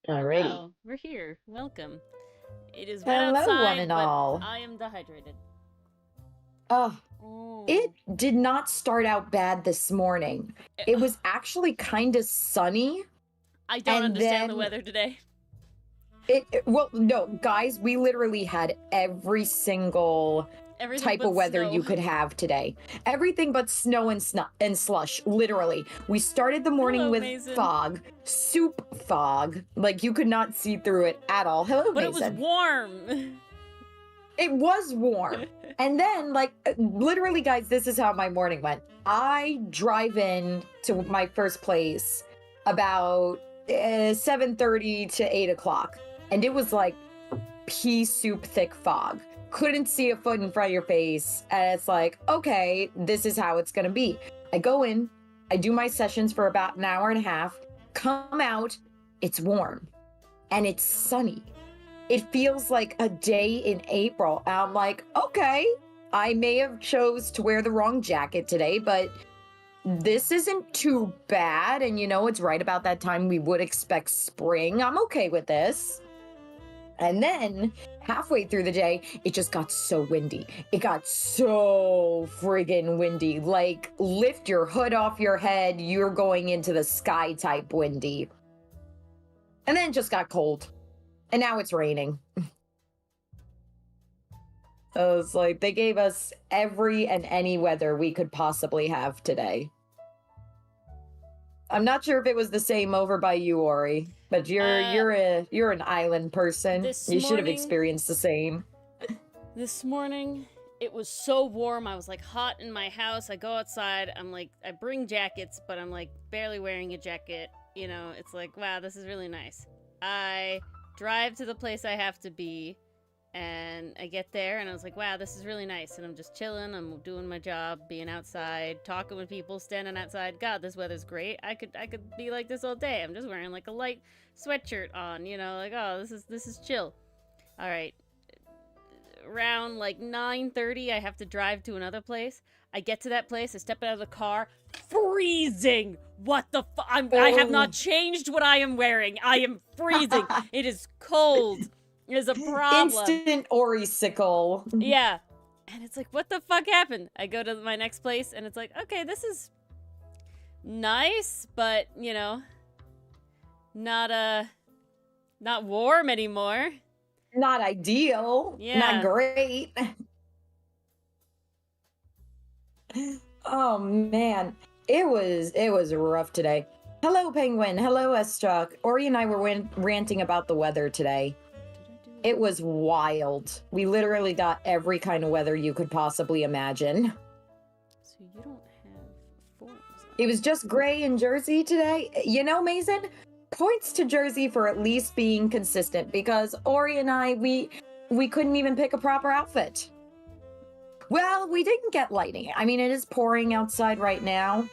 Alrighty. Wow, we're here. Welcome. It is wet Hello, one outside, and but all. I am dehydrated. Oh, it Oh. did not start out bad this morning. Eh, It was actually kind of sunny, I don't and understand the then weather today. well, no, guys, we literally had every single Everything type of but weather snow. you could have today. Everything but snow and slush, literally. We started the morning Hello, with Mason. fog, soup fog. Like you could not see through it at all. Hello, But it was Mason. warm. It was warm. And then, like, literally, guys, this is how my morning went. I drive in to my first place about 7:30 to 8 o'clock. And it was like pea soup thick fog. Couldn't see a foot in front of your face. And it's like, okay, this is how it's going to be. I go in, I do my sessions for about an hour and a half, come out, it's warm and it's sunny. It feels like a day in April. And I'm like, okay, I may have chose to wear the wrong jacket today, but this isn't too bad. And it's right about that time we would expect spring. I'm okay with this. And then halfway through the day, it just got so windy. It got so friggin' windy. Like, lift your hood off your head, you're going into the sky type windy. And then it just got cold. And now it's raining. So it's like they gave us every and any weather we could possibly have today. I'm not sure if it was the same over by you, Ori, but you're an island person. You should have experienced the same. This morning, it was so warm. I was like hot in my house. I go outside. I'm like, I bring jackets, but I'm like barely wearing a jacket. It's like, wow, this is really nice. I drive to the place I have to be, and I get there, and I was like, wow, this is really nice. And I'm just chilling. I'm doing my job, being outside, talking with people, standing outside. God, this weather's great. I could be like this all day. I'm just wearing like a light sweatshirt on, like, oh, this is chill. All right. Around like 9:30, I have to drive to another place. I get to that place, I step out of the car, freezing. What the I have not changed what I am wearing. I am freezing. It is cold. It is a problem. Instant Ori-sicle. Yeah. And it's like, what the fuck happened? I go to my next place, and it's like, okay, this is nice, but, not warm anymore. Not ideal. Yeah. Not great. Oh man, it was rough today. Hello, Penguin. Hello, Estruck. Ori and I were ranting about the weather today. It was wild. We literally got every kind of weather you could possibly imagine. So you don't have forms. It was just gray in Jersey today. Mason, points to Jersey for at least being consistent, because Ori and I, we couldn't even pick a proper outfit. Well, we didn't get lightning. I mean, it is pouring outside right now.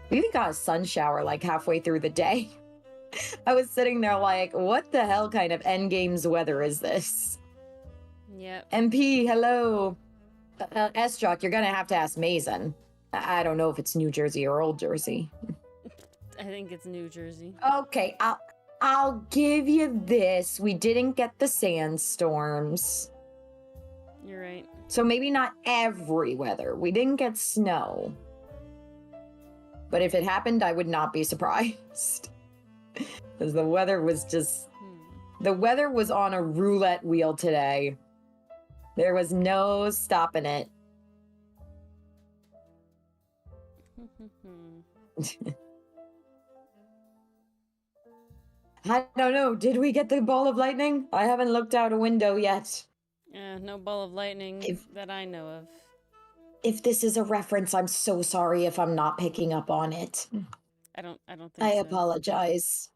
We even got a sun shower like halfway through the day. I was sitting there like, what the hell kind of endgames weather is this? Yep. MP, hello. Estruck, you're gonna have to ask Mason. I don't know if it's New Jersey or Old Jersey. I think it's New Jersey. Okay, I'll give you this. We didn't get the sandstorms. You're right. So maybe not every weather. We didn't get snow. But if it happened, I would not be surprised. Because the weather was just... The weather was on a roulette wheel today. There was no stopping it. I don't know. Did we get the ball of lightning? I haven't looked out a window yet. No ball of lightning that I know of. If this is a reference, I'm so sorry if I'm not picking up on it. I don't think I so. apologize.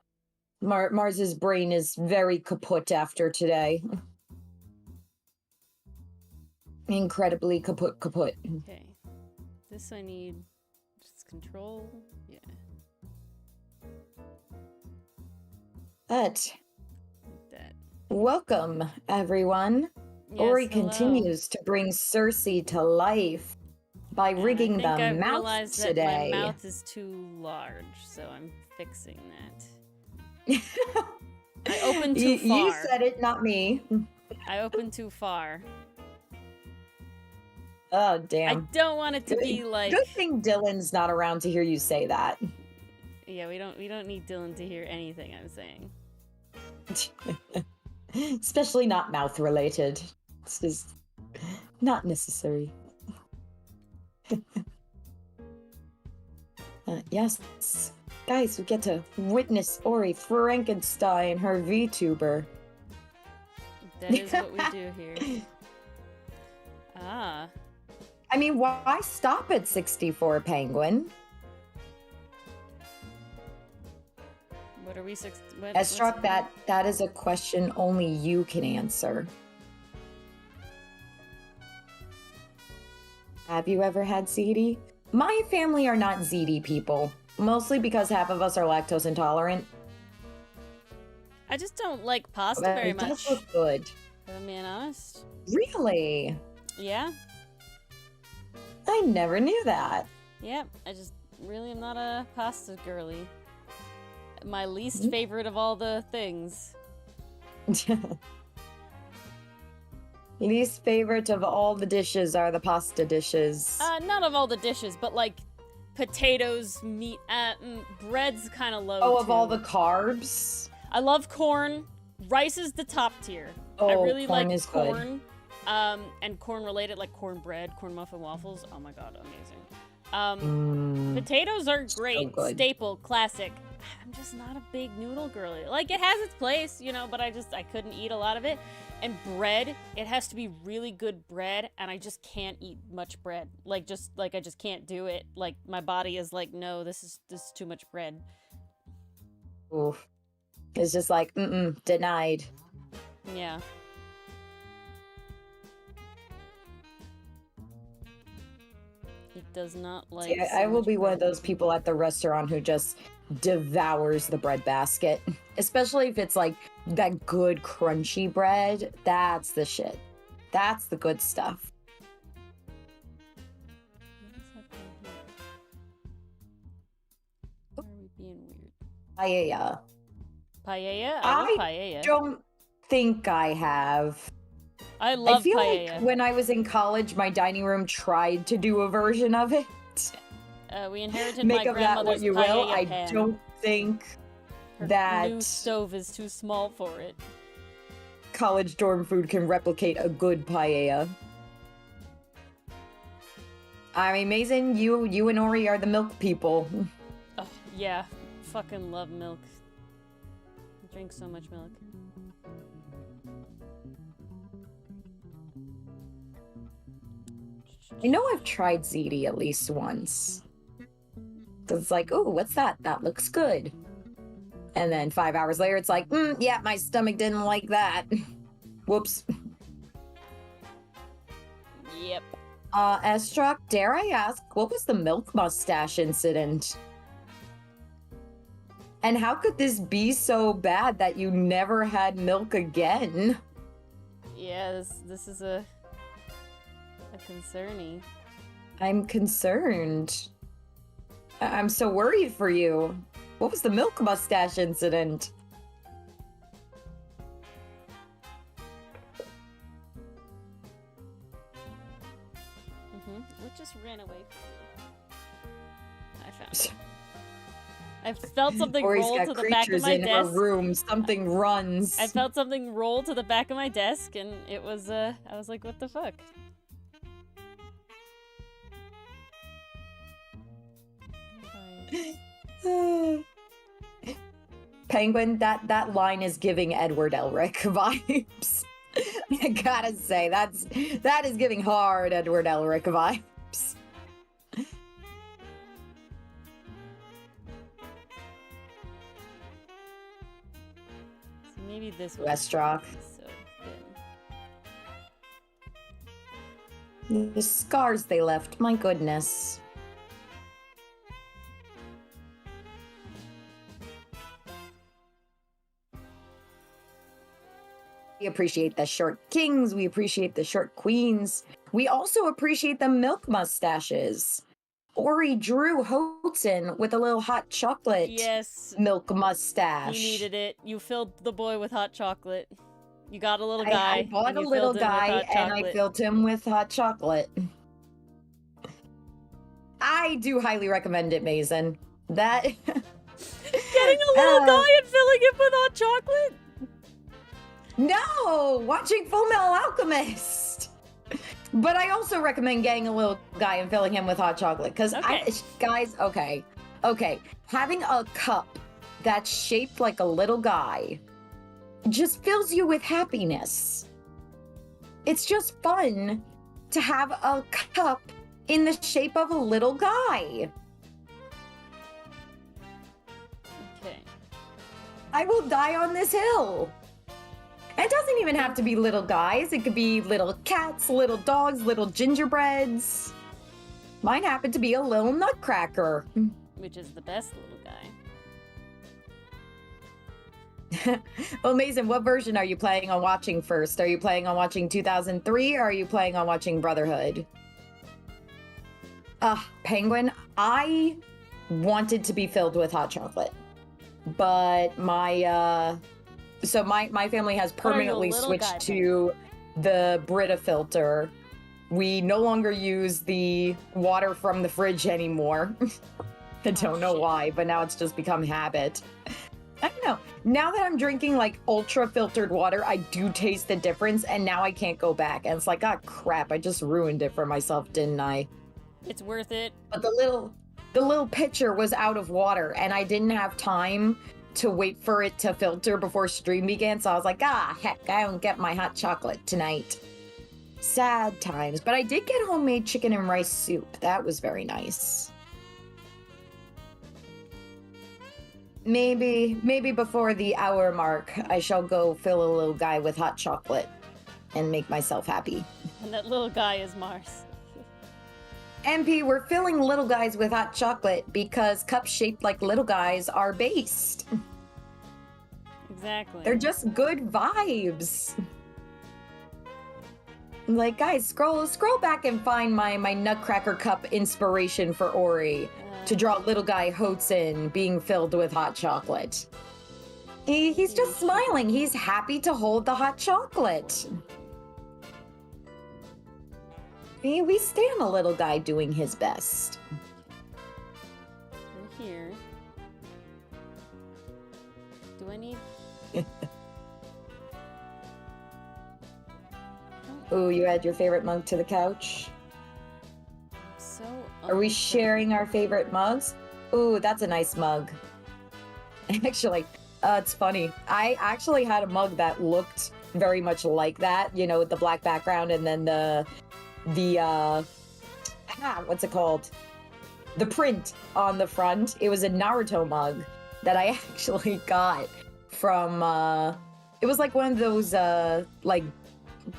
Mars's brain is very kaput after today. Incredibly kaput. Okay. This I need just control. Yeah. But Like that. welcome, everyone. Yes, Ori hello. continues to bring Cersei to life by rigging the I mouth realized today. that my mouth is too large, so I'm fixing that. I opened too far. You said it, not me. I opened too far. Oh, I damn. don't want it to be like. Good thing Dylan's not around to hear you say that. Yeah, we don't need Dylan to hear anything I'm saying. Especially not mouth related. It's just not necessary. Yes. Guys, we get to witness Ori Frankenstein, her VTuber. That is what we do here. Ah. I mean, why stop at 64, Penguin? What are we six? Estruck, that is a question only you can answer. Have you ever had ziti? My family are not ziti people, mostly because half of us are lactose intolerant. I just don't like pasta But very it much. does look good. If I'm being honest. Really? Yeah. I never knew that. Yep. I just really am not a pasta girly. My least favorite of all the things. Least favorite of all the dishes are the pasta dishes. Not of all the dishes, but like potatoes, meat, bread's kind of low. Oh, of too. all the carbs? I love corn. Rice is the top tier. Oh, I really corn like is corn. And corn related, like cornbread, corn muffin waffles. Oh my god, amazing. Potatoes are great, staple, classic. I'm just not a big noodle girly. Like, it has its place, you know, but I couldn't eat a lot of it. And bread, it has to be really good bread, and I just can't eat much bread. I just can't do it. Like, my body is like, no, this is too much bread. Oof. It's just like, denied. Yeah. It does not like. See, I will be one of those people at the restaurant who just devours the bread basket, especially if it's like that good crunchy bread. That's the shit. That's the good stuff. Why are we being weird? Paella. Paella? I love paella. I don't think I have. I love I feel paella. like when I was in college, my dining room tried to do a version of it. We inherited Make my of that what grandmother's you will. paella I pan. don't think Her that new stove is too small for it. college dorm food can replicate a good paella. I mean, Mason, you and Ori are the milk people. Oh, yeah. Fucking love milk. I drink so much milk. I know I've tried ziti at least once. It's like, oh, what's that? That looks good. And then 5 hours later, it's like, yeah, my stomach didn't like that. Whoops. Yep. Estruck, dare I ask, what was the milk mustache incident? And how could this be so bad that you never had milk again? Yeah, this is a concerny. I'm concerned. I'm so worried for you. What was the milk mustache incident? What just ran away from me? I found it. I felt something roll to the back of my desk. In her room. Something runs. I felt something roll to the back of my desk, and it was, I was like, what the fuck? Penguin, that line is giving Edward Elric vibes. I gotta say, that is giving hard Edward Elric vibes. So maybe this Westrock. So thin. The scars they left, my goodness. We appreciate the short kings. We appreciate the short queens. We also appreciate the milk mustaches. Ori Drew Houghton with a little hot chocolate Yes, milk mustache. he needed it. You filled the boy with hot chocolate. You got a little I guy, bought and a you little filled him with guy hot and I chocolate. filled him with hot chocolate. I do highly recommend it, Mason. That Getting a little guy and filling him with hot chocolate? No, watching Full Metal Alchemist. But I also recommend getting a little guy and filling him with hot chocolate because Okay. guys, okay, having a cup that's shaped like a little guy just fills you with happiness. It's just fun to have a cup in the shape of a little guy. Okay. I will die on this hill. It doesn't even have to be little guys. It could be little cats, little dogs, little gingerbreads. Mine happened to be a little nutcracker. Which is the best little guy. Well, Mason, what version are you planning on watching first? Are you planning on watching 2003 or are you planning on watching Brotherhood? Penguin, I wanted to be filled with hot chocolate, but my family has permanently switched to the Brita filter. We no longer use the water from the fridge anymore. I don't know why, but now it's just become habit. I don't know. Now that I'm drinking like ultra filtered water, I do taste the difference, and now I can't go back. And it's like, oh crap, I just ruined it for myself, didn't I? It's worth it. But the little pitcher was out of water, and I didn't have time to wait for it to filter before stream began, so I was like, heck, I don't get my hot chocolate tonight. Sad times. But I did get homemade chicken and rice soup. That was very nice. Maybe before the hour mark, I shall go fill a little guy with hot chocolate and make myself happy. And that little guy is Mars. MP, we're filling little guys with hot chocolate because cups shaped like little guys are based. Exactly. They're just good vibes. Like, guys, scroll back and find my Nutcracker cup inspiration for Ori to draw little guy Hotsun being filled with hot chocolate. He's just smiling. He's happy to hold the hot chocolate. We stand a little guy doing his best. We're here. Do I need... Ooh, you add your favorite mug to the couch? So Are we sharing our favorite mugs? Ooh, that's a nice mug. Actually, it's funny. I actually had a mug that looked very much like that, you know, with the black background and then what's it called? The print on the front. It was a Naruto mug that I actually got from, it was like one of those, like,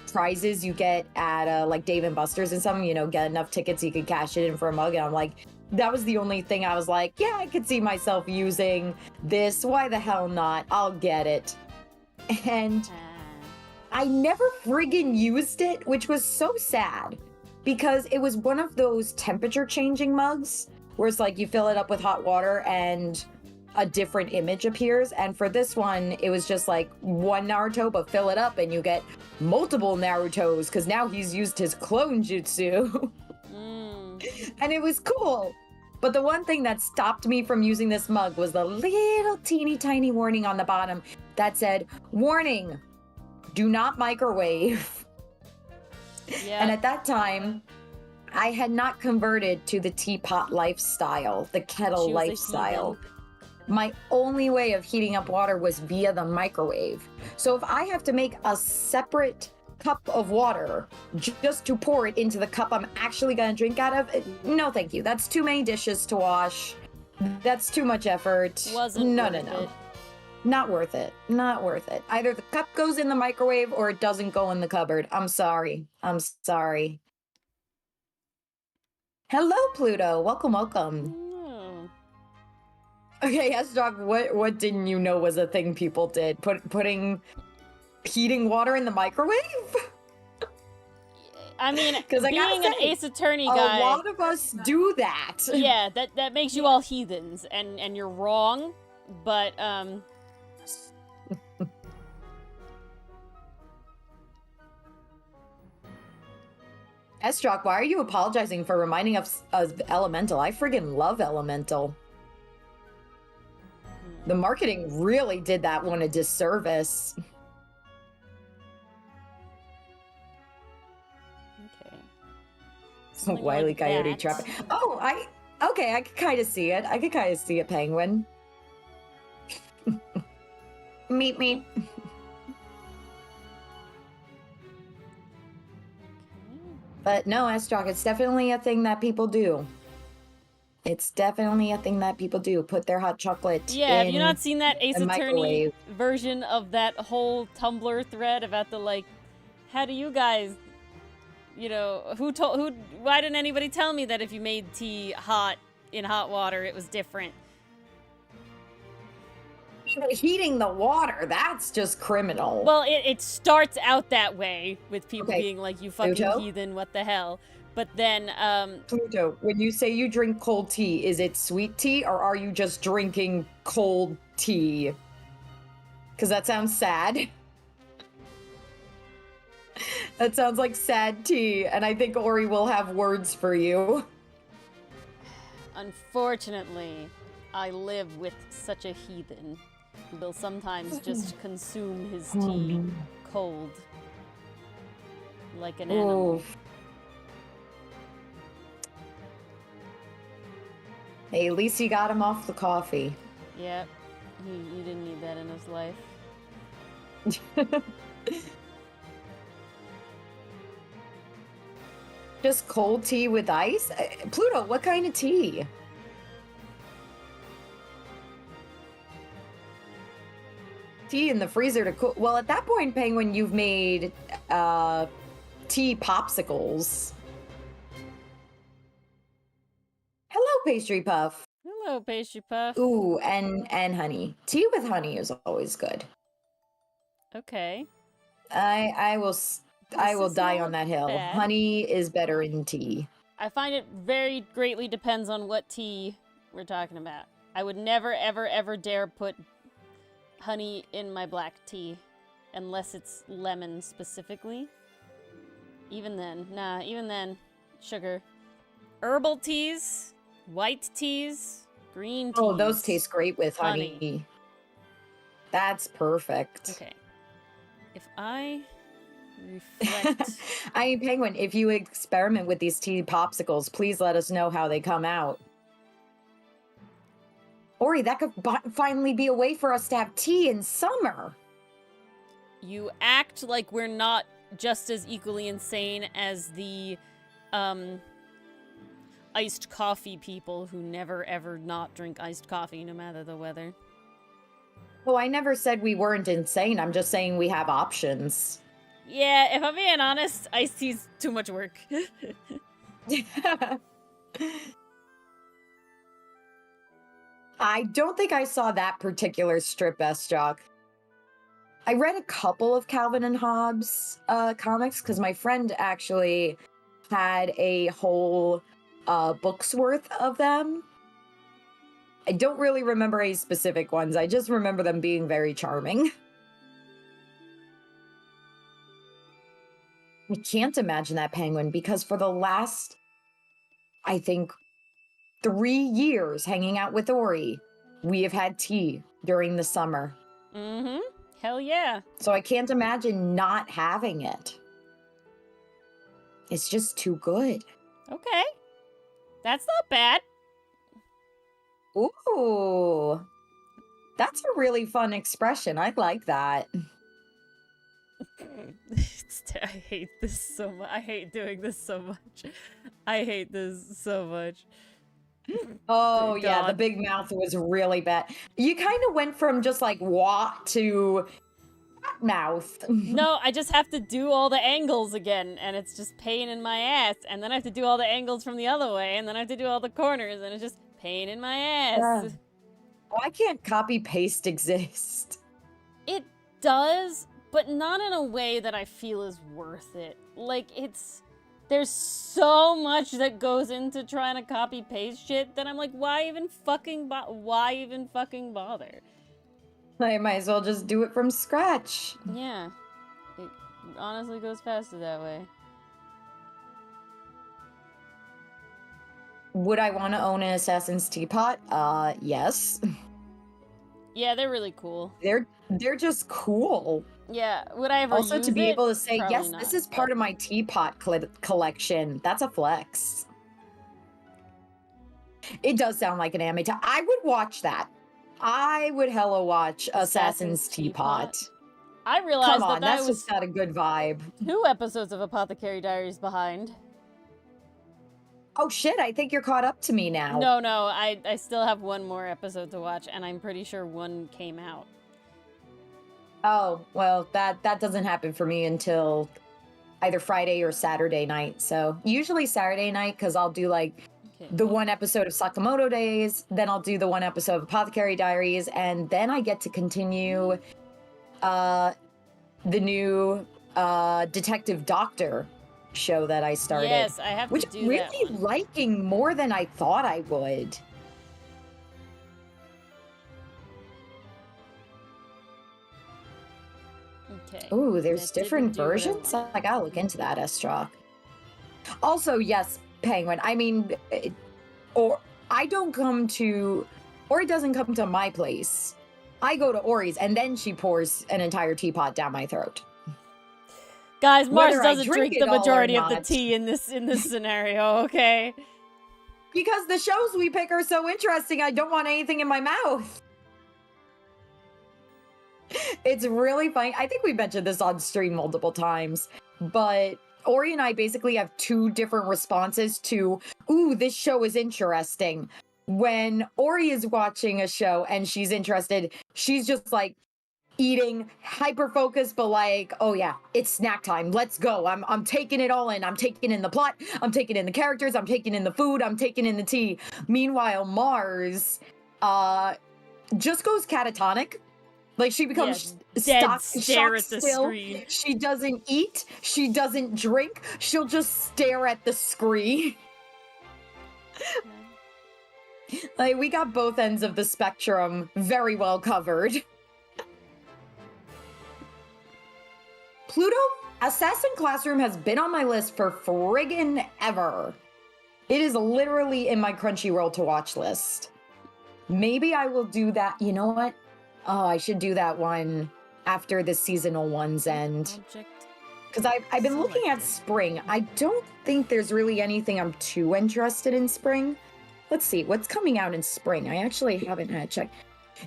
prizes you get at, like, Dave & Buster's and something, you know, get enough tickets you could cash it in for a mug. And I'm like, that was the only thing I was like, yeah, I could see myself using this. Why the hell not? I'll get it. And I never friggin' used it, which was so sad because it was one of those temperature changing mugs where it's like you fill it up with hot water and a different image appears. And for this one, it was just like one Naruto, but fill it up and you get multiple Narutos because now he's used his clone jutsu. And it was cool. But the one thing that stopped me from using this mug was the little teeny tiny warning on the bottom that said, warning, do not microwave. Yeah. And at that time, I had not converted to the teapot lifestyle, the kettle lifestyle. My only way of heating up water was via the microwave. So if I have to make a separate cup of water just to pour it into the cup I'm actually gonna drink out of, no thank you. That's too many dishes to wash. That's too much effort. No. Not worth it. Not worth it. Either the cup goes in the microwave or it doesn't go in the cupboard. I'm sorry. Hello, Pluto. Welcome. Oh. Okay, yes, Doc, what didn't you know was a thing people did? Putting heating water in the microwave? I mean, Because I gotta being an say, Ace Attorney a guy, lot of us do that. yeah, that makes you all heathens, and you're wrong, but Estrock, why are you apologizing for reminding us of Elemental? I friggin' love Elemental. The marketing really did that one a disservice. okay. Something Wily like Coyote that. Trap. Oh, okay, I could kind of see it. I could kind of see a penguin. Meet me. But no, Estrock, it's definitely a thing that people do. It's definitely a thing that people do. Put their hot chocolate Yeah, have you in not seen that Ace the Attorney microwave. version of that whole Tumblr thread about the, like, how do you guys, you know, why didn't anybody tell me that if you made tea hot in hot water, it was different? Heating the water, that's just criminal. Well, it starts out that way with people Okay. being like, you fucking Pluto? heathen, what the hell? But then, Pluto, when you say you drink cold tea, is it sweet tea or are you just drinking cold tea? Because that sounds sad. That sounds like sad tea, and I think Ori will have words for you. unfortunately, I live with such a heathen who will sometimes just consume his tea cold. Like an animal. Oof. Hey, at least you got him off the coffee. Yep. He didn't need that in his life. Just cold tea with ice? Pluto, what kind of tea? Tea in the freezer to cool. Well, at that point, Penguin, you've made tea popsicles. Hello, pastry puff. Hello, pastry puff. Ooh, and honey. Tea with honey is always good. Okay. I will This is die not on that hill. bad. Honey is better in tea. I find it very greatly depends on what tea we're talking about. I would never, ever, ever dare put honey in my black tea unless it's lemon specifically. Even then, sugar. Herbal teas, white teas, green teas. Oh, those taste great with honey. That's perfect. Okay. If I reflect... I mean, Penguin, if you experiment with these tea popsicles, please let us know how they come out. Ori, that could finally be a way for us to have tea in summer. You act like we're not just as equally insane as the iced coffee people who never ever not drink iced coffee no matter the weather. Well, I never said we weren't insane. I'm just saying we have options. Yeah, if I'm being honest, iced tea's too much work. I don't think I saw that particular strip, Estrock. I read a couple of Calvin and Hobbes comics because my friend actually had a whole book's worth of them. I don't really remember any specific ones. I just remember them being very charming. I can't imagine that, Penguin, because for the last, I think, 3 years hanging out with Ori, we have had tea during the summer. Mm-hmm. Hell yeah. So I can't imagine not having it. It's just too good. Okay. That's not bad. Ooh. That's a really fun expression. I like that. I hate this so much. I hate doing this so much. I hate this so much. Oh, yeah, the God. big mouth was really bad. You kind of went from just like wah to mouth. No, I just have to do all the angles again, and it's just pain in my ass. And then I have to do all the angles from the other way, and then I have to do all the corners, and it's just pain in my ass. Why can't copy paste exist? It does, but not in a way that I feel is worth it. Like, it's... There's so much that goes into trying to copy paste shit that I'm like, why even fucking bother? I might as well just do it from scratch. Yeah. It honestly goes faster that way. Would I want to own an Assassin's Teapot? Yes. Yeah, they're really cool. They're just cool. Yeah, would I ever Also, use to be it? able to say, Probably yes, not, this is but- part of my teapot collection. That's a flex. It does sound like an anime. I would watch that. I would hella watch Assassin's Teapot. I realized Come on, that that's was just got a good vibe. 2 episodes of Apothecary Diaries behind. Oh shit, I think you're caught up to me now. No, I still have 1 more episode to watch, and I'm pretty sure 1 came out. Oh, well, that doesn't happen for me until either Friday or Saturday night. So usually Saturday night, because I'll do like the 1 episode of Sakamoto Days, then I'll do the 1 episode of Apothecary Diaries, and then I get to continue the new Detective Doctor show that I started. Yes, I have which to do I'm that really one. liking more than I thought I would. Okay. Ooh, there's That different didn't do what I versions? wanted. I gotta look into that, Estrock. Also, yes, Penguin. I mean, or I don't come to, Ori doesn't come to my place. I go to Ori's, and then she pours an entire teapot down my throat. Guys, Mars Whether I doesn't drink drink the it all or majority of the not. tea in this scenario, okay? Because the shows we pick are so interesting, I don't want anything in my mouth. It's really funny. I think we mentioned this on stream multiple times, but Ori and I basically have 2 different responses to, ooh, this show is interesting. When Ori is watching a show and she's interested, she's just like eating, hyper focused, but like, oh yeah, it's snack time. Let's go. I'm taking it all in. I'm taking in the plot. I'm taking in the characters. I'm taking in the food. I'm taking in the tea. Meanwhile, Mars just goes catatonic. Like she becomes dead shock stare at the still. screen. She doesn't eat. She doesn't drink. She'll just stare at the screen. Like we got both ends of the spectrum very well covered. Pluto Assassin Classroom has been on my list for friggin' ever. It is literally in my Crunchyroll to watch list. Maybe I will do that. You know what? Oh, I should do that one after the seasonal ones end. Because I've been looking at spring. I don't think there's really anything I'm too interested in spring. Let's see, what's coming out in spring? I actually haven't had a check.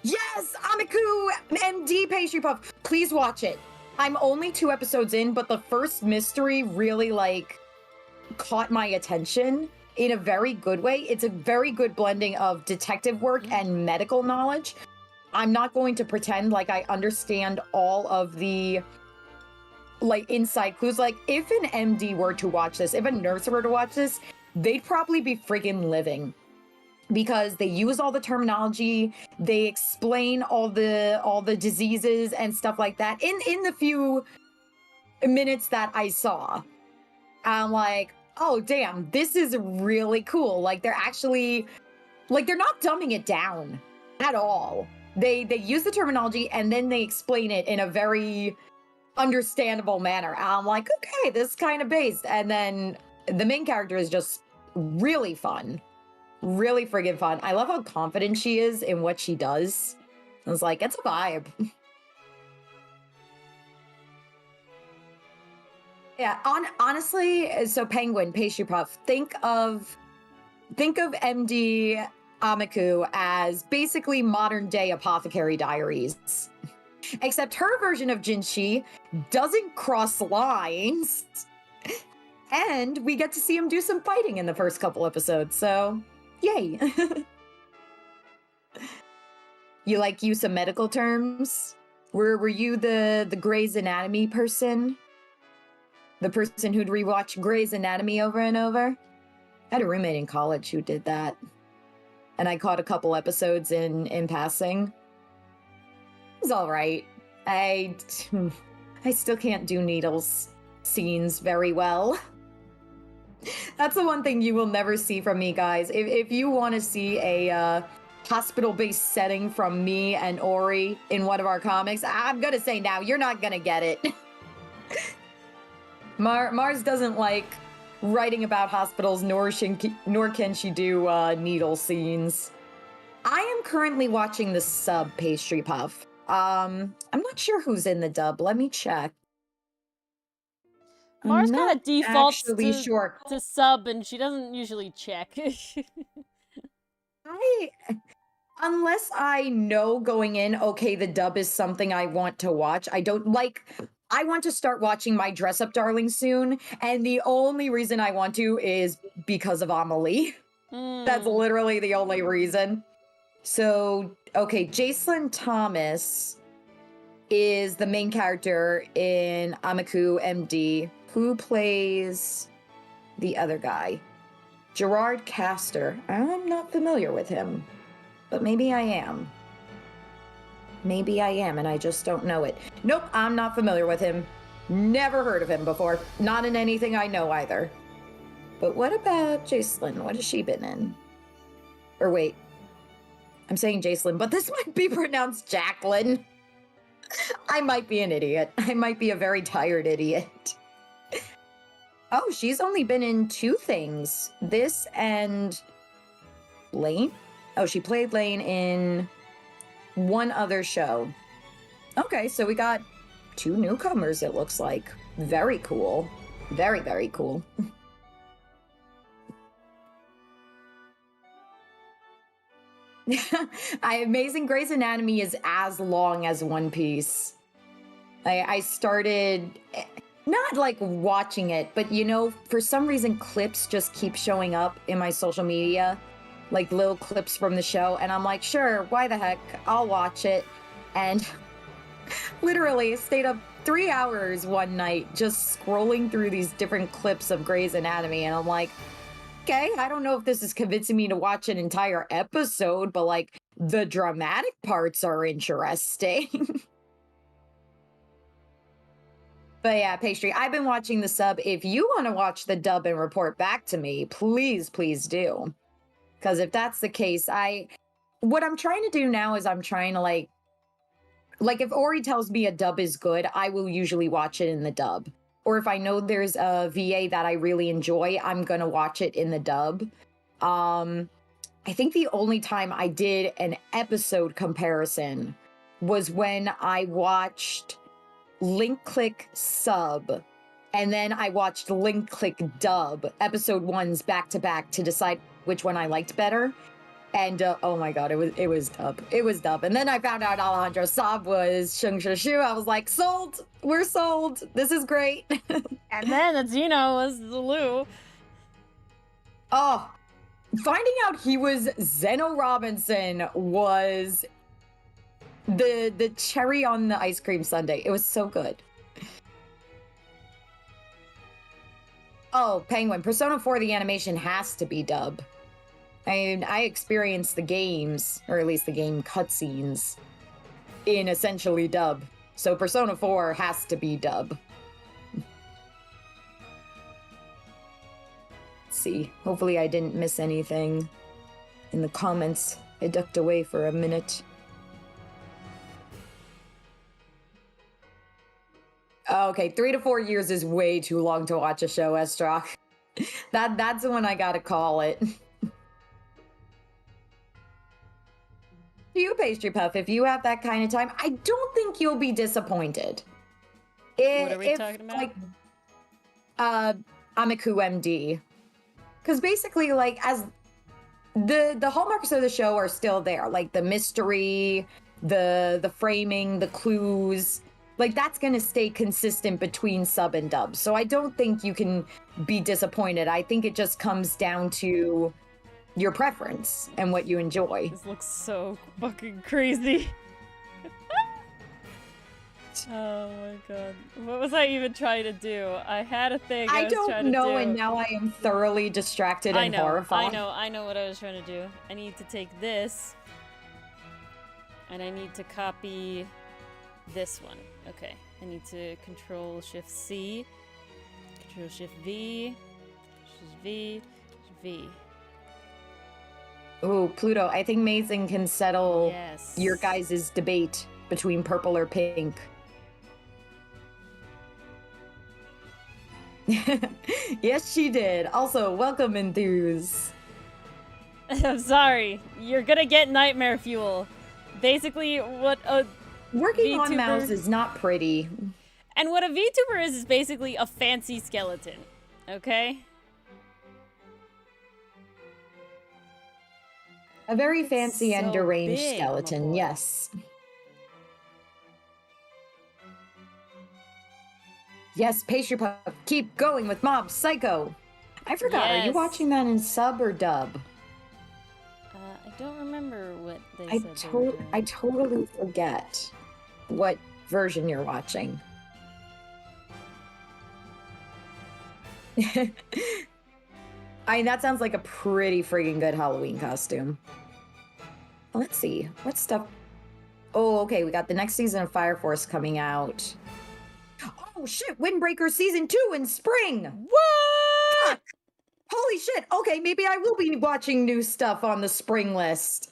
Yes! Amiku MD Pastry Puff! Please watch it. I'm only 2 episodes in, but the first mystery really, like, caught my attention in a very good way. It's a very good blending of detective work and medical knowledge. I'm not going to pretend like I understand all of the, like, inside clues. Like, if an MD were to watch this, if a nurse were to watch this, they'd probably be friggin' living. Because they use all the terminology, they explain all the diseases and stuff like that in the few minutes that I saw. I'm like, oh damn, this is really cool. Like they're actually, like they're not dumbing it down at all. They use the terminology and then they explain it in a very understandable manner. I'm like, okay, this is kind of based. And then the main character is just really fun. Really friggin' fun. I love how confident she is in what she does. I was like, it's a vibe. Yeah, honestly, so Penguin, Pastry Puff, think of MD Amiku as basically modern day Apothecary Diaries. Except her version of Jinshi doesn't cross lines. And we get to see him do some fighting in the first couple episodes, so yay. You like use of medical terms? Were you the Grey's Anatomy person? The person who'd rewatch Grey's Anatomy over and over? I had a roommate in college who did that. And I caught a couple episodes in passing. It was all right. I still can't do needles scenes very well. That's the one thing you will never see from me, guys. If you want to see a hospital-based setting from me and Ori in one of our comics, I'm gonna say now, you're not gonna get it. Mars doesn't like writing about hospitals, nor can she do needle scenes. I am currently watching the sub Pastry Puff. I'm not sure who's in the dub. Let me check. Mars I'm kind not of defaults actually sure. to sub, and she doesn't usually check. I unless I know going in, okay, the dub is something I want to watch. I don't like. I want to start watching My Dress Up Darling soon, and the only reason I want to is because of Amelie. That's Mm. literally the only reason. So, okay, Jacelyn Thomas is the main character in Amiku MD. Who plays the other guy? Gerard Castor. I'm not familiar with him, but maybe I am. Maybe I am, and I just don't know it. Nope, I'm not familiar with him. Never heard of him before. Not in anything I know either. But what about Jacelyn? What has she been in? Or wait, I'm saying Jacelyn, but this might be pronounced Jacqueline. I might be an idiot. I might be a very tired idiot. Oh, she's only been in 2 things. This and Lane? Oh, she played Lane in one other show. Okay, so we got 2 newcomers, it looks like. Very cool. Very, very cool. Amazing Grey's Anatomy is as long as One Piece. I started not like watching it, but you know, for some reason, clips just keep showing up in my social media, like little clips from the show, and I'm like, sure, why the heck, I'll watch it. And literally stayed up 3 hours one night just scrolling through these different clips of Grey's Anatomy, and I'm like, okay, I don't know if this is convincing me to watch an entire episode, but like the dramatic parts are interesting. But yeah, Pastry, I've been watching the sub. If you want to watch the dub and report back to me, please, please do. Because if that's the case, what I'm trying to do now is I'm trying to like if Ori tells me a dub is good, I will usually watch it in the dub. Or if I know there's a VA that I really enjoy, I'm gonna watch it in the dub. I think the only time I did an episode comparison was when I watched Link Click Sub, and then I watched Link Click Dub, episode 1s back to back to decide which one I liked better. And oh my god, it was dub. It was dub. And then I found out Alejandro Saab was Sheng Shu. I was like, sold. We're sold. This is great. And then Azino was Zulu. Oh, finding out he was Zeno Robinson was the cherry on the ice cream sundae. It was so good. Oh, Penguin. Persona 4, the animation has to be dub. I experienced the games, or at least the game cutscenes, in essentially dub. So Persona 4 has to be dub. Let's see. Hopefully I didn't miss anything in the comments. I ducked away for a minute. Okay, 3 to 4 years is way too long to watch a show, Estrock. That's when I gotta call it. You, Pastry Puff, if you have that kind of time, I don't think you'll be disappointed. What are we talking about? Like, Amiku MD. Because basically, like, as the hallmarks of the show are still there, like the mystery, the framing, the clues, like that's gonna stay consistent between sub and dub. So I don't think you can be disappointed. I think it just comes down to your preference and what you enjoy. This looks so fucking crazy. Oh my god. What was I even trying to do? I had a thing I was don't trying to know, do. And now I am thoroughly distracted and horrified. I know what I was trying to do. I need to take this, and I need to copy this one. Okay, I need to Control Shift C, Control Shift V, She's V. She's V. Ooh, Pluto, I think Mason can settle Yes. your guys' debate between purple or pink. Yes, she did. Also, welcome, Enthuse. I'm sorry. You're gonna get nightmare fuel. Basically, what a Working VTuber... on mouse is not pretty. And what a VTuber is basically a fancy skeleton. Okay? A very fancy and so deranged big, skeleton, my boy. yes. Yes, pastry puff, keep going with Mob Psycho. I forgot, are you Yes. watching that in sub or dub? I don't remember what they I said they were doing. totally forget what version you're watching. I mean, that sounds like a pretty friggin' good Halloween costume. Let's see, what stuff? Oh, okay, we got the next season of Fire Force coming out. Oh shit, Windbreaker Season 2 in spring! What? Fuck! Holy shit, okay, maybe I will be watching new stuff on the spring list.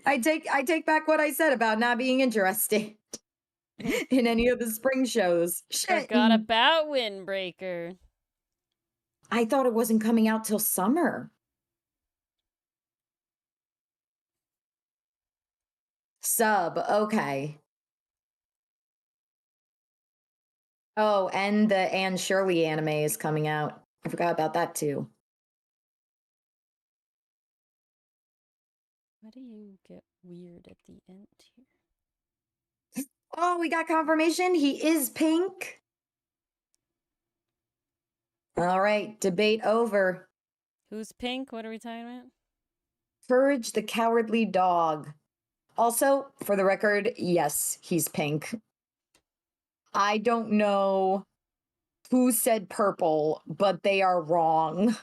I take back what I said about not being interested in any of the spring shows. Shit. Forgot about Windbreaker. I thought it wasn't coming out till summer. Sub, okay. Oh, and the Anne Shirley anime is coming out. I forgot about that too. Why do you get weird at the end here? Oh, we got confirmation. He is pink. All right, debate over. Who's pink? What are we talking about? Courage the Cowardly Dog. Also, for the record, yes, he's pink. I don't know who said purple, but they are wrong.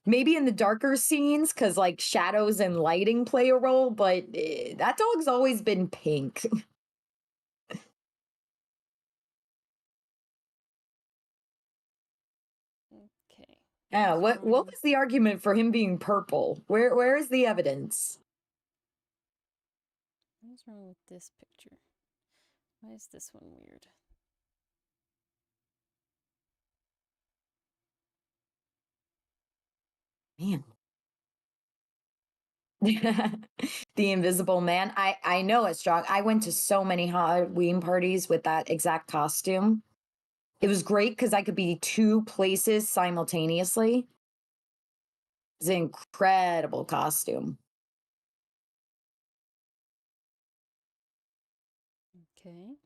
Maybe in the darker scenes, because like shadows and lighting play a role, but that dog's always been pink. Okay. Yeah, what was the argument for him being purple? Where is the evidence? What's wrong with this picture? Why is this one weird? Man. The Invisible Man. I know it's strong. I went to so many Halloween parties with that exact costume. It was great because I could be two places simultaneously. It's an incredible costume. Okay.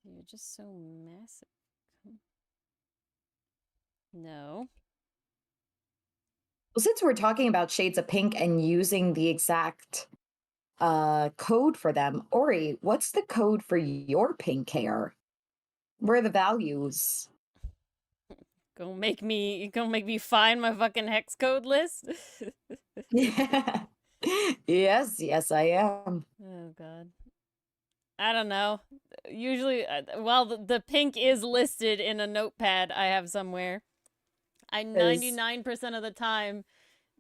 So you're just so massive. No. Well, since we're talking about shades of pink and using the exact code for them, Ori, what's the code for your pink hair? Where are the values? Gonna make me find my fucking hex code list? Yeah. Yes, I am. Oh god. I don't know. Usually, well, the pink is listed in a notepad I have somewhere. I 99% of the time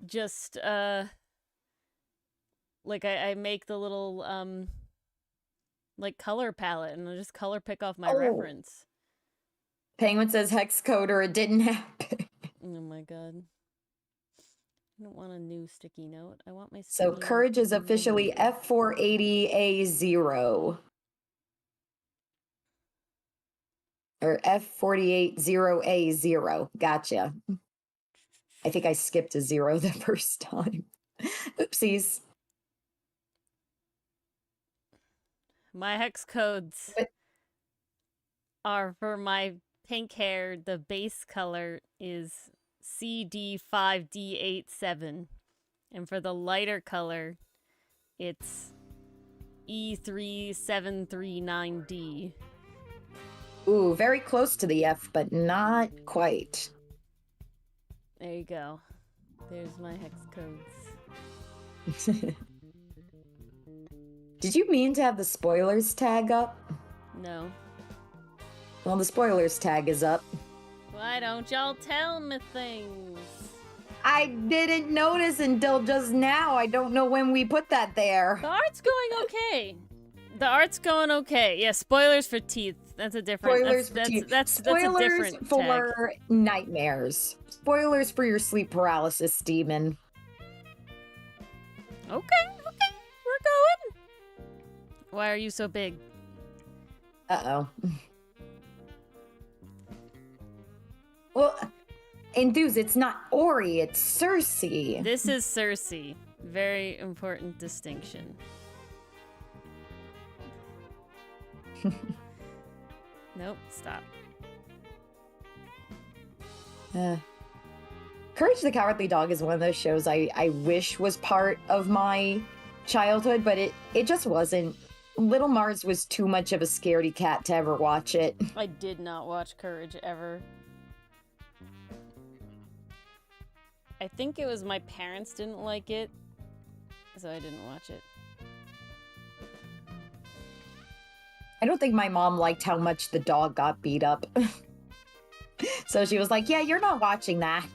just, like, I make the little, like, color palette, and I just color pick off my reference. Penguin says hex code or it didn't happen. Oh my god. I don't want a new sticky note. I want my So sticky Courage note is officially F480A0. Or F480A0. Gotcha. I think I skipped a zero the first time. Oopsies. My hex codes are for my pink hair. The base color is CD5D87. And for the lighter color, it's E3739D. Ooh, very close to the F, but not quite. There you go. There's my hex codes. Did you mean to have the spoilers tag up? No. Well, the spoilers tag is up. Why don't y'all tell me things? I didn't notice until just now. I don't know when we put that there. The art's going okay. The art's going okay. Yeah, spoilers for teeth. That's a different. Spoilers that's, for teeth. That's Spoilers a different for tag. nightmares. Spoilers for your sleep paralysis demon. Okay, we're going. Why are you so big? Uh-oh. Well, Enthuse, it's not Ori, it's Cersei. This is Cersei. Very important distinction. Nope, stop. Courage the Cowardly Dog is one of those shows I wish was part of my childhood, but it just wasn't. Little Mars was too much of a scaredy cat to ever watch it. I did not watch Courage ever. I think it was my parents didn't like it, so I didn't watch it. I don't think my mom liked how much the dog got beat up. So she was like, yeah, you're not watching that.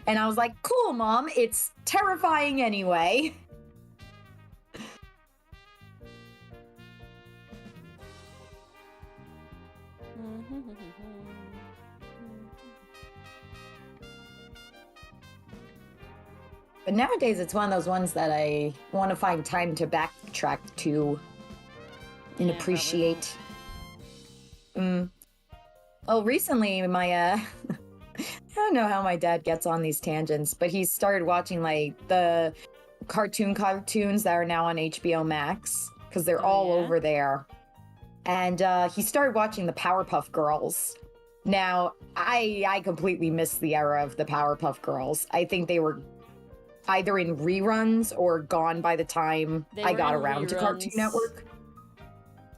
And I was like, cool, Mom, it's terrifying anyway. But nowadays, it's one of those ones that I want to find time to backtrack to and appreciate. Oh, recently, my, I don't know how my dad gets on these tangents, but he started watching, like, the cartoons that are now on HBO Max, because they're all over there. And he started watching the Powerpuff Girls. Now, I completely missed the era of the Powerpuff Girls. I think they were either in reruns or gone by the time I got around to Cartoon Network.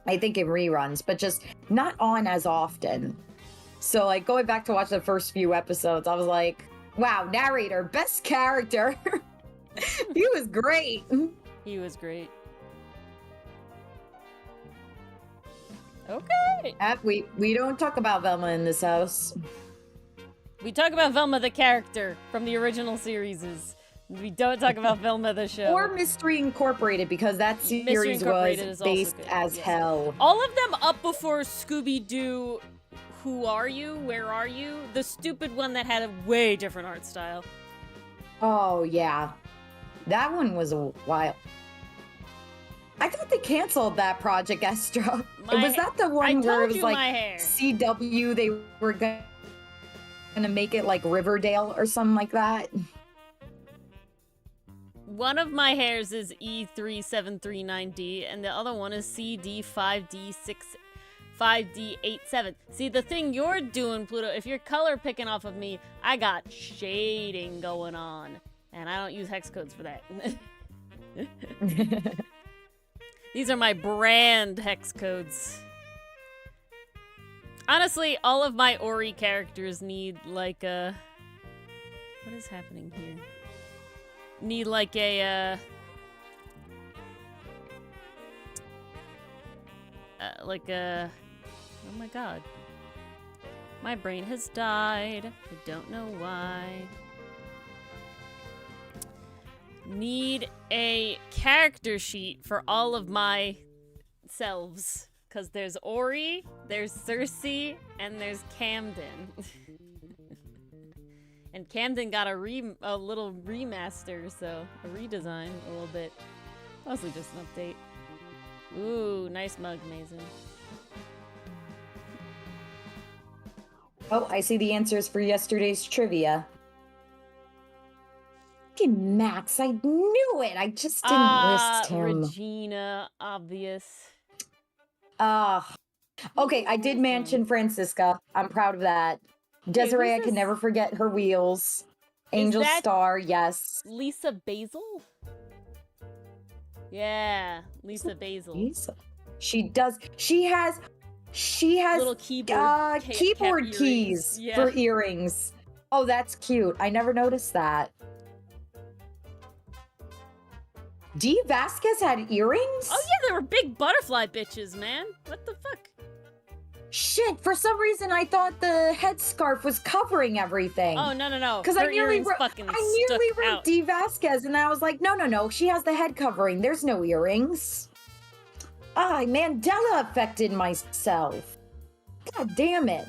I think in reruns, but just not on as often. So, like, going back to watch the first few episodes, I was like, wow, narrator, best character. He was great. He was great. Okay. We don't talk about Velma in this house. We talk about Velma the character from the original series. We don't talk about Velma the show. Or Mystery Incorporated, because that series was based as hell. All of them up before Scooby-Doo, Who Are You? Where Are You? The stupid one that had a way different art style. Oh, yeah. That one was a while. I thought they canceled that Project Estra. Was that the one where it was like CW, they were gonna make it like Riverdale or something like that? One of my hairs is E3739D, and the other one is CD5D87. See, the thing you're doing, Pluto, if you're color picking off of me, I got shading going on. And I don't use hex codes for that. These are my brand hex codes. Honestly, all of my Ori characters need, like, a... What is happening here? Need, like, a, oh my god. My brain has died. I don't know why. Need a character sheet for all of my selves. Because there's Ori, there's Cersei, and there's Camden. And Camden got a little remaster, so a redesign a little bit. Mostly just an update. Ooh, nice mug, Mason. Oh, I see the answers for yesterday's trivia. Fucking Max, I knew it. I just didn't list him. Regina, obvious. Okay, I did mention Francisca. I'm proud of that. Desiree, I can never forget her wheels. Angel Star, yes. Lisa Basil? Yeah, Lisa Basil. Lisa. She does. She has little keyboard keys for earrings. Oh, that's cute. I never noticed that. Dee Vasquez had earrings? Oh yeah, they were big butterfly bitches, man. What the fuck? Shit, for some reason I thought the headscarf was covering everything. Oh, no. Because Her I nearly earrings fucking wrote out. D. Vasquez, and I was like, no, she has the head covering. There's no earrings. I Mandela affected myself. God damn it.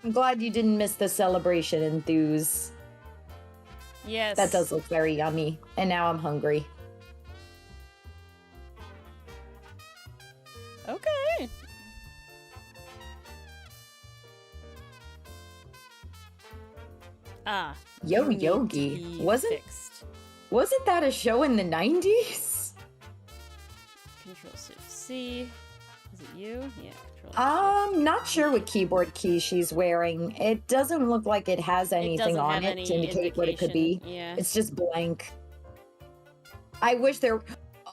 I'm glad you didn't miss the celebration, Enthuse. Yes. That does look very yummy. And now I'm hungry. Okay. Yo you need Yogi. to be Wasn't that a show in the 90s? Control Shift C. Is it you? Yeah. Control I'm not sure what keyboard key she's wearing. It doesn't look like it has anything on it to indicate what it could be. Yeah. It's just blank. I wish there...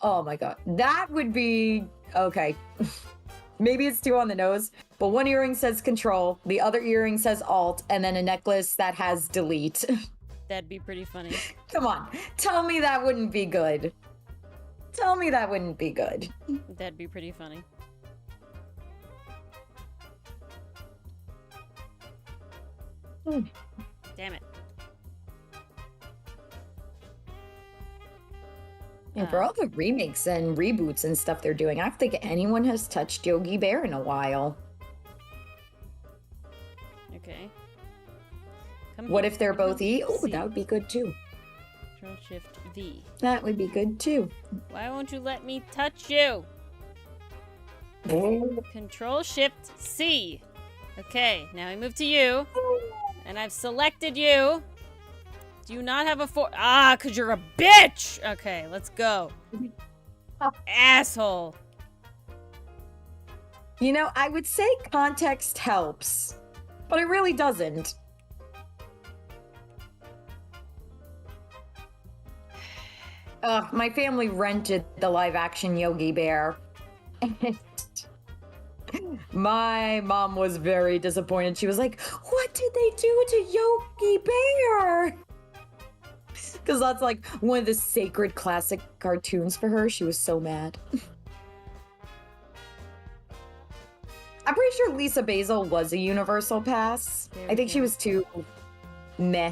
Oh my god. That would be... Okay. Maybe it's too on the nose, but one earring says Control, the other earring says Alt, and then a necklace that has Delete. That'd be pretty funny. Come on. Tell me that wouldn't be good. Tell me that wouldn't be good. That'd be pretty funny. Damn it. And for all the remakes and reboots and stuff they're doing, I don't think anyone has touched Yogi Bear in a while. Okay. What if they're both E? Oh, that would be good too. Control Shift V. That would be good too. Why won't you let me touch you? Control Shift C. Okay, now we move to you. And I've selected you. Do you not have a because you're a bitch! Okay, let's go. Asshole. You know, I would say context helps, but it really doesn't. My family rented the live-action Yogi Bear. And my mom was very disappointed. She was like, what did they do to Yogi Bear? Because that's like one of the sacred classic cartoons for her. She was so mad. I'm pretty sure Lisa Basil was a Universal Pass. I think she was too meh.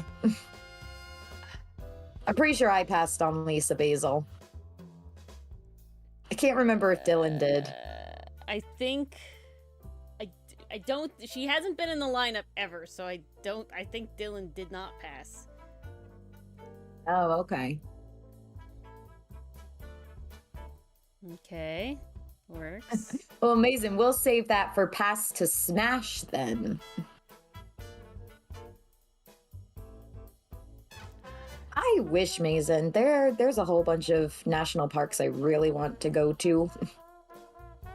I'm pretty sure I passed on Lisa Basil. I can't remember if Dylan did. I think... I don't... She hasn't been in the lineup ever, so I think Dylan did not pass. Oh, okay. Okay. Works. Well, amazing. We'll save that for Pass to Smash then. I wish, Mason. There's a whole bunch of national parks I really want to go to.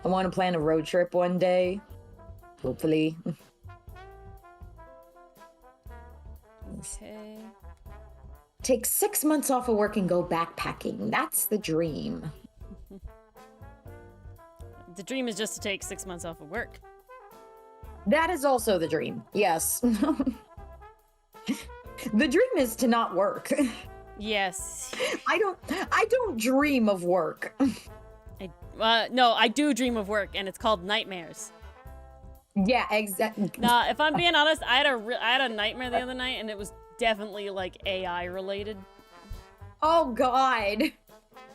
I want to plan a road trip one day. Hopefully. Okay. Take 6 months off of work and go backpacking. That's the dream. The dream is just to take 6 months off of work. That is also the dream. Yes. The dream is to not work. Yes. I don't dream of work. No, I do dream of work, and it's called nightmares. Yeah, exactly. Nah, if I'm being honest, I had a nightmare the other night, and it was definitely like AI related. Oh God.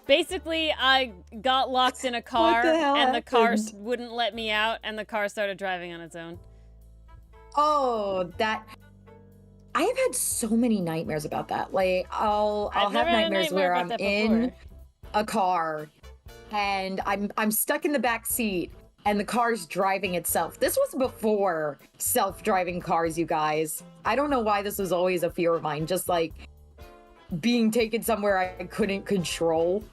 Basically, I got locked in a car, and the car happened? wouldn't let me out, and the car started driving on its own. Oh, that. I have had so many nightmares about that. Like, I'll I've have never had a nightmares nightmare where about I'm that in before. a car and I'm stuck in the back seat and the car's driving itself. This was before self-driving cars, you guys. I don't know why this was always a fear of mine, just like being taken somewhere I couldn't control.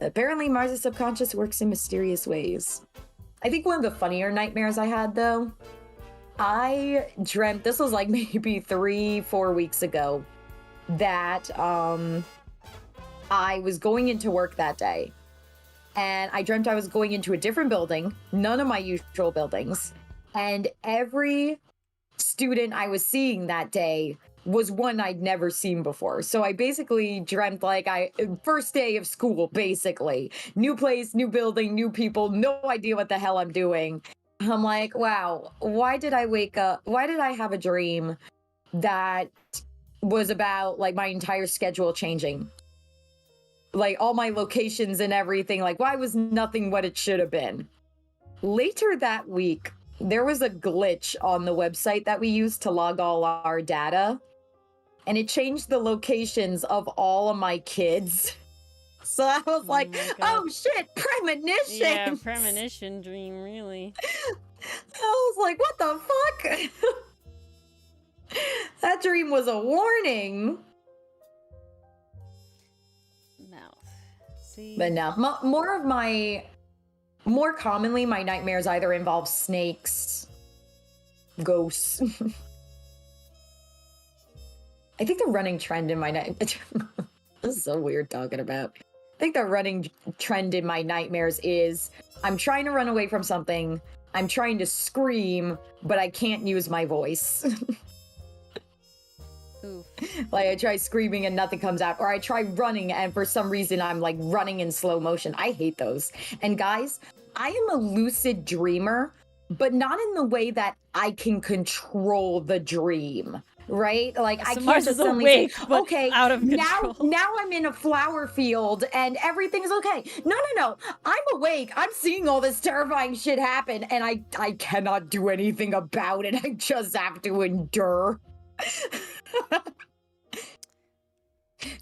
Apparently, Mars' subconscious works in mysterious ways. I think one of the funnier nightmares I had, though, I dreamt, this was like maybe 3-4 weeks ago, that I was going into work that day. And I dreamt I was going into a different building, none of my usual buildings. And every student I was seeing that day was one I'd never seen before. So I basically dreamt like first day of school, basically. New place, new building, new people, no idea what the hell I'm doing. I'm like, wow, why did I wake up? Why did I have a dream that was about like my entire schedule changing? Like all my locations and everything. Like, why was nothing what it should have been? Later that week, there was a glitch on the website that we used to log all our data, and it changed the locations of all of my kids. So I was like, oh shit, premonition. Yeah, premonition dream, really. I was like, what the fuck? That dream was a warning. Mouth. See? But no, more commonly, my nightmares either involve snakes, ghosts. I think the running trend in my night. This is so weird talking about. I think the running trend in my nightmares is I'm trying to run away from something. I'm trying to scream, but I can't use my voice. Oof. Like I try screaming and nothing comes out, or I try running and for some reason I'm like running in slow motion. I hate those. And guys, I am a lucid dreamer, but not in the way that I can control the dream. Right? Like I can't just suddenly awake, say, okay, out of control. now I'm in a flower field and everything's okay. No. I'm awake. I'm seeing all this terrifying shit happen and I cannot do anything about it. I just have to endure.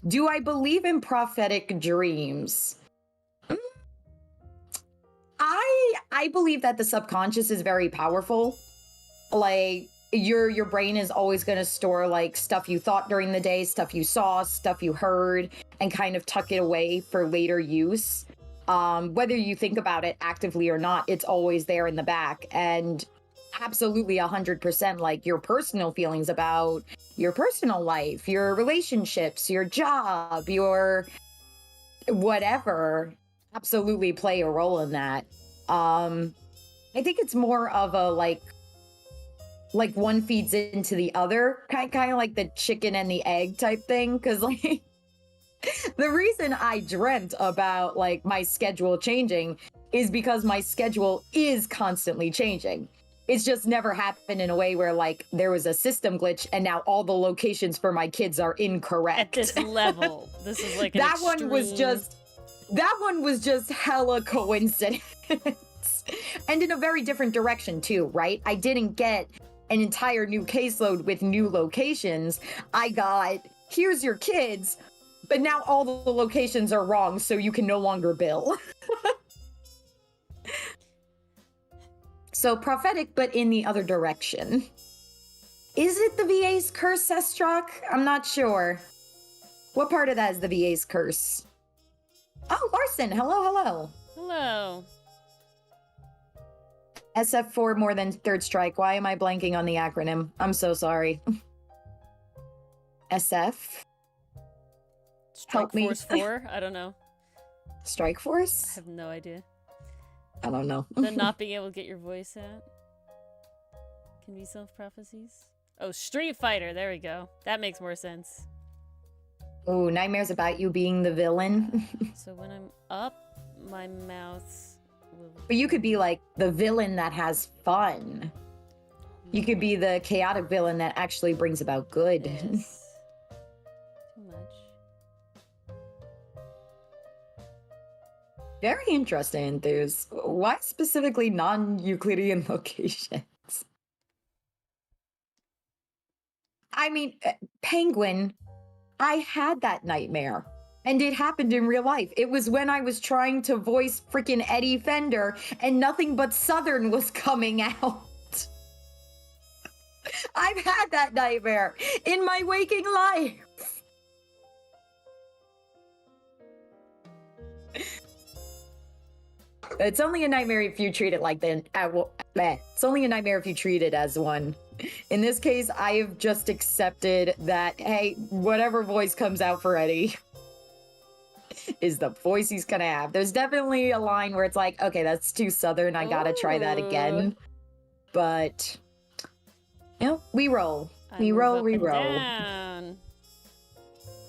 Do I believe in prophetic dreams? I believe that the subconscious is very powerful. Like your brain is always going to store like stuff you thought during the day, stuff you saw, stuff you heard, and kind of tuck it away for later use. Whether you think about it actively or not, it's always there in the back. And absolutely 100% like your personal feelings about your personal life, your relationships, your job, your whatever absolutely play a role in that. I think it's more of a like one feeds into the other, kind of like the chicken and the egg type thing. Cause like the reason I dreamt about like my schedule changing is because my schedule is constantly changing. It's just never happened in a way where like there was a system glitch and now all the locations for my kids are incorrect. At this level, this is like that one was just hella coincidence. And in a very different direction too, right? I didn't get an entire new caseload with new locations. I got, here's your kids, but now all the locations are wrong, so you can no longer bill. So prophetic, but in the other direction. Is it the VA's curse, Sestrak? I'm not sure. What part of that is the VA's curse? Oh, Larson, hello. Hello. SF4 more than third strike. Why am I blanking on the acronym? I'm so sorry. SF? Strike Help me. Force 4? I don't know. Strike Force? I have no idea. I don't know. The not being able to get your voice out can be self-prophecies. Oh, Street Fighter. There we go. That makes more sense. Oh, nightmares about you being the villain. So when I'm up, my mouth will... But you could be like the villain that has fun. You could be the chaotic villain that actually brings about good. Yes. Too much. Very interesting, enthuse. Why specifically non-Euclidean locations? I mean, Penguin, I had that nightmare. And it happened in real life. It was when I was trying to voice freaking Eddie Fender and nothing but Southern was coming out. I've had that nightmare in my waking life. It's only a nightmare if you treat it like it's only a nightmare if you treat it as one. In this case, I have just accepted that, hey, whatever voice comes out for Eddie is the voice he's gonna have. There's definitely a line where it's like, okay, that's too Southern. I gotta try that again. But, you know, we roll. I Reroll, move up and reroll. down.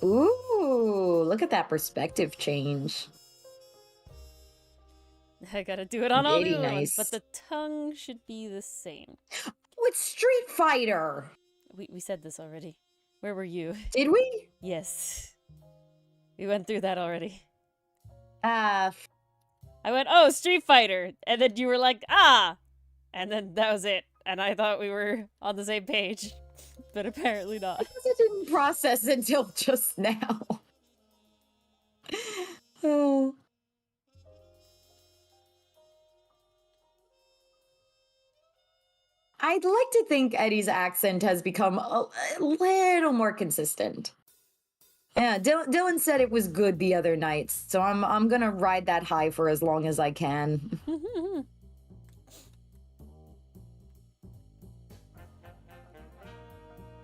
Ooh, look at that perspective change. I gotta do it on all the Very other ones, nice. but the tongue should be the same. With Street Fighter. We said this already. Where were you? Did we? Yes. We went through that already. Uh, I went, oh, Street Fighter! And then you were like, ah! And then that was it. And I thought we were on the same page. But apparently not. I guess it didn't process until just now. Oh. I'd like to think Eddie's accent has become a little more consistent. Yeah, Dylan said it was good the other night, so I'm gonna ride that high for as long as I can.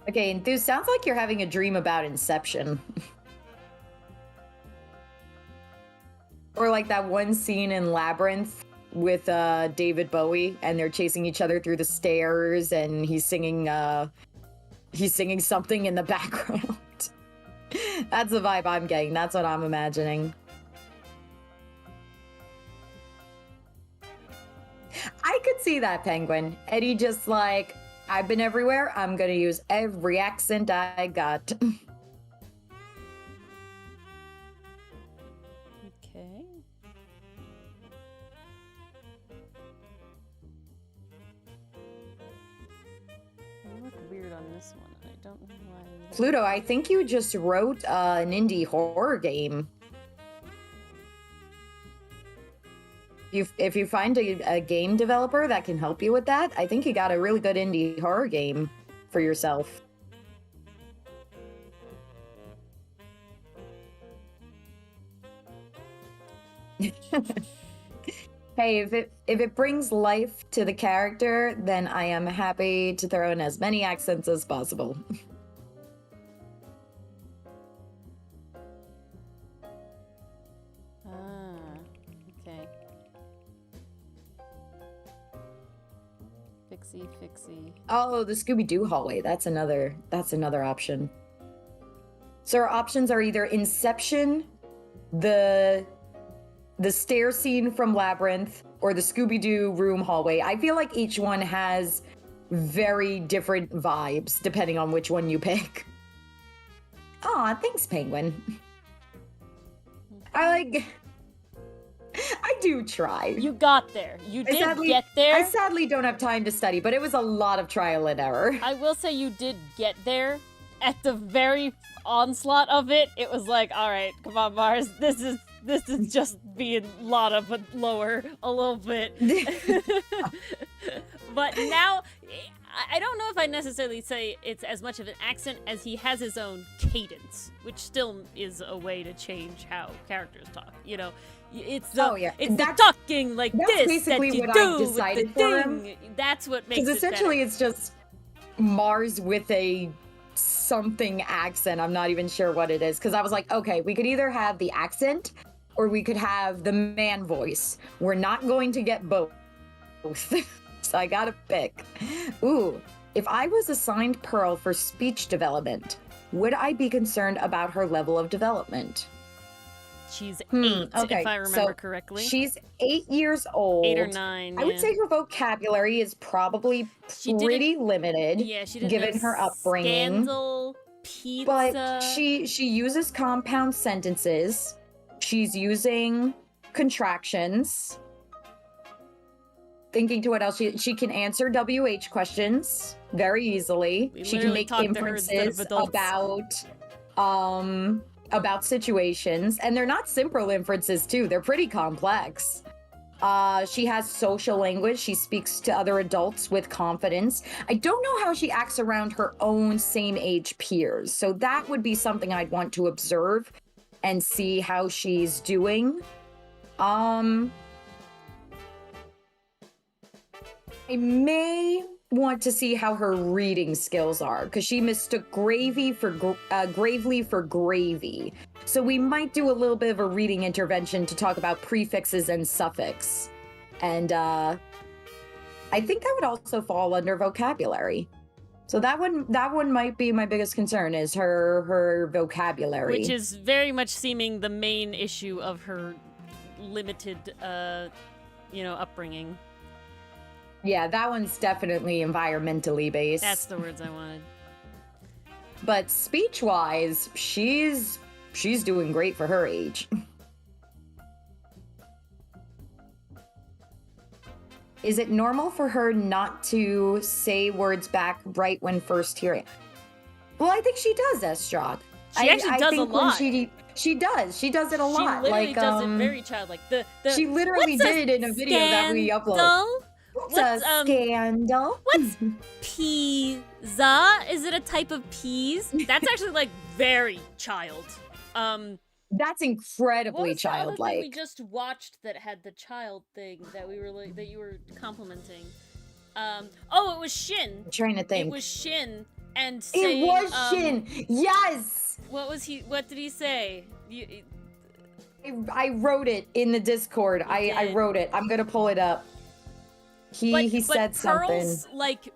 Okay, Enthuse, sounds like you're having a dream about Inception. Or like that one scene in Labyrinth with David Bowie, and they're chasing each other through the stairs, and he's singing something in the background. That's the vibe I'm getting. That's what I'm imagining. I could see that, Penguin. Eddie just like, I've been everywhere. I'm gonna use every accent I got. Okay. You look weird on this one. I don't know why. Pluto, I think you just wrote an indie horror game. If you find a game developer that can help you with that, I think you got a really good indie horror game for yourself. Hey, if it brings life to the character, then I am happy to throw in as many accents as possible. Okay. Fixie. Oh, the Scooby-Doo hallway. That's another option. So our options are either Inception, the stair scene from Labyrinth, or the Scooby-Doo room hallway. I feel like each one has very different vibes depending on which one you pick. Aw, thanks, Penguin. I do try. You got there. You did get there. I sadly don't have time to study, but it was a lot of trial and error. I will say you did get there. At the very onslaught of it, it was like, all right, come on, Mars. This is just being Lana, but lower a little bit. But now, I don't know if I necessarily say it's as much of an accent as he has his own cadence, which still is a way to change how characters talk. You know, it's the talking like this basically that you what do I decided with the for thing. him. That's what makes it Because essentially better. it's just Mars with a something accent. I'm not even sure what it is. Because I was like, okay, we could either have the accent or we could have the man voice. We're not going to get both. So I gotta pick. Ooh, if I was assigned Pearl for speech development, would I be concerned about her level of development? She's 8, okay, if I remember so correctly. She's 8 years old. 8 or 9. I would say her vocabulary is probably pretty limited, Yeah, she didn't given have her upbringing. Scandal, pizza. But she uses compound sentences. She's using contractions. Thinking to what else she can answer WH questions very easily. She can make inferences about situations, and they're not simple inferences too. They're pretty complex. She has social language. She speaks to other adults with confidence. I don't know how she acts around her own same age peers. So that would be something I'd want to observe and see how she's doing. I may want to see how her reading skills are, because she mistook gravely for gravy. So we might do a little bit of a reading intervention to talk about prefixes and suffix. And I think that would also fall under vocabulary. So that one might be my biggest concern is her vocabulary. Which is very much seeming the main issue of her limited, upbringing. Yeah, that one's definitely environmentally based. That's the words I wanted. But speech-wise, she's doing great for her age. Is it normal for her not to say words back right when first hearing? Well, I think she does, Estrog. She actually does a lot. She does. She does it a lot. She literally does it very childlike. She literally did it in a video that we uploaded. What's a scandal? What's pizza? Is it a type of peas? That's actually like very child. That's incredibly what was the other childlike. thing we just watched that had the child thing that we were that you were complimenting. It was Shin. I'm trying to think. It was Shin and saying, it was Shin. Yes. What did he say? I wrote it in the Discord. I wrote it. I'm gonna pull it up. He said Pearl's, something. like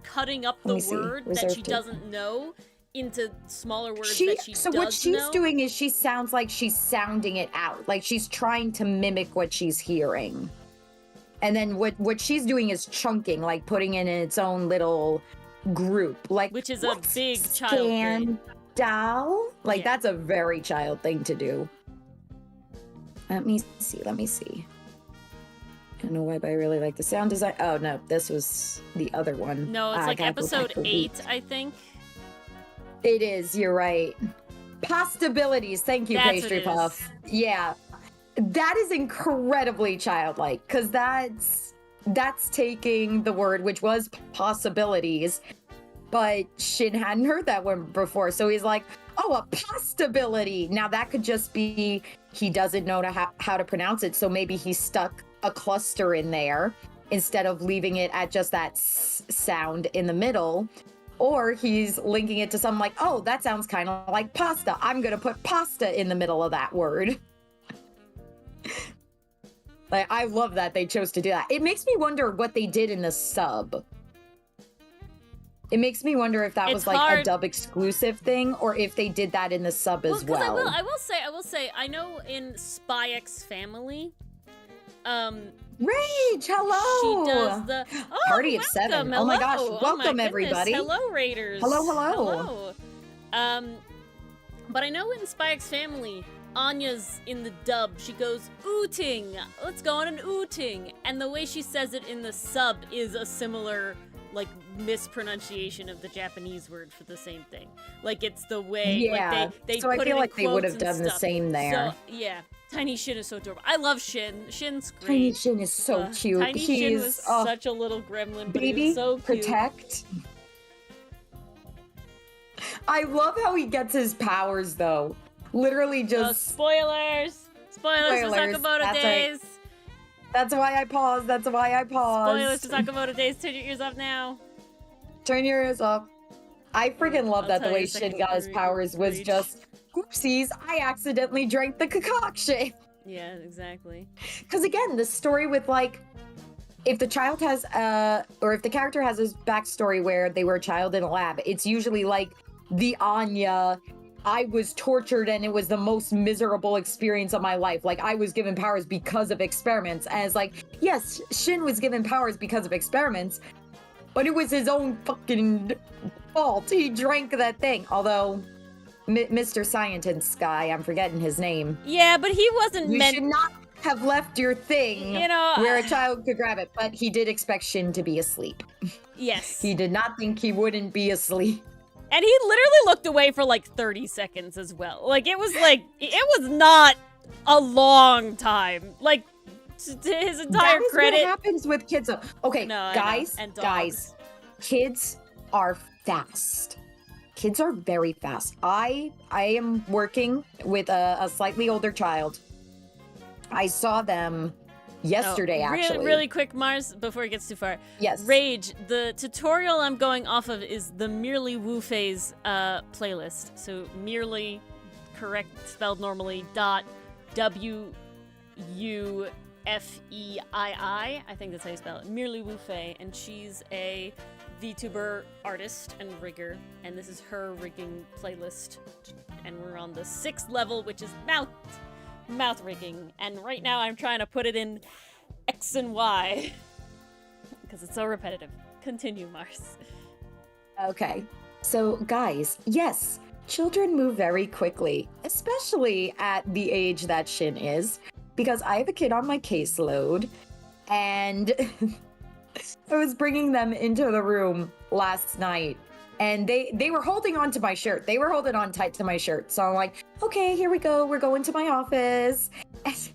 cutting up the word that she doesn't know into smaller words that she does know. So what she's doing is she sounds like she's sounding it out. Like she's trying to mimic what she's hearing. And then what she's doing is chunking, like putting it in its own little group. Like which is a big child thing. Like that's a very child thing to do. Let me see. I don't know why, but I really like the sound design. Oh no, this was the other one. No, it's like episode 8, I think. It is, you're right. Possibilities. Thank you, That's Pastry Puff. Yeah. That is incredibly childlike, because that's taking the word, which was possibilities, but Shin hadn't heard that one before. So he's like, oh, a possibility. Now that could just be he doesn't know how to pronounce it. So maybe he stuck a cluster in there instead of leaving it at just that sound in the middle. Or he's linking it to something like, oh, that sounds kind of like pasta. I'm going to put pasta in the middle of that word. Like, I love that they chose to do that. It makes me wonder what they did in the sub. It makes me wonder if that was like a dub exclusive thing or if they did that in the sub as well. I will say, I know in Spy X Family, Rage, hello! She does the Party of 7. Hello. Oh my gosh, Oh welcome my everybody. Hello, Raiders. Hello. But I know in Spy X Family, Anya's in the dub. She goes ooting. Let's go on an ooting, and the way she says it in the sub is a similar like mispronunciation of the Japanese word for the same thing. Like it's the way. Yeah. Like they so put I feel it like in they would have quotes done and the stuff. same there. So yeah. Tiny Shin is so adorable. I love Shin. Shin's great. Tiny Shin is so cute. Tiny Shin was such a little gremlin, but he was so cute. Protect. I love how he gets his powers though. Literally just spoilers for Sakamoto Days. Right. That's why I paused. Spoilers for Sakamoto Days. Turn your ears up now. Turn your ears up. I freaking love that the way Shin got his powers was just oopsies, I accidentally drank the concoction. Yeah, exactly. Because again, the story with like, if the child has or if the character has this backstory where they were a child in a lab, it's usually like the Anya, I was tortured and it was the most miserable experience of my life. Like I was given powers because of experiments. And it's like, yes, Shin was given powers because of experiments, but it was his own fucking fault. He drank that thing. Although Mr. Scientist guy, I'm forgetting his name. Yeah, but he wasn't meant. You should not have left your thing, where a child could grab it. But he did expect Shin to be asleep. Yes. He did not think he wouldn't be asleep. And he literally looked away for like 30 seconds as well. Like it was not a long time. Like to his entire that is credit. What happens with kids? Okay, no, guys, kids are fast. Kids are very fast. I am working with a slightly older child. I saw them yesterday, actually. Really quick, Mars, before it gets too far. Yes. Rage, the tutorial I'm going off of is the Merely Wu Phase playlist. So Merely, correct, spelled normally, .WUFEII. I think that's how you spell it. Merely Wu Fei. And she's a VTuber artist and rigger, and this is her rigging playlist. And we're on the 6th level, which is mouth rigging. And right now I'm trying to put it in X and Y because it's so repetitive. Continue, Mars. Okay. So, guys, yes, children move very quickly, especially at the age that Shin is, because I have a kid on my caseload, and I was bringing them into the room last night, and they were holding on to my shirt. They were holding on tight to my shirt. So I'm like, okay, here we go. We're going to my office. And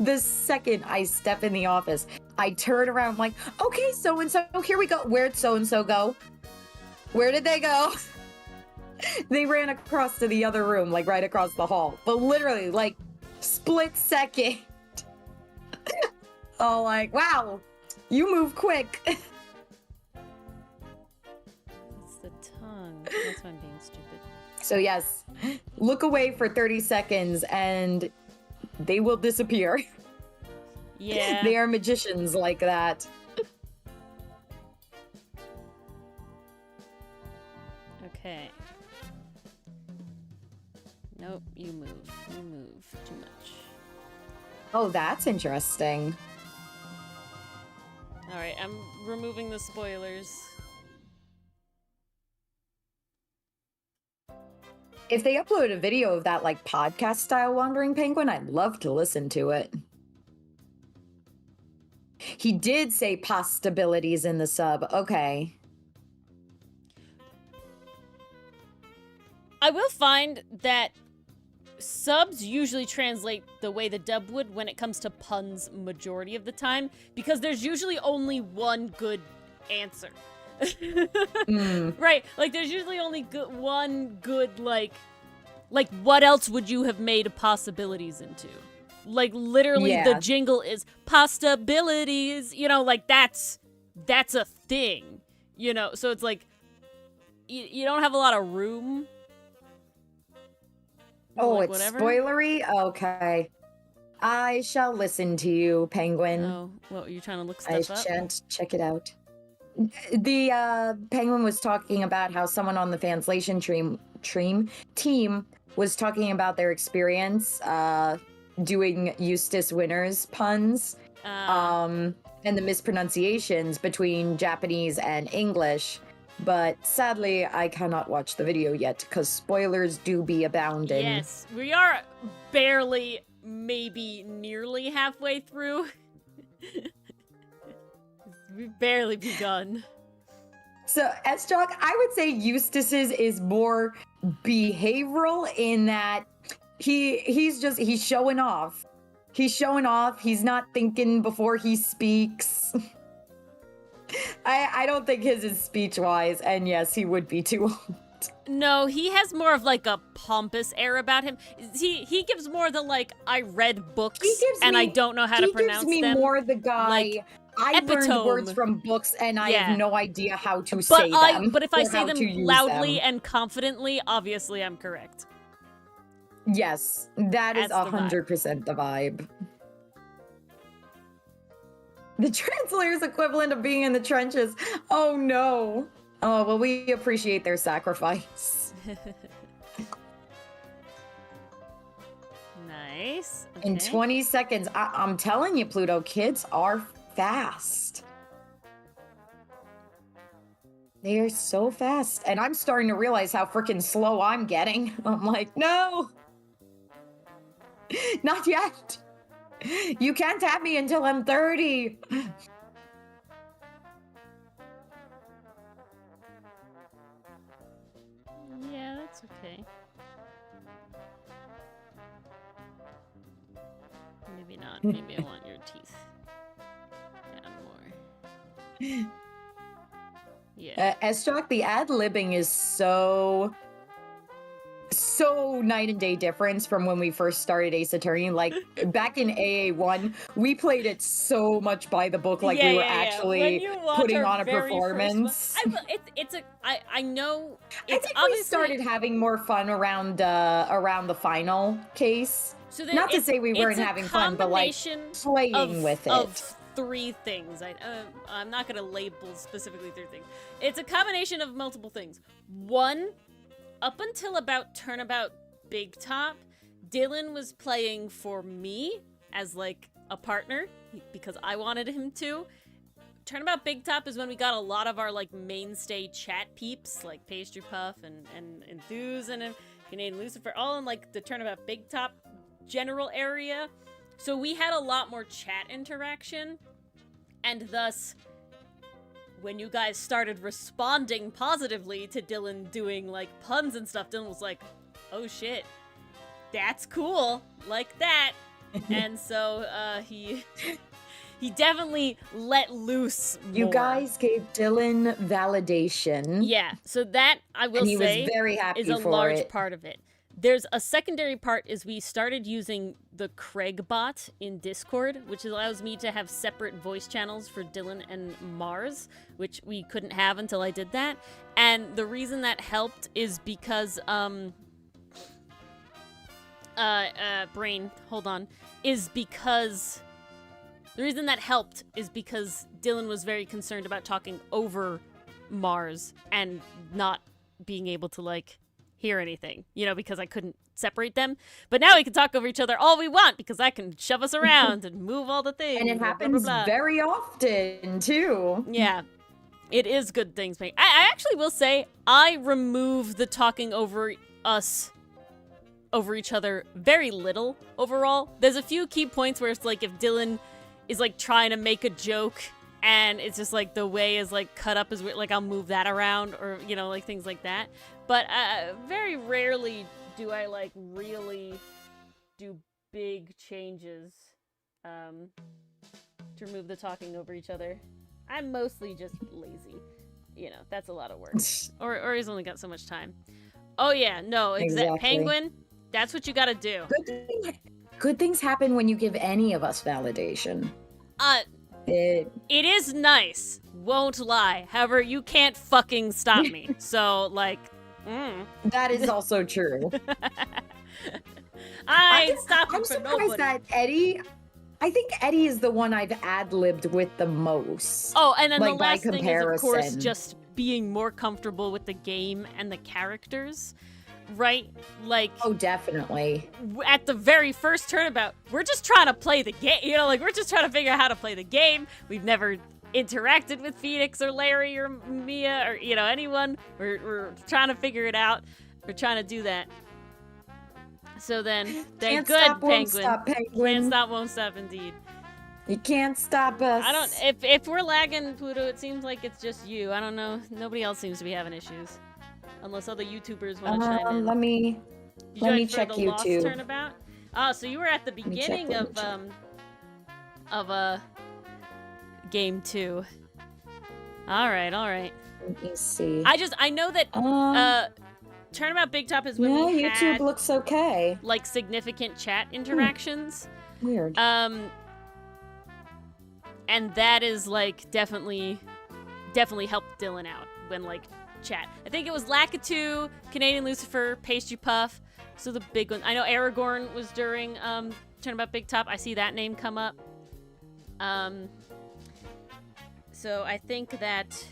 the second I step in the office, I turn around like, okay, so-and-so, here we go. Where'd so-and-so go? Where did they go? They ran across to the other room, like right across the hall. But literally, like, split second. Oh, like, wow, you move quick. It's the tongue. That's why I'm being stupid. So yes, look away for 30 seconds and they will disappear. Yeah. They are magicians like that. Okay. Nope, you move. You move too much. Oh, that's interesting. Alright, I'm removing the spoilers. If they upload a video of that, like, podcast style Wandering Penguin, I'd love to listen to it. He did say possibilities in the sub. Okay. I will find that subs usually translate the way the dub would when it comes to puns majority of the time, because there's usually only one good answer. Right, like there's usually only one good, like what else would you have made possibilities into? Like literally Yeah. the jingle is possibilities, you know, like that's a thing, you know, so it's like you don't have a lot of room. Oh, Like, it's whatever. spoilery? Okay. I shall listen to you, Penguin. Oh, what, were you trying to look I stuff up? shan't check it out. The Penguin was talking about how someone on the translation team was talking about their experience doing Eustace Winners puns and the mispronunciations between Japanese and English. But sadly, I cannot watch the video yet because spoilers do be abounding. Yes, we are barely, maybe nearly halfway through. We've barely begun. So, S-Jock, I would say Eustace's is more behavioral in that he's showing off. He's showing off. He's not thinking before he speaks. I don't think his is speech-wise, and yes, he would be too old. No, he has more of like a pompous air about him. He gives more the like, I read books and I don't know how to pronounce them. He gives me more the guy, like, I epitome. learned words from books and I Yeah. have no idea how to say them. But if I or say how them to use loudly them. and confidently, obviously I'm correct. Yes, that is That's the vibe. 100% the vibe. The translator's equivalent of being in the trenches. Oh no. Oh, well, we appreciate their sacrifice. Nice. In Okay. 20 seconds, I'm telling you, Pluto, kids are fast. They are so fast. And I'm starting to realize how freaking slow I'm getting. I'm like, no. Not yet. You can't have me until I'm 30. Yeah, that's okay. Maybe not. Maybe I want your teeth down more. Yeah. S-Jock, the ad-libbing is so night and day difference from when we first started Ace Attorney. Like back in AA1, we played it so much by the book, like we were actually When you watch putting our on a very first performance. one- I know I it's think obviously we started having more fun around the final case. so Not to say we weren't it's a having fun, but like combination playing with it. of three things. I'm not gonna label specifically three things. It's a combination of multiple things. One, up until about Turnabout Big Top, Dylan was playing for me as like a partner because I wanted him to. Turnabout Big Top is when we got a lot of our like mainstay chat peeps like Pastry Puff and Enthuse and Canadian Lucifer, all in like the Turnabout Big Top general area. So we had a lot more chat interaction, and thus when you guys started responding positively to Dylan doing like puns and stuff, Dylan was like, oh shit, that's cool, like that. And so he definitely let loose more. You guys gave Dylan validation. Yeah, so that, I will and he say, was very happy is a for large it. part of it. There's a secondary part is we started using the Craig bot in Discord, which allows me to have separate voice channels for Dylan and Mars, which we couldn't have until I did that. And the reason that helped is because, brain, hold on, is because... The reason that helped is because Dylan was very concerned about talking over Mars and not being able to, like, hear anything, you know, because I couldn't separate them. But now we can talk over each other all we want because I can shove us around and move all the things. And it happens very often, too. Yeah. It is good things. I actually will say I remove the talking over us over each other very little overall. There's a few key points where it's like if Dylan is like trying to make a joke and it's just like the way is like cut up as like I'll move that around or, you know, like things like that. But very rarely do I like really do big changes to remove the talking over each other. I'm mostly just lazy. You know, that's a lot of work. or he's only got so much time. Oh yeah, no, exactly. Penguin, that's what you gotta do. Good things happen when you give any of us validation. It is nice, won't lie. However, you can't fucking stop me. So, like, That is also true. I'm surprised that Eddie... I think Eddie is the one I've ad-libbed with the most. Oh, and then like, the last thing is, of course, just being more comfortable with the game and the characters. Right? Like... Oh, definitely. At the very first turnabout, we're just trying to play the game. You know, like, we're just trying to figure out how to play the game. We've never interacted with Phoenix or Larry or Mia or, you know, anyone. We're trying to figure it out. We're trying to do that. So then, they're good, stop, Penguin. Won't stop, Penguin. Can't stop, won't stop, indeed. You can't stop us. I don't... If we're lagging, Pluto, it seems like it's just you. I don't know. Nobody else seems to be having issues. Unless other YouTubers want to chime in. Let me check YouTube. Turnabout? Oh, so you were at the beginning of game 2. All right. Let me see. I know that Turnabout Big Top is when we YouTube had, looks okay. like, significant chat interactions. Weird. And that is like definitely helped Dylan out when like chat. I think it was Lakitu, Canadian Lucifer, Pastry Puff. So the big one. I know Aragorn was during Turnabout Big Top. I see that name come up. So I think that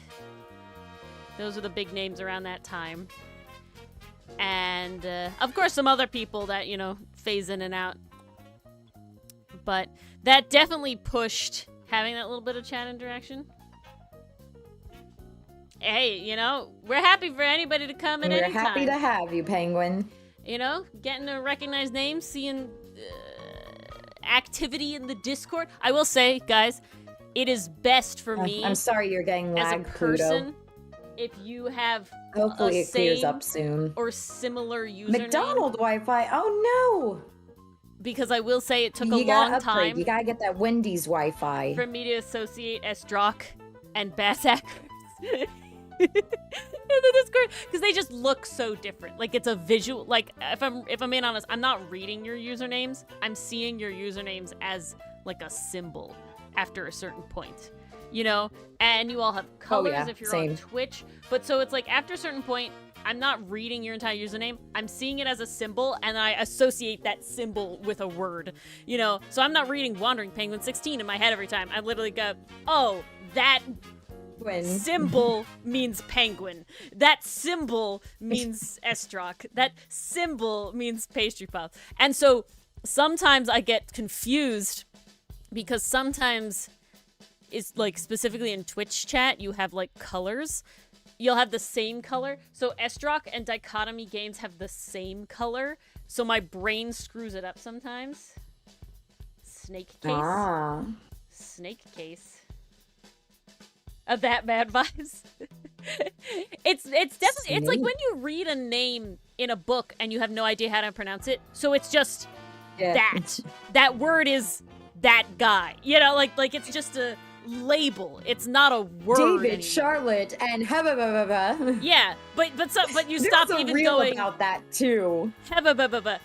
those are the big names around that time. And of course some other people that, you know, phase in and out. But that definitely pushed having that little bit of chat interaction. Hey, you know, we're happy for anybody to come at any time. We're happy to have you, Penguin. You know, getting to recognize names, seeing activity in the Discord. I will say, guys, it is best for me. I'm sorry you're getting lag, as a person, Pluto. if you have Hopefully it clears up soon. Or similar username. McDonald Wi-Fi. Oh no! Because I will say it took a long time. You gotta get that Wendy's Wi-Fi. For me to associate Esdrock and Basak in the Discord, because they just look so different. Like, it's a visual. Like, if I'm being honest, I'm not reading your usernames. I'm seeing your usernames as like a symbol after a certain point, you know. And you all have colors if you're on Twitch. But so it's like after a certain point, I'm not reading your entire username. I'm seeing it as a symbol, and I associate that symbol with a word. You know, so I'm not reading Wandering Penguin 16 in my head every time. I literally go, oh, that symbol means penguin. That symbol means Estrock. That symbol means pastry puff. And so sometimes I get confused because sometimes it's like specifically in Twitch chat, you have like colors. You'll have the same color. So Estrock and Dichotomy Games have the same color. So my brain screws it up sometimes. Snake case. Snake case. That bad vibes. It's definitely, it's like when you read a name in a book and you have no idea how to pronounce it. So it's just that word is that guy. You know, like it's just a label. It's not a word David, anymore. Charlotte, and yeah, but you stop even going about that too.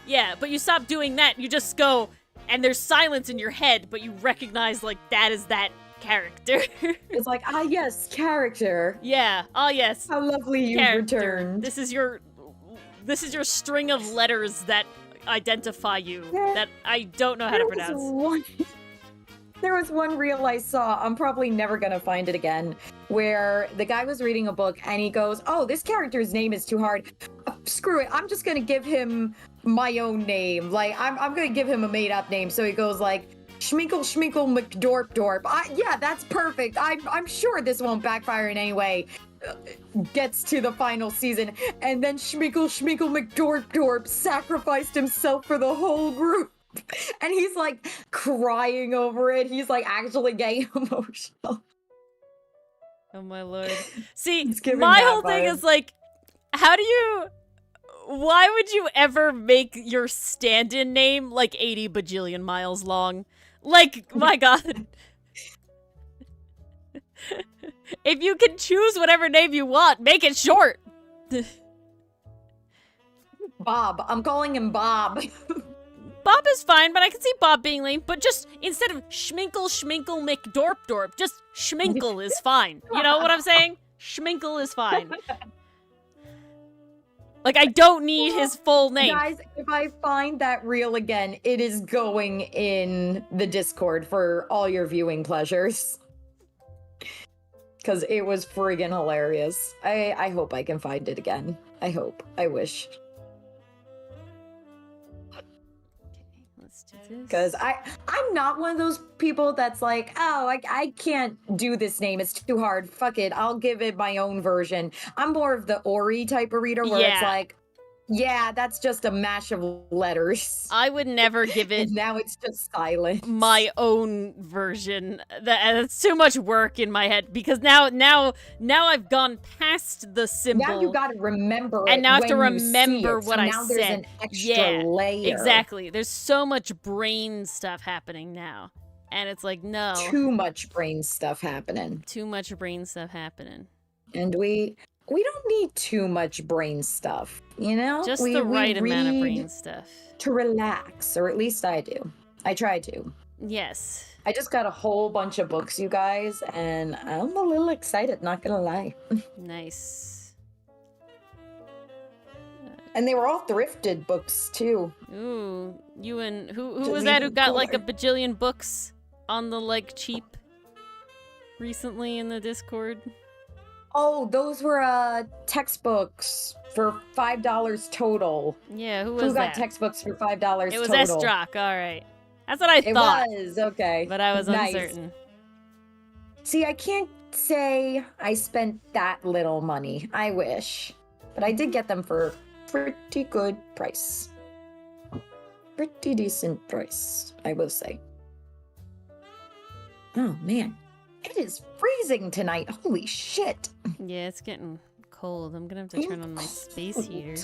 Yeah, but you stop doing that. You just go, and there's silence in your head, but you recognize like that is that character. It's like, yes, character. Yeah. Oh yes. How lovely you returned. This is your string of letters that identify you that I don't know how to pronounce. There was one reel I saw, I'm probably never gonna find it again, where the guy was reading a book and he goes, oh, this character's name is too hard. Screw it, I'm just gonna give him my own name. Like, I'm gonna give him a made-up name. So he goes like, Schminkle McDorp. Yeah, that's perfect. I'm sure this won't backfire in any way. Gets to the final season, and then Schminkle McDorp sacrificed himself for the whole group. And he's like crying over it. He's like actually getting emotional. Oh my lord. See, my whole thing is like, why would you ever make your stand-in name like 80 bajillion miles long? Like, my god. If you can choose whatever name you want, make it short. Bob. I'm calling him Bob. Bob is fine, but I can see Bob being lame. But just instead of Schminkle McDorp, just Schminkle is fine. You know what I'm saying? Schminkle is fine. Like, I don't need his full name. Guys, if I find that reel again, it is going in the Discord for all your viewing pleasures. Because it was friggin' hilarious. I hope I can find it again. I hope. I wish. Because I'm not one of those people that's like, oh, I can't do this name. It's too hard. Fuck it. I'll give it my own version. I'm more of the Ori type of reader where it's like, yeah, that's just a mash of letters. I would never give it. And now it's just silent. My own version. That's too much work in my head because now I've gone past the symbol. Now you gotta remember it. And now I have to remember what I now said. There's an extra layer. Exactly. There's so much brain stuff happening now. And it's like, no. Too much brain stuff happening. Too much brain stuff happening. And we don't need too much brain stuff, you know? Just the right amount of brain stuff. To relax, or at least I do. I try to. Yes. I just got a whole bunch of books, you guys, and I'm a little excited, not gonna lie. Nice. And they were all thrifted books, too. Ooh, you and who was that who got like a bajillion books on the like cheap recently in the Discord? Oh, those were textbooks for $5 total. Yeah, who was who got that? Textbooks for $5 total? It was Estrock, alright. That's what I thought. It was, okay. But I was uncertain. See, I can't say I spent that little money. I wish. But I did get them for pretty good price. Pretty decent price, I will say. Oh, man. It is freezing tonight. Holy shit. Yeah, it's getting cold. I'm gonna have to turn on my space heater.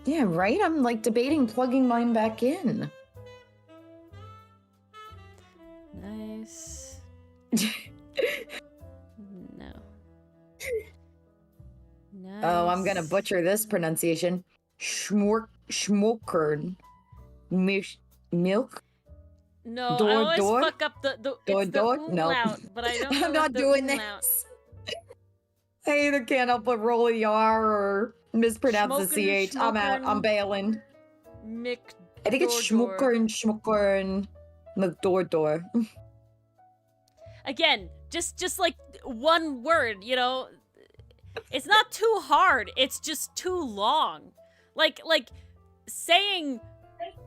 Yeah, right? I'm like debating plugging mine back in. Nice. No. Nice. Oh, I'm gonna butcher this pronunciation. Schmokern. Milk? No, I always fuck up the it's the umlaut, but I don't know I'm not the doing umlaut. this. I either can't help but roll the R or mispronounce the CH. I'm out. I'm bailing. I think it's Schmucker and McDordor. Again, just like one word, you know. It's not too hard. It's just too long. Like saying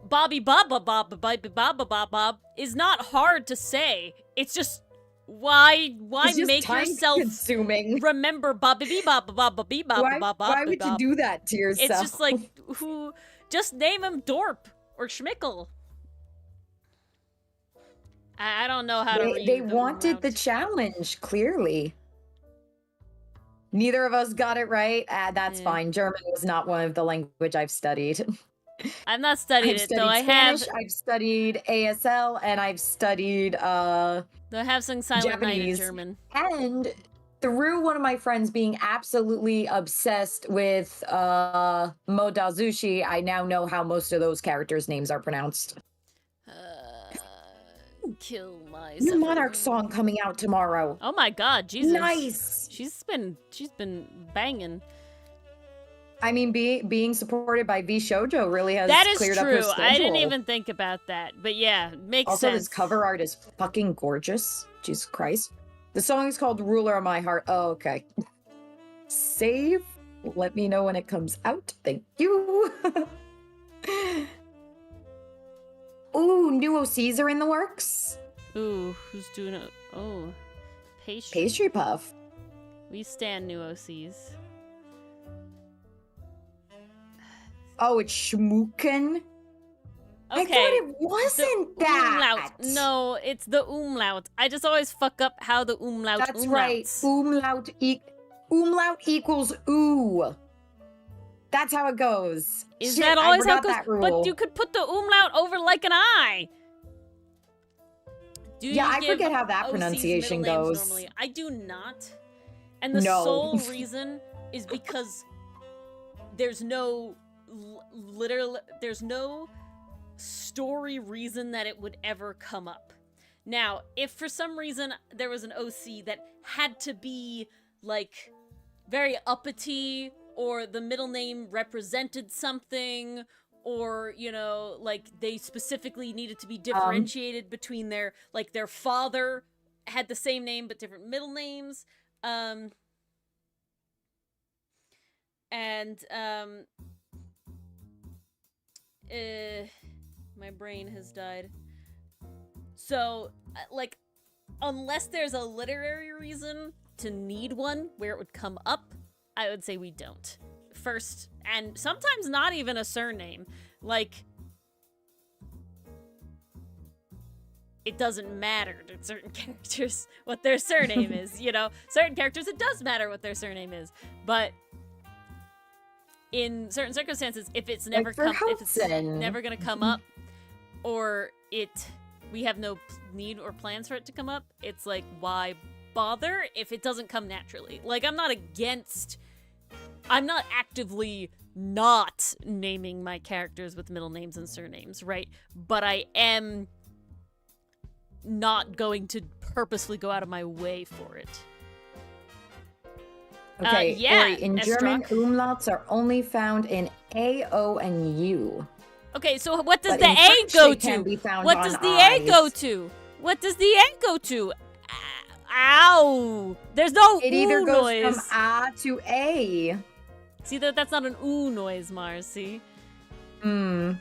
Bobby Baba Bob Bobby Baba Bob Bob is not hard to say. It's just why make yourself consuming. Remember Bobby Baba Baba Baba. Why would you do that to yourself? It's just like just name him Dorp or Schmickel. I don't know how to read. They wanted the challenge, clearly. Neither of us got it right. That's fine. German was not one of the language I've studied. I've not studied it, though I have. I've studied ASL, and I've studied I have some Silent Night in German. And through one of my friends being absolutely obsessed with Modazushi, I now know how most of those characters' names are pronounced. Kill my New Monarch song coming out tomorrow. Oh my god, Jesus. Nice. She's been banging. I mean, being supported by V Shoujo really has cleared up her schedule. That is true. I didn't even think about that. But yeah, makes sense. Also, this cover art is fucking gorgeous. Jesus Christ. The song is called Ruler of My Heart. Oh, okay. Save. Let me know when it comes out. Thank you. Ooh, new OCs are in the works. Ooh, who's doing it? Oh, Pastry Puff. We stand new OCs. Oh, it's Schmucken. Okay. I thought it wasn't that. Umlaut. No, it's the umlaut. I just always fuck up how the umlaut. That's umlauts. Right. Umlaut equals ooh. That's how it goes. Is that always how it goes? But you could put the umlaut over like an I. I forget how that pronunciation goes. Normally? I do not. And the sole reason is because there's no there's no story reason that it would ever come up. Now, if for some reason there was an OC that had to be like very uppity, or the middle name represented something, or, you know, like they specifically needed to be differentiated between their father had the same name but different middle names, my brain has died. So, like, unless there's a literary reason to need one where it would come up, I would say we don't. First, and sometimes not even a surname. Like, it doesn't matter to certain characters what their surname is, you know? Certain characters, it does matter what their surname is. But in certain circumstances, if it's never never gonna come up, or we have no need or plans for it to come up, it's like, why bother if it doesn't come naturally? Like, I'm not actively not naming my characters with middle names and surnames, right? But I am not going to purposely go out of my way for it. Okay, Ori, in German, umlauts are only found in A, O, and U. Okay, so what does the A go to? What does the A go to? What does the A go to? Ow! There's no It either goes from A to A. See, that's not an ooh noise, Mars, see? A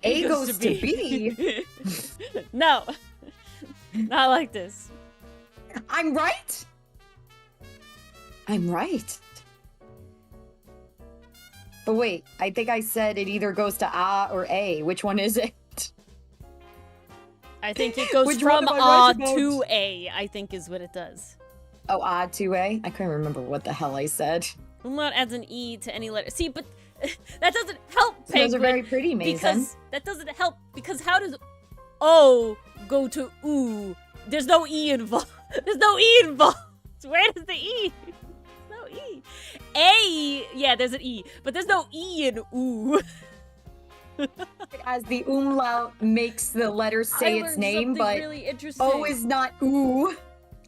goes to B. No. Not like this. I'm right? I'm right. But wait, I think I said it either goes to A or A. Which one is it? I think it goes from A to A, I think is what it does. Oh, A to A? I couldn't remember what the hell I said. Umlaut adds an E to any letter. See, but that doesn't help, Penguin. Those are very pretty, Mason. Because that doesn't help, because how does O go to oo? There's no E involved. There's no E involved. Where does the E? There's no E. A, yeah, there's an E, but there's no E in oo. As the umlaut makes the letter say its name, but really interesting. O is not oo.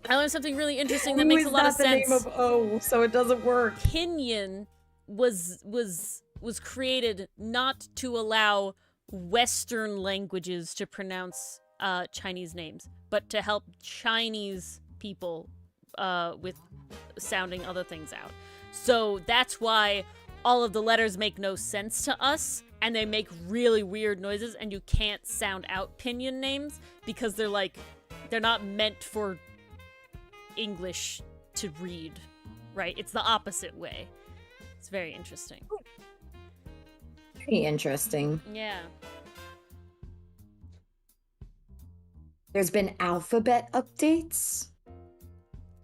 I learned something really interesting that Oo makes a is lot of not the sense. name of O, so it doesn't work. Pinyin was created not to allow Western languages to pronounce Chinese names, but to help Chinese people with sounding other things out. So that's why all of the letters make no sense to us, and they make really weird noises, and you can't sound out pinyin names because they're not meant for English to read, right? It's the opposite way. It's very interesting. Very interesting. Yeah. There's been alphabet updates.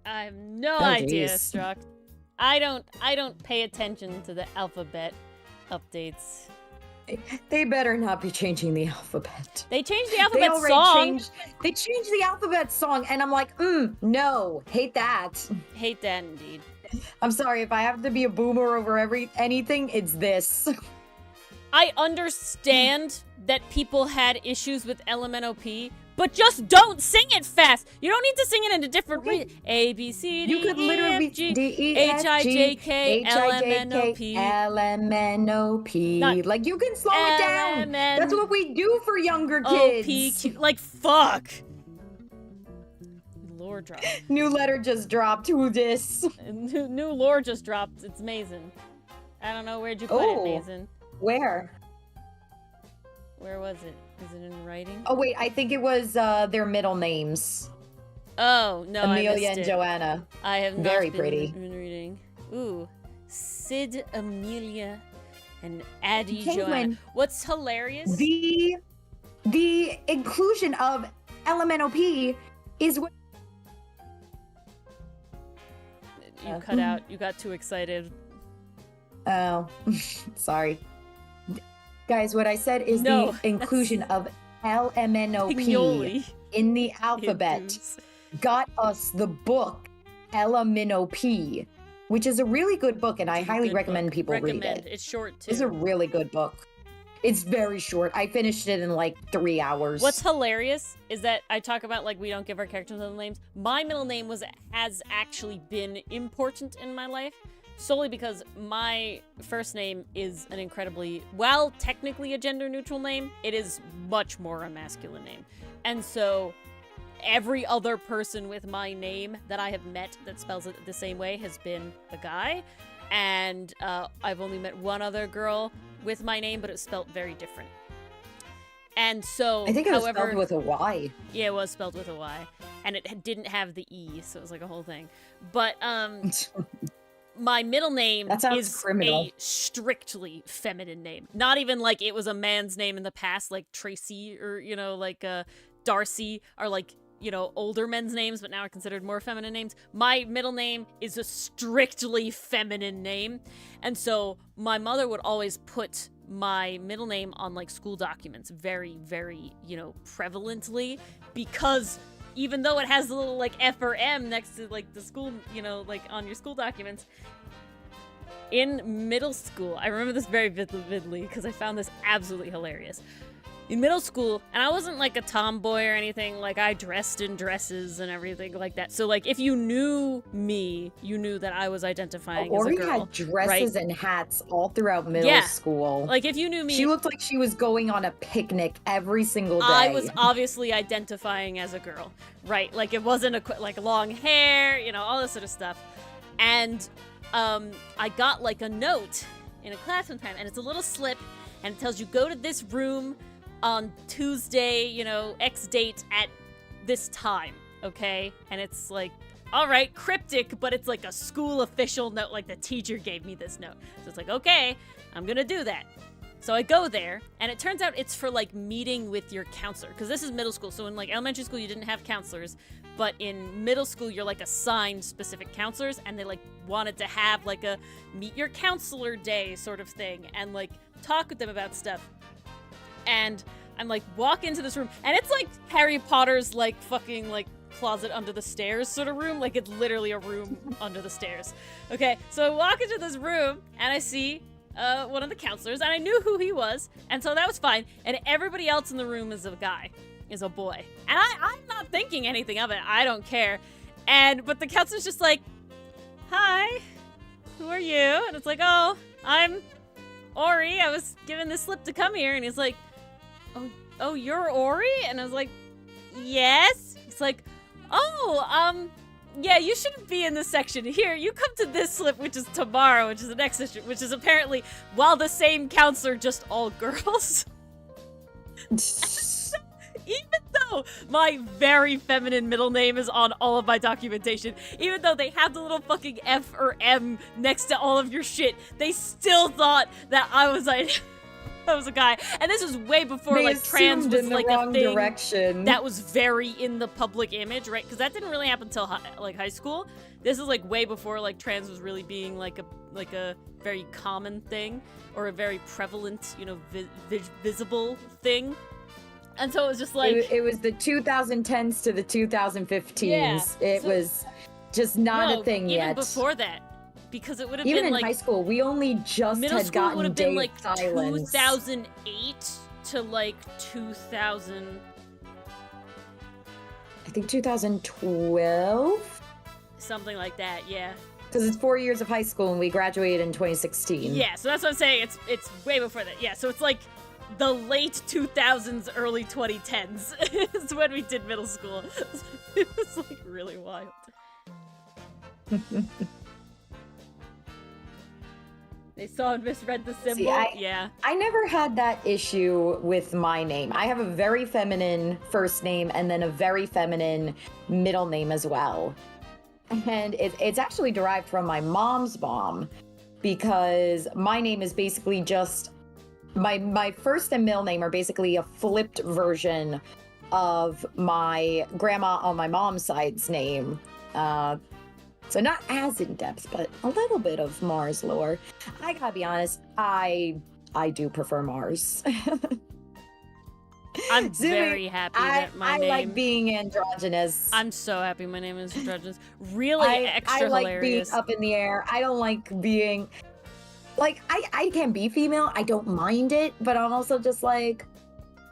I have no Oh, idea, geez. Struck. I don't pay attention to the alphabet updates. They better not be changing the alphabet. They changed the They alphabet already song. They changed the alphabet song, and I'm like, no, hate that. Hate that indeed. I'm sorry, if I have to be a boomer over anything, it's this. I understand that people had issues with LMNOP, but just don't sing it fast. You don't need to sing it in a different A, B, C, D, You could literally E, F, G, D, E, H, F, I, G, J, K, H, I, J, LMNOP. K, LMNOP. Not Like, you can slow it down. That's what we do for younger kids. OPQ. Like, fuck. Lore drop. New letter just dropped. Who this? New lore just dropped. It's Mason. I don't know. Where'd you put it, Mason? Where? Where was it? Is it in writing? Oh, wait, I think it was their middle names. Oh, no, Amelia I and missed it. Joanna. I have not Very been pretty. reading. Ooh. Sid, Amelia, and Addie Okay, Joanna. when What's hilarious? The inclusion of LMNOP is what... You cut out. You got too excited. Oh, sorry. Guys, what I said is No, the inclusion of LMNOP Pignoli. in the alphabet Induce. got us the book LMNOP, which is a really good book, and I It's a highly good recommend book. people read Recommend. it. It's short, too. It's a really good book. It's very short. I finished it in like 3 hours. What's hilarious is that I talk about, like, we don't give our characters middle names. My middle name has actually been important in my life, solely because my first name is an incredibly, while technically a gender-neutral name, it is much more a masculine name. And so every other person with my name that I have met that spells it the same way has been a guy. And I've only met one other girl with my name, but it's spelled very different. And so, I think it was however, spelled with a Y. yeah, it was spelled with a Y, and it didn't have the E, so it was like a whole thing. But my middle name That sounds is criminal. a strictly feminine name. Not even like it was a man's name in the past, like Tracy or like Darcy are like older men's names, but now are considered more feminine names. My middle name is a strictly feminine name, and so my mother would always put my middle name on like school documents very, very, prevalently, because even though it has a little like F or M next to like the school, like on your school documents. In middle school, I remember this very vividly because I found this absolutely hilarious. In middle school, and I wasn't like a tomboy or anything, like I dressed in dresses and everything like that. So like if you knew me, you knew that I was identifying as a Ori girl. had dresses and hats all throughout middle school. Like if you knew me, she looked like she was going on a picnic every single day. I was obviously identifying as a girl, right? Like it wasn't like long hair, all this sort of stuff. And I got like a note in a class one time, and it's a little slip, and it tells you go to this room on Tuesday, X date at this time, okay? And it's like, all right, cryptic, but it's like a school official note, like the teacher gave me this note. So it's like, okay, I'm gonna do that. So I go there, and it turns out it's for like meeting with your counselor, because this is middle school. So in like elementary school, you didn't have counselors, but in middle school, you're like assigned specific counselors, and they like wanted to have like a meet your counselor day sort of thing, and like talk with them about stuff. And I'm like, walk into this room, and it's like Harry Potter's like fucking like closet under the stairs sort of room. Like it's literally a room under the stairs. Okay, so I walk into this room, and I see one of the counselors, and I knew who he was, and so that was fine. And everybody else in the room is a boy. And I'm not thinking anything of it. I don't care. But the counselor's just like, hi, who are you? And it's like, oh, I'm Ori. I was given this slip to come here. And he's like, oh, you're Ori? And I was like, yes. He's like, oh, yeah, you shouldn't be in this section. Here, you come to this slip, which is tomorrow, which is the next section, which is apparently, while the same counselor, just all girls. Even though my very feminine middle name is on all of my documentation, even though they have the little fucking F or M next to all of your shit, they still thought that I was like, I was a guy. And this was way before they like trans was like a thing direction. that was very in the public image, right? Because that didn't really happen until high school. This is like way before like trans was really being like a very common thing or a very prevalent, visible thing. And so it was just like... It was the 2010s to the 2015s. Yeah, it was just not a thing yet. Even before that. Because it would have been like... Even in high school, we only just had gotten day like silence. 2008 to like 2000... I think 2012? Something like that, yeah. Because it's 4 years of high school and we graduated in 2016. Yeah, so that's what I'm saying. It's way before that. Yeah, so it's like... the late 2000s, early 2010s is when we did middle school. It was like really wild. They saw and misread the symbol. See, I never had that issue with my name. I have a very feminine first name and then a very feminine middle name as well. And it's actually derived from my mom's mom because my name is basically just... My first and middle name are basically a flipped version of my grandma on my mom's side's name. So not as in depth, but a little bit of Mars lore. I gotta be honest, I do prefer Mars. I'm very happy that my name... I like being androgynous. I'm so happy my name is androgynous. Really extra hilarious. I like being up in the air. I don't like being... Like, I can be female, I don't mind it, but I'm also just like,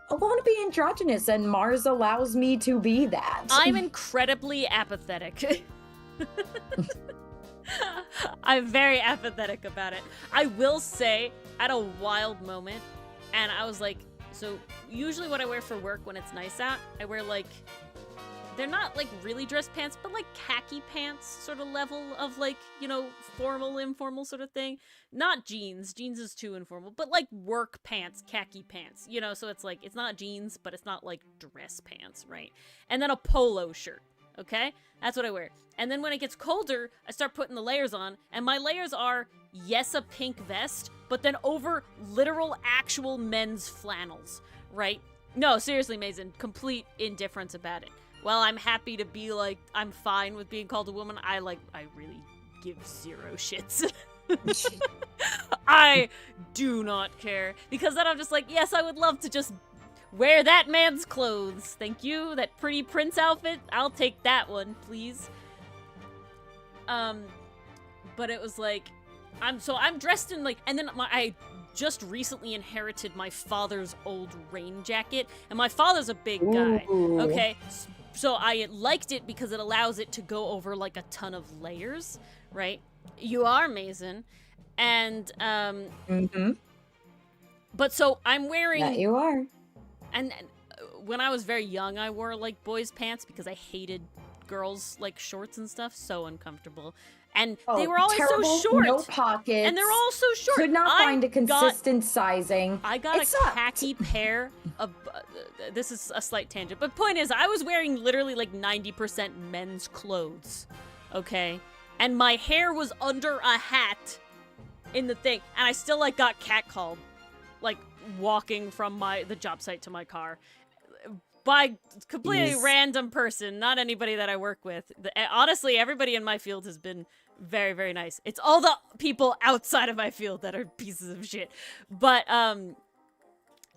I want to be androgynous, and Mars allows me to be that. I'm incredibly apathetic. I'm very apathetic about it. I will say, at a wild moment, and I was like, so usually what I wear for work when it's nice out, I wear like, they're not like really dress pants, but like khaki pants sort of level of like, formal, informal sort of thing. Not jeans. Jeans is too informal, but like work pants, khaki pants, so it's like, it's not jeans, but it's not like dress pants, right? And then a polo shirt, okay? That's what I wear. And then when it gets colder, I start putting the layers on, and my layers are, yes, a pink vest, but then over literal actual men's flannels, right? No, seriously, Mason, complete indifference about it. Well, I'm happy to be like, I'm fine with being called a woman. I really give zero shits. I do not care. Because then I'm just like, yes, I would love to just wear that man's clothes. Thank you. That pretty prince outfit. I'll take that one, please. But it was like, I'm dressed in like, and then I just recently inherited my father's old rain jacket. And my father's a big guy. Ooh. Okay. So I liked it because it allows it to go over like a ton of layers, right? You are Mason. And, but so I'm wearing... That you are. And when I was very young, I wore like boys' pants because I hated girls like shorts and stuff. So uncomfortable. And they were always terrible, so short. No pockets. And they're all so short. Could not find a consistent sizing. I got a khaki pair of... this is a slight tangent. But point is, I was wearing literally like 90% men's clothes. Okay? And my hair was under a hat in the thing. And I still like got catcalled. Like walking from the job site to my car. By completely random person. Not anybody that I work with. Honestly, everybody in my field has been... very, very nice. It's all the people outside of my field that are pieces of shit. But,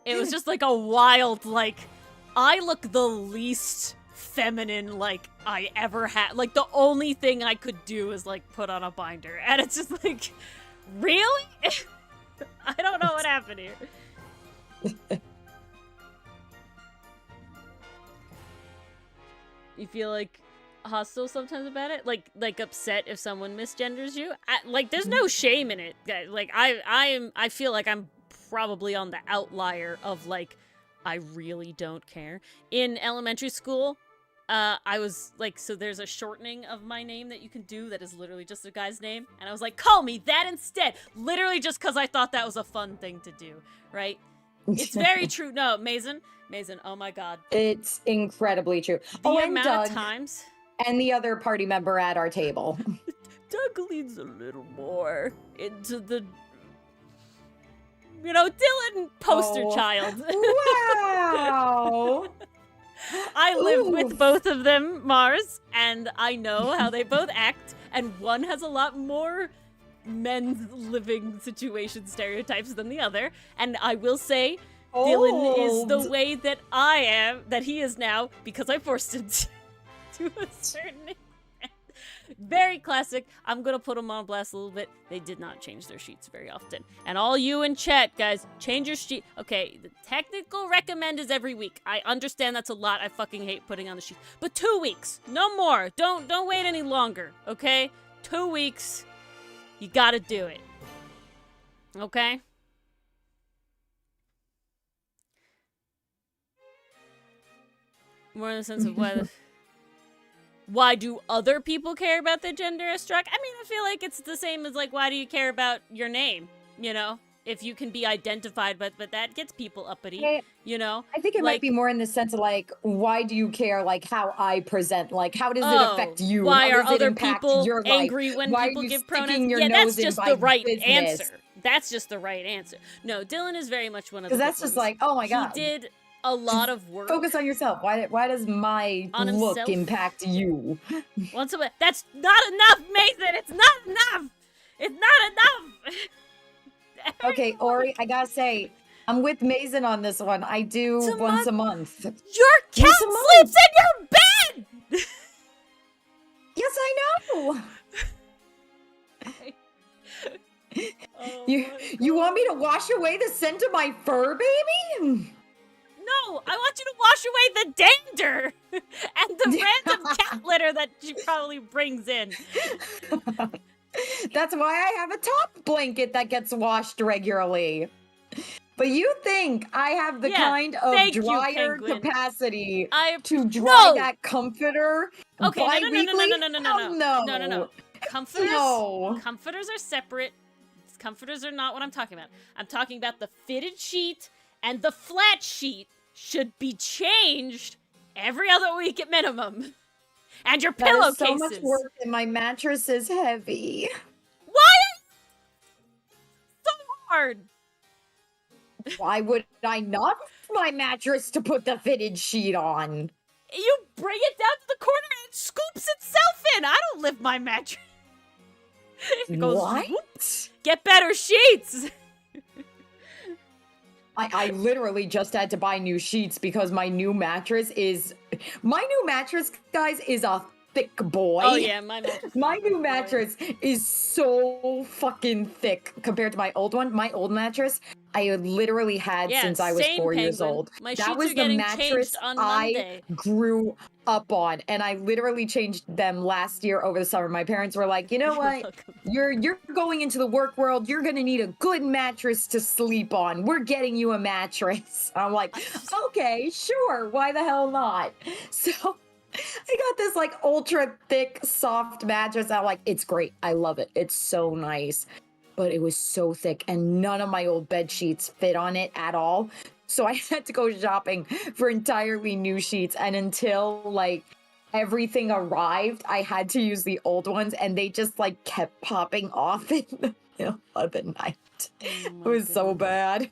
it was just like a wild, like, I look the least feminine, like, I ever had. Like, the only thing I could do is, like, put on a binder. And it's just like, really? I don't know what happened here. You feel like hostile sometimes about it, like upset if someone misgenders you. Like, there's no shame in it, guys. Like, I feel like I'm probably on the outlier of like, I really don't care. In elementary school, I was like, so there's a shortening of my name that you can do that is literally just a guy's name, and I was like, call me that instead, literally just because I thought that was a fun thing to do, right? It's very true. No, Mason, oh my god. It's incredibly true. The and amount Doug, of times. and the other party member at our table. Doug leans a little more into the, Dylan poster child. Wow. I live Ooh. with both of them, Mars, and I know how they both act, and one has a lot more men's living situation stereotypes than the other, and I will say, Dylan is the way that I am, that he is now, because I forced him to a certain extent. Very classic. I'm gonna put them on blast a little bit. They did not change their sheets very often. And all you in chat, guys, change your sheet. Okay, the technical recommend is every week. I understand that's a lot. I fucking hate putting on the sheets. But 2 weeks, no more. Don't wait any longer, okay? 2 weeks, you gotta do it. Okay? More in the sense of why do other people care about their gender as struck? I mean, I feel like it's the same as, like, why do you care about your name, If you can be identified, but that gets people uppity, I think it might be more in the sense of, like, why do you care, like, how I present? Like, how does it affect you? Why how are does it other impact people your angry life? when why people are you give sticking pronouns? Your Yeah, nose that's just in the my right business? answer. That's just the right answer. No, Dylan is very much one of the Because that's just ones. like, oh my god. He did a lot of work. Focus on yourself. Why does my on look himself? impact you? Once a week. That's not enough, Mason! It's not enough! It's not enough! Okay, Ori, I gotta say, I'm with Mason on this one. I do once a month. Your cat sleeps in your bed! Yes, I know! Oh you want me to wash away the scent of my fur, baby? No, I want you to wash away the dander and the random cat litter that she probably brings in. That's why I have a top blanket that gets washed regularly. But you think I have the kind of dryer capacity to dry that comforter bi-weekly? No. Comforters are separate. Comforters are not what I'm talking about. I'm talking about the fitted sheet and the flat sheet should be changed every other week at minimum. And your pillowcases. So much work and my mattress is heavy. Why so hard? Why would I not use my mattress to put the fitted sheet on? You bring it down to the corner and it scoops itself in. I don't lift my mattress. It goes, what? Whoop. Get better sheets. I literally just had to buy new sheets because my new mattress, guys, is a thick boy. Oh yeah, my new mattress is so fucking thick compared to my old one. My old mattress, I had literally had since I was 4 years old. My that was the mattress I grew up on, and I literally changed them last year over the summer. My parents were like, you know what? You're going into the work world. You're gonna need a good mattress to sleep on. We're getting you a mattress. I'm like, okay, sure. Why the hell not? So I got this like ultra thick, soft mattress. I'm like, it's great. I love it. It's so nice. But it was so thick and none of my old bed sheets fit on it at all. So I had to go shopping for entirely new sheets. And until like everything arrived, I had to use the old ones and they just like kept popping off in the middle of the night. It was so bad.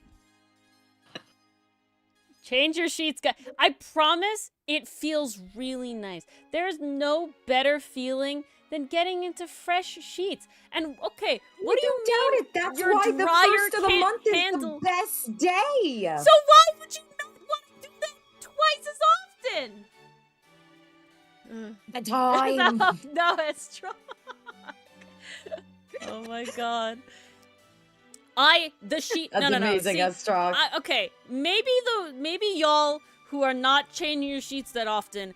Change your sheets, guys. I promise it feels really nice. There's no better feeling than getting into fresh sheets. And okay, what do you mean? Doubt it. That's your why the first of the month is handle... the best day. So why would you not want to do that twice as often? The time. No, it's strong. Oh my god. The sheet. That's no. amazing, See, Estrog. okay, maybe y'all who are not changing your sheets that often,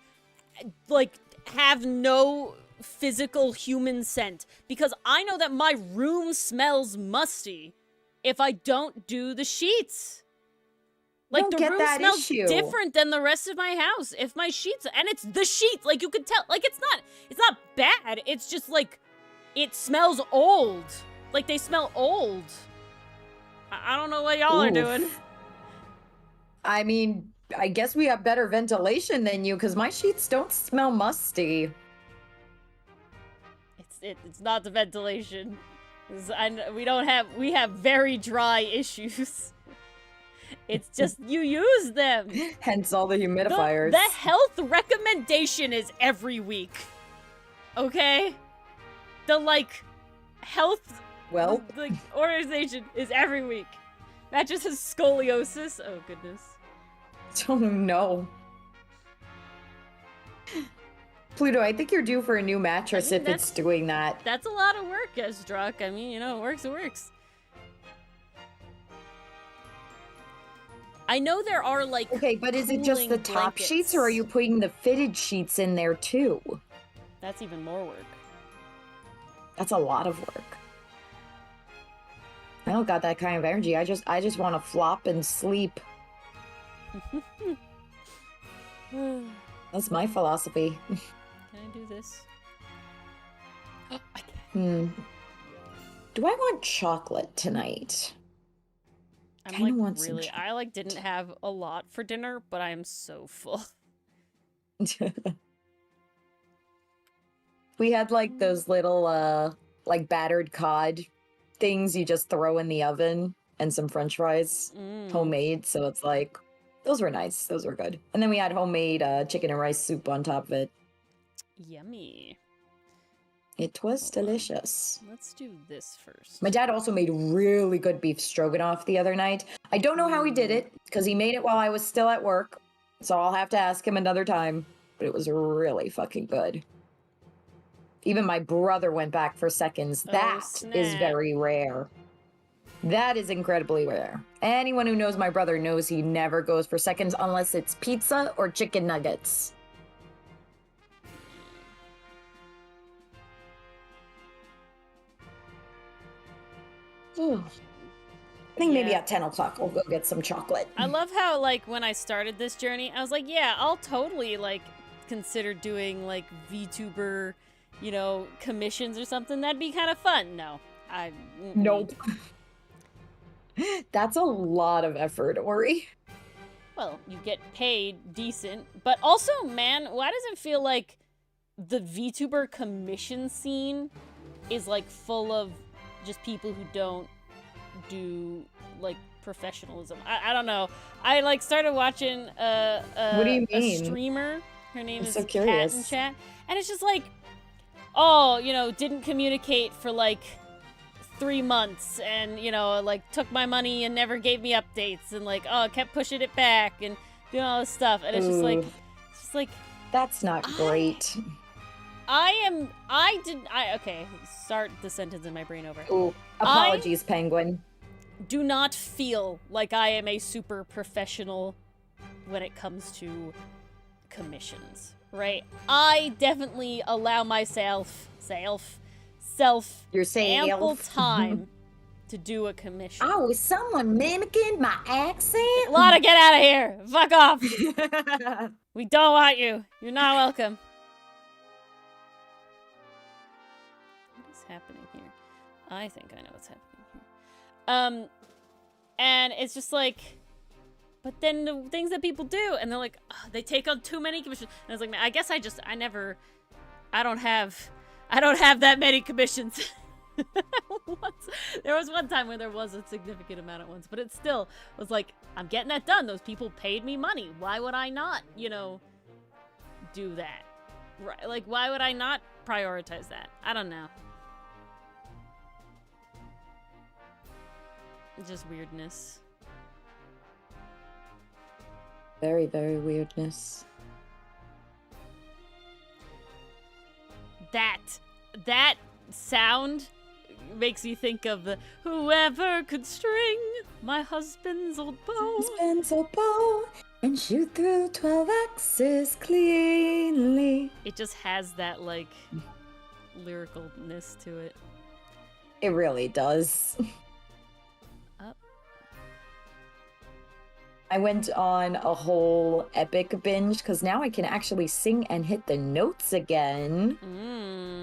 like, have no physical human scent, because I know that my room smells musty if I don't do the sheets. Like, Don't the get room that smells issue. different than the rest of my house if my sheets, and it's the sheets. Like, you could tell. Like, it's not bad. It's just like it smells old. Like, they smell old. I don't know what y'all are doing. I mean, I guess we have better ventilation than you, because my sheets don't smell musty. It's not the ventilation. We have very dry issues. It's just you use them. Hence all the humidifiers. The health recommendation is every week. Okay? The, like, health the organization is every week. That just has scoliosis. Oh, goodness. Oh, no. Pluto, I think you're due for a new mattress if it's doing that. That's a lot of work, Esdruck. I mean, you know, it works, it works. I know there are, like, okay, but is it just the top blankets. sheets, or are you putting the fitted sheets in there too? That's even more work. That's a lot of work. I don't got that kind of energy. I just want to flop and sleep. That's my philosophy. Can I do this? Oh, I can. Do I want chocolate tonight? I'm like, really, I like didn't have a lot for dinner, but I'm so full. We had like those little like battered cod things you just throw in the oven, and some french fries, homemade, so it's like, those were nice, those were good. And then we had homemade chicken and rice soup on top of it. Yummy. It was delicious. Let's do this first. My dad also made really good beef stroganoff the other night. I don't know how he did it, because he made it while I was still at work, so I'll have to ask him another time, but it was really fucking good. Even my brother went back for seconds. That is very rare. That is incredibly rare. Anyone who knows my brother knows he never goes for seconds unless it's pizza or chicken nuggets. I think maybe at 10 o'clock we'll go get some chocolate. I love how, like, when I started this journey, I was like, yeah, I'll totally, like, consider doing, like, VTuber, you know, commissions or something. That'd be kind of fun. No. Nope. That's a lot of effort, Ori. Well, you get paid decent, but also, man, why does it feel like the VTuber commission scene is, like, full of just people who don't do, like, professionalism? I don't know. I, like, started watching what do you mean? A streamer. Her name is so Cat in Chat, and it's just like, oh, you know, didn't communicate for, like, 3 months, and, you know, like, took my money and never gave me updates, and, like, oh, kept pushing it back and doing all this stuff, and it's just like that's not great. Okay, start the sentence in my brain over. Ooh, apologies, Penguin. Do not feel like I am a super professional when it comes to commissions, right? I definitely allow myself ample time to do a commission. Oh, is someone mimicking my accent? Lotta, get out of here! Fuck off! We don't want you. You're not welcome. What is happening here? I think I know what's happening here. And it's just like, but then the things that people do, and they're like, oh, they take on too many commissions. And I was like, man, I guess I don't have that many commissions. There was one time where there was a significant amount at once, but it still was like, I'm getting that done. Those people paid me money. Why would I not, you know, do that? Right? Like, why would I not prioritize that? I don't know. Just weirdness. Very, very weirdness. That sound makes you think of the whoever could string my husband's old bow. Husband's old bow and shoot through 12 axes cleanly. It just has that, like, lyricalness to it. It really does. Up. I went on a whole epic binge because now I can actually sing and hit the notes again.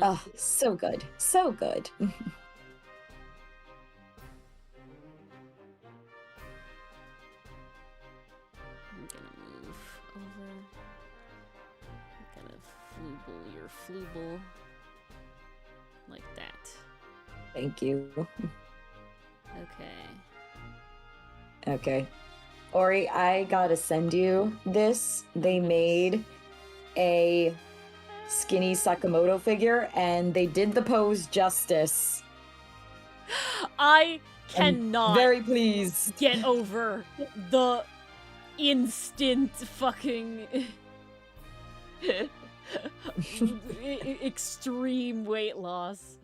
Oh, so good. So good. I'm gonna move over. I'm gonna flooble your flooble. Like that. Thank you. Okay. Okay. Ori, I gotta send you this. They made a skinny Sakamoto figure and they did the pose justice. I cannot Very pleased. get over the instant fucking extreme weight loss.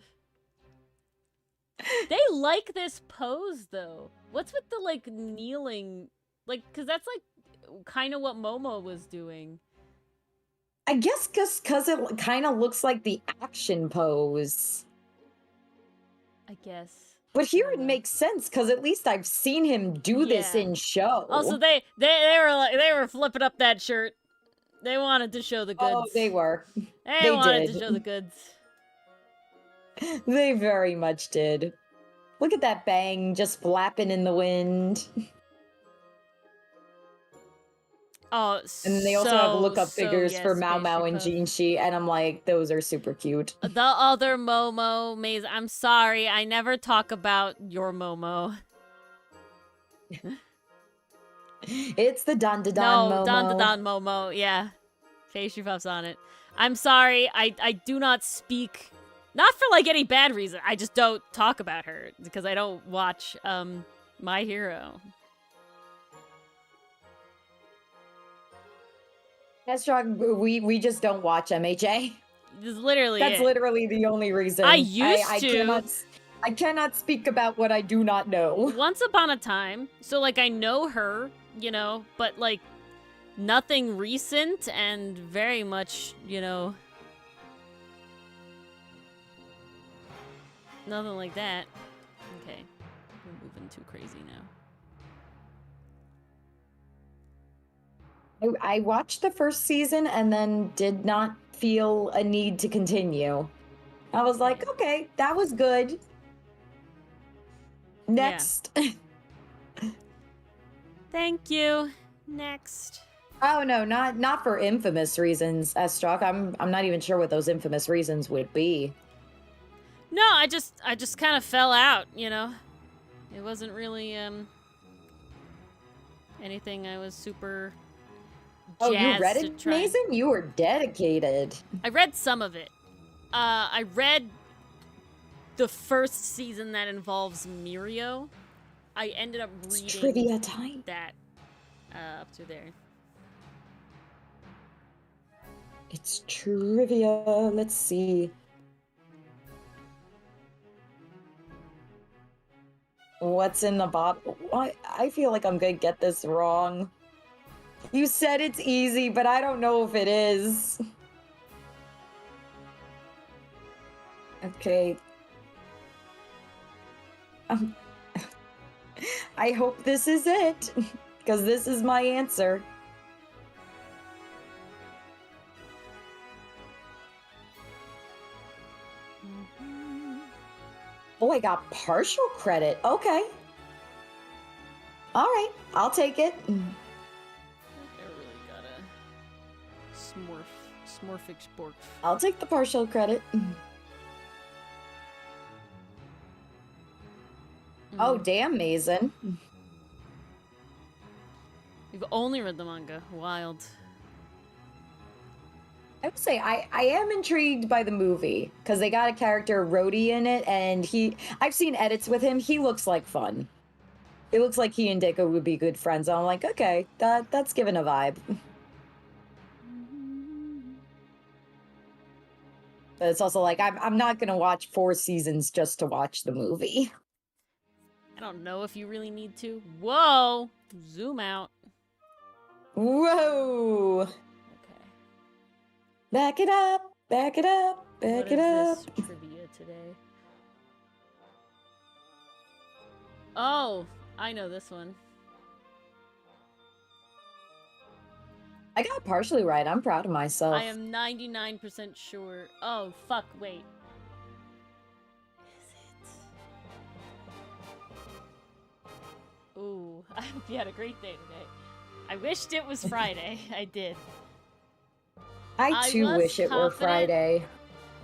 They like this pose though. What's with the like kneeling? Like, cause that's like kind of what Momo was doing. I guess because it kind of looks like the action pose. I guess. But here it makes sense because at least I've seen him do this in show. Also, they were flipping up that shirt. They wanted to show the goods. Oh, they were. They wanted to show the goods. They very much did. Look at that bang just flapping in the wind. Oh, and they also have look-up figures for Mao Mao and Jinshi, and I'm like, those are super cute. The other Momo, Maze, I'm sorry, I never talk about your Momo. It's the Don Momo. No, Don Momo, yeah. Pastry Puff's on it. I'm sorry, I do not speak, not for like any bad reason, I just don't talk about her, because I don't watch, My Hero. That's wrong. We just don't watch MHA. That's literally That's literally the only reason. I used to. I cannot speak about what I do not know. Once upon a time, so like I know her, you know, but like nothing recent and very much, you know, nothing like that. Okay, we're moving too crazy now. I watched the first season and then did not feel a need to continue. I was like, okay, that was good. Next. Yeah. Thank you. Next. Oh no, not for infamous reasons, Estrock. I'm not even sure what those infamous reasons would be. No, I just kind of fell out, you know. It wasn't really anything I was super Oh, you read it, Mason? You were dedicated. I read some of it. I read the first season that involves Mirio. I ended up reading trivia time. That up to there. It's trivia. Let's see. What's in the bottle? I feel like I'm gonna get this wrong. You said it's easy, but I don't know if it is. Okay. I hope this is it, because this is my answer. Oh, I got partial credit. Okay. All right, I'll take it. Smorfic spork. I'll take the partial credit. Oh, damn, Mason. You've only read the manga. Wild. I would say I am intrigued by the movie because they got a character Rhodey in it, and I've seen edits with him. He looks like fun. It looks like he and Deku would be good friends. I'm like, okay, that's given a vibe. it's also like I'm not gonna watch 4 seasons just to watch the movie. I don't know if you really need to. Whoa! Zoom out. Whoa! Okay. Back it up, back it up, back it up. What is this trivia today? Oh, I know this one. I got partially right. I'm proud of myself. I am 99% sure. Oh, fuck, wait. Is it? Ooh, I hope you had a great day today. I wished it was Friday. I did. I too was wish it were confident, Friday.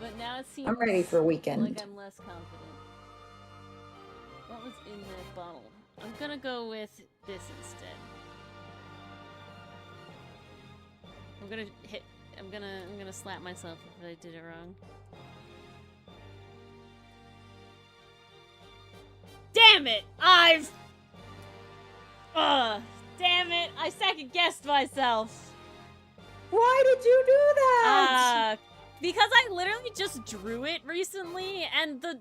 But now it seems I'm ready for weekend. like I'm less confident. What was in that bottle? I'm gonna go with this instead. I'm gonna slap myself if I did it wrong. Damn it! Damn it! I second guessed myself. Why did you do that? Because I literally just drew it recently, and the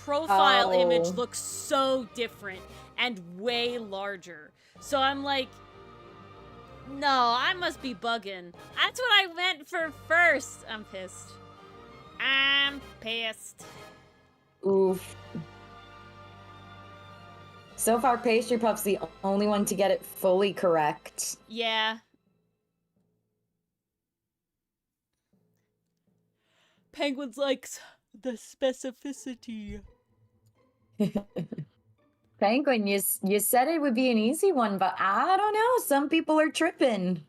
profile image Oh. looks so different and way larger. So I'm like, no, I must be bugging. That's what I meant for first. I'm pissed. I'm pissed. Oof. So far, Pastry Puff's the only one to get it fully correct. Yeah. Penguins likes the specificity. Penguin, you said it would be an easy one, but I don't know. Some people are tripping.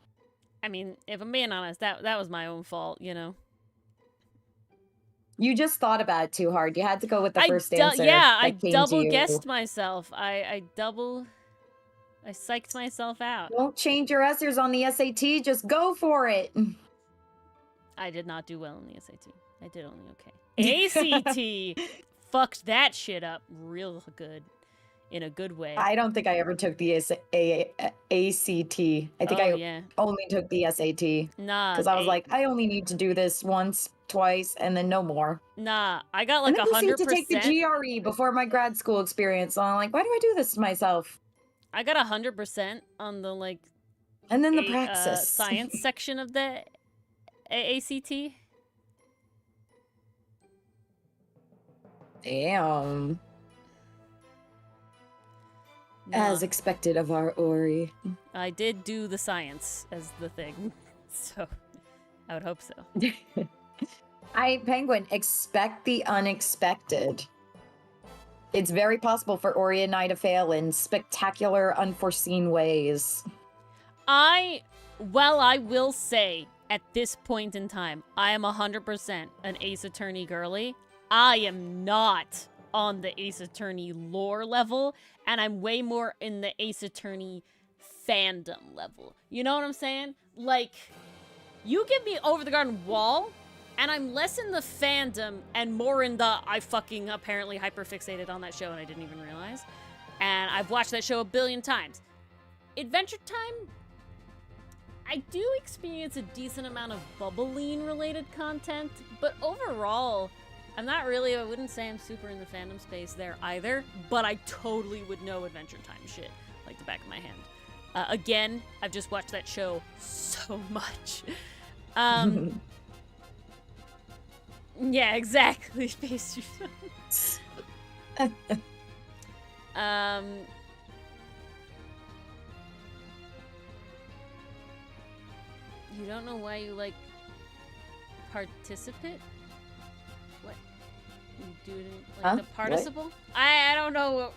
I mean, if I'm being honest, that was my own fault, you know. You just thought about it too hard. You had to go with the first answer. Yeah, I that came double to you. guessed myself. I psyched myself out. Don't change your answers on the SAT. Just go for it. I did not do well in the SAT. I did only okay. ACT fucked that shit up real good. In a good way. I don't think I ever took the ACT. I think I only took the SAT. Nah. Because I was like, I only need to do this once, twice, and then no more. Nah, I got like 100%. I need to take the GRE before my grad school experience. So I'm like, why do I do this to myself? I got 100% on the and then the praxis science section of the ACT. Damn. Nah. As expected of our Ori. I did do the science as the thing, so I would hope so. Penguin, expect the unexpected. It's very possible for Ori and I to fail in spectacular, unforeseen ways. I will say, at this point in time, I am 100% an Ace Attorney girly. I am not on the Ace Attorney lore level, and I'm way more in the Ace Attorney fandom level. You know what I'm saying? Like, you give me Over the Garden Wall, and I'm less in the fandom and more in the I fucking apparently hyperfixated on that show and I didn't even realize. And I've watched that show a billion times. Adventure Time, I do experience a decent amount of bubbling related content, but overall, I'm not really, I wouldn't say I'm super in the fandom space there either, but I totally would know Adventure Time shit like the back of my hand. Again, I've just watched that show so much. Yeah, exactly. Pastry. You don't know why you like participate? What? You do it like the participle? What? I don't know.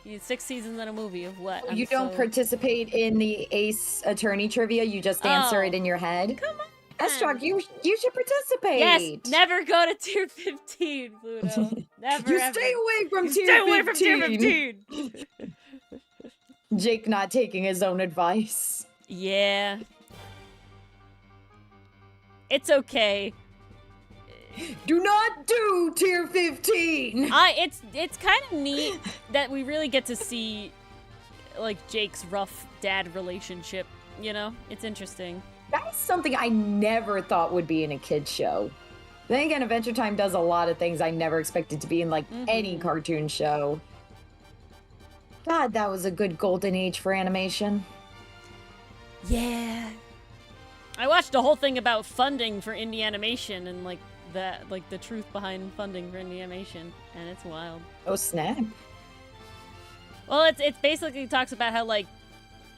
You need 6 seasons in a movie of what? You don't participate in the Ace Attorney trivia, you just answer it in your head? Come on. S-Truck, you should participate. Yes, never go to tier 15, Pluto. Never. You ever. stay away from tier 15. Stay away from tier 15. Jake not taking his own advice. Yeah. It's okay. Do not do tier 15. It's kind of neat that we really get to see like Jake's rough dad relationship, you know? It's interesting. That is something I never thought would be in a kid's show. Then again, Adventure Time does a lot of things I never expected to be in like any cartoon show. God, that was a good golden age for animation. Yeah. I watched a whole thing about funding for indie animation and like the truth behind funding for indie animation, and it's wild. Oh snap. Well, it's basically talks about how like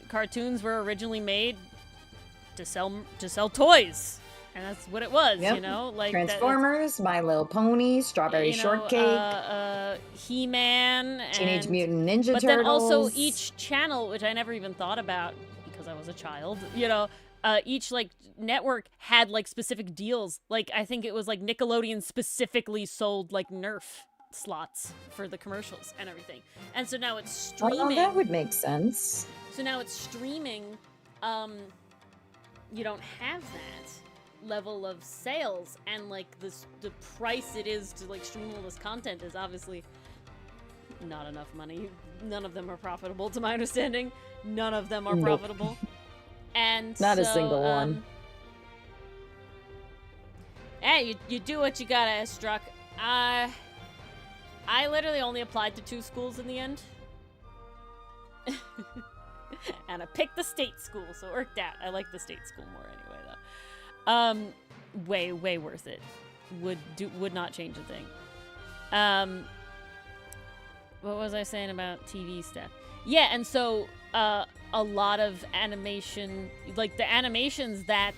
cartoons were originally made to sell toys, and that's what it was. Yep. You know, like Transformers, My Little Pony, Strawberry Shortcake, He-Man, Teenage Mutant Ninja Turtles. But then also each channel, which I never even thought about because I was a child, you know, each like network had like specific deals. Like I think it was like Nickelodeon specifically sold like Nerf slots for the commercials and everything. And so now it's streaming. Oh, that would make sense. So now it's streaming. You don't have that level of sales, and like the price it is to like stream all this content is obviously not enough money. None of them are profitable, to my understanding. None of them are profitable. And not a single one. Hey, you do what you gotta, Struck. I literally only applied to 2 schools in the end. And I picked the state school, so it worked out. I like the state school more anyway, though. Way worth it. Would not change a thing. What was I saying about TV stuff? Yeah, and so a lot of animation, like the animations that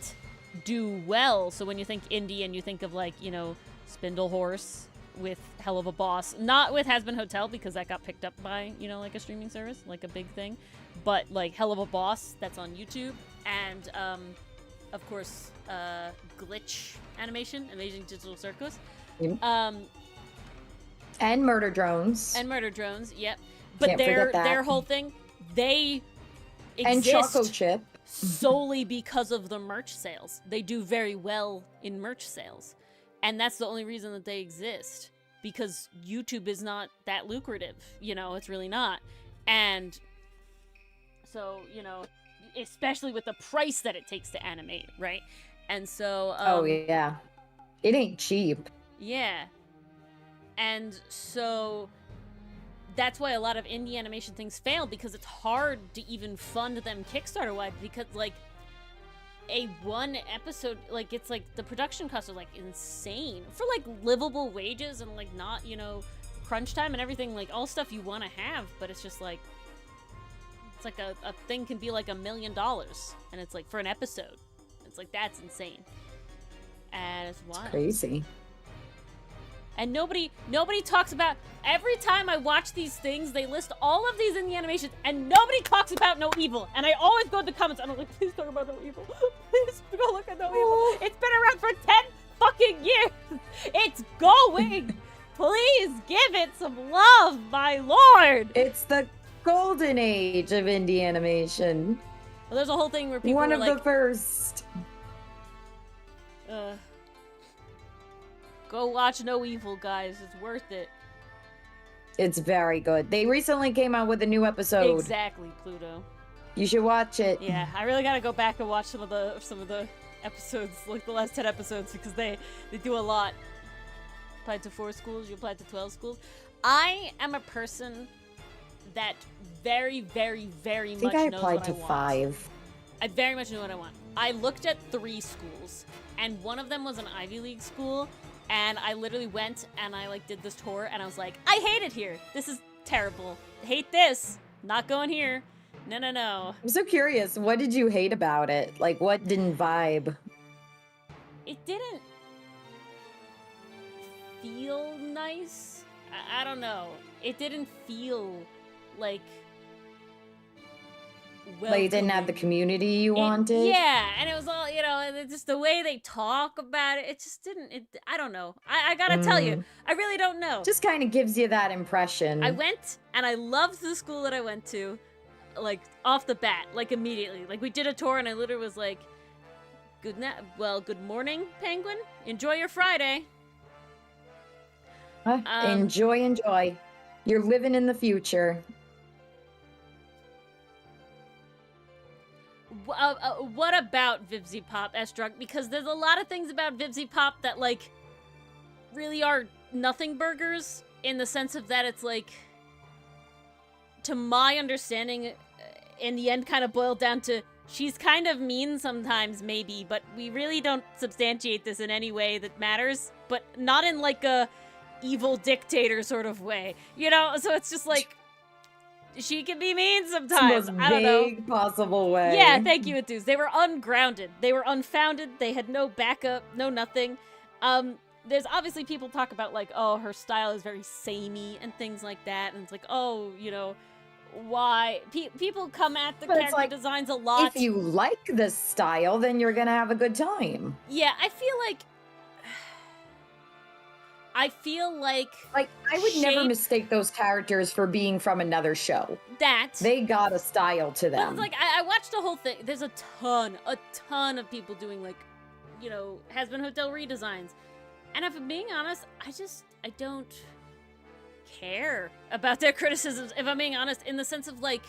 do well. So when you think indie and you think of like, you know, Spindle Horse with Hell of a Boss, not with Has Been Hotel because that got picked up by, you know, like a streaming service, like a big thing, but like Hell of a Boss that's on YouTube, and of course Glitch Animation, Amazing Digital Circus, and Murder Drones, yep. But their whole thing, they exist and Choco Chip solely because of the merch sales. They do very well in merch sales. And that's the only reason that they exist, because YouTube is not that lucrative, you know, it's really not. And so, you know, especially with the price that it takes to animate, right? And so oh yeah, it ain't cheap. Yeah. And so that's why a lot of indie animation things fail, because it's hard to even fund them Kickstarter wide, because like a one episode, like it's like the production costs are like insane for like livable wages and like not, you know, crunch time and everything, like all stuff you want to have, but it's just like it's like a thing can be like $1 million, and it's like for an episode, it's like that's insane, and it's wild. It's crazy. And nobody talks about, every time I watch these things, they list all of these in the animations, and nobody talks about No Evil. And I always go to the comments, and I'm like, please talk about No Evil. Please go look at No Evil. It's been around for 10 fucking years. It's going. Please give it some love, my lord. It's the golden age of indie animation. Well, there's a whole thing where people One of like, the first. Go watch No Evil, guys. It's worth it. It's very good. They recently came out with a new episode. Exactly, Pluto. You should watch it. Yeah, I really gotta go back and watch some of the episodes, like the last 10 episodes, because they do a lot. Applied to 4 schools, you applied to 12 schools. I am a person that very, very, very much knows what I want. I think I applied to 5. I very much know what I want. I looked at 3 schools, and one of them was an Ivy League school. And I literally went and I like did this tour, and I was like, I hate it here. This is terrible. Hate this. Not going here. No. I'm so curious. What did you hate about it? Like, what didn't vibe? It didn't feel nice. I don't know. It didn't feel like like it didn't have the community you wanted? Yeah, and it was all, you know, just the way they talk about it, it just didn't, I don't know. I gotta tell you, I really don't know. Just kind of gives you that impression. I went, and I loved the school that I went to, like, off the bat, like, immediately. Like, we did a tour, and I literally was like, good morning, Penguin. Enjoy your Friday. Enjoy. You're living in the future. what about Vivzy Pop, S-Drunk? Because there's a lot of things about Vivzy Pop that, like, really are nothing burgers, in the sense of that it's, like, to my understanding, in the end kind of boiled down to, she's kind of mean sometimes, maybe, but we really don't substantiate this in any way that matters, but not in, like, a evil dictator sort of way, you know? So it's just, like, she can be mean sometimes. I don't know. Vague possible way. Yeah, thank you, Enthuse. They were ungrounded. They were unfounded. They had no backup, no nothing. There's obviously people talk about, like, oh, her style is very samey and things like that, and it's like, oh, you know, why? People come at the character designs a lot. If you like this style, then you're gonna have a good time. Yeah, I feel like I would never mistake those characters for being from another show. They got a style to them. But, like, I watched the whole thing. There's a ton of people doing, like, you know, Has-Been Hotel redesigns. And if I'm being honest, I don't care about their criticisms, if I'm being honest, in the sense of, like,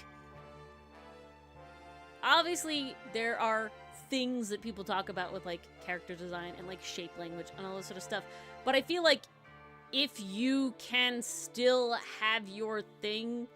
obviously there are things that people talk about with, like, character design and, like, shape language and all this sort of stuff. But I feel like if you can still have your thing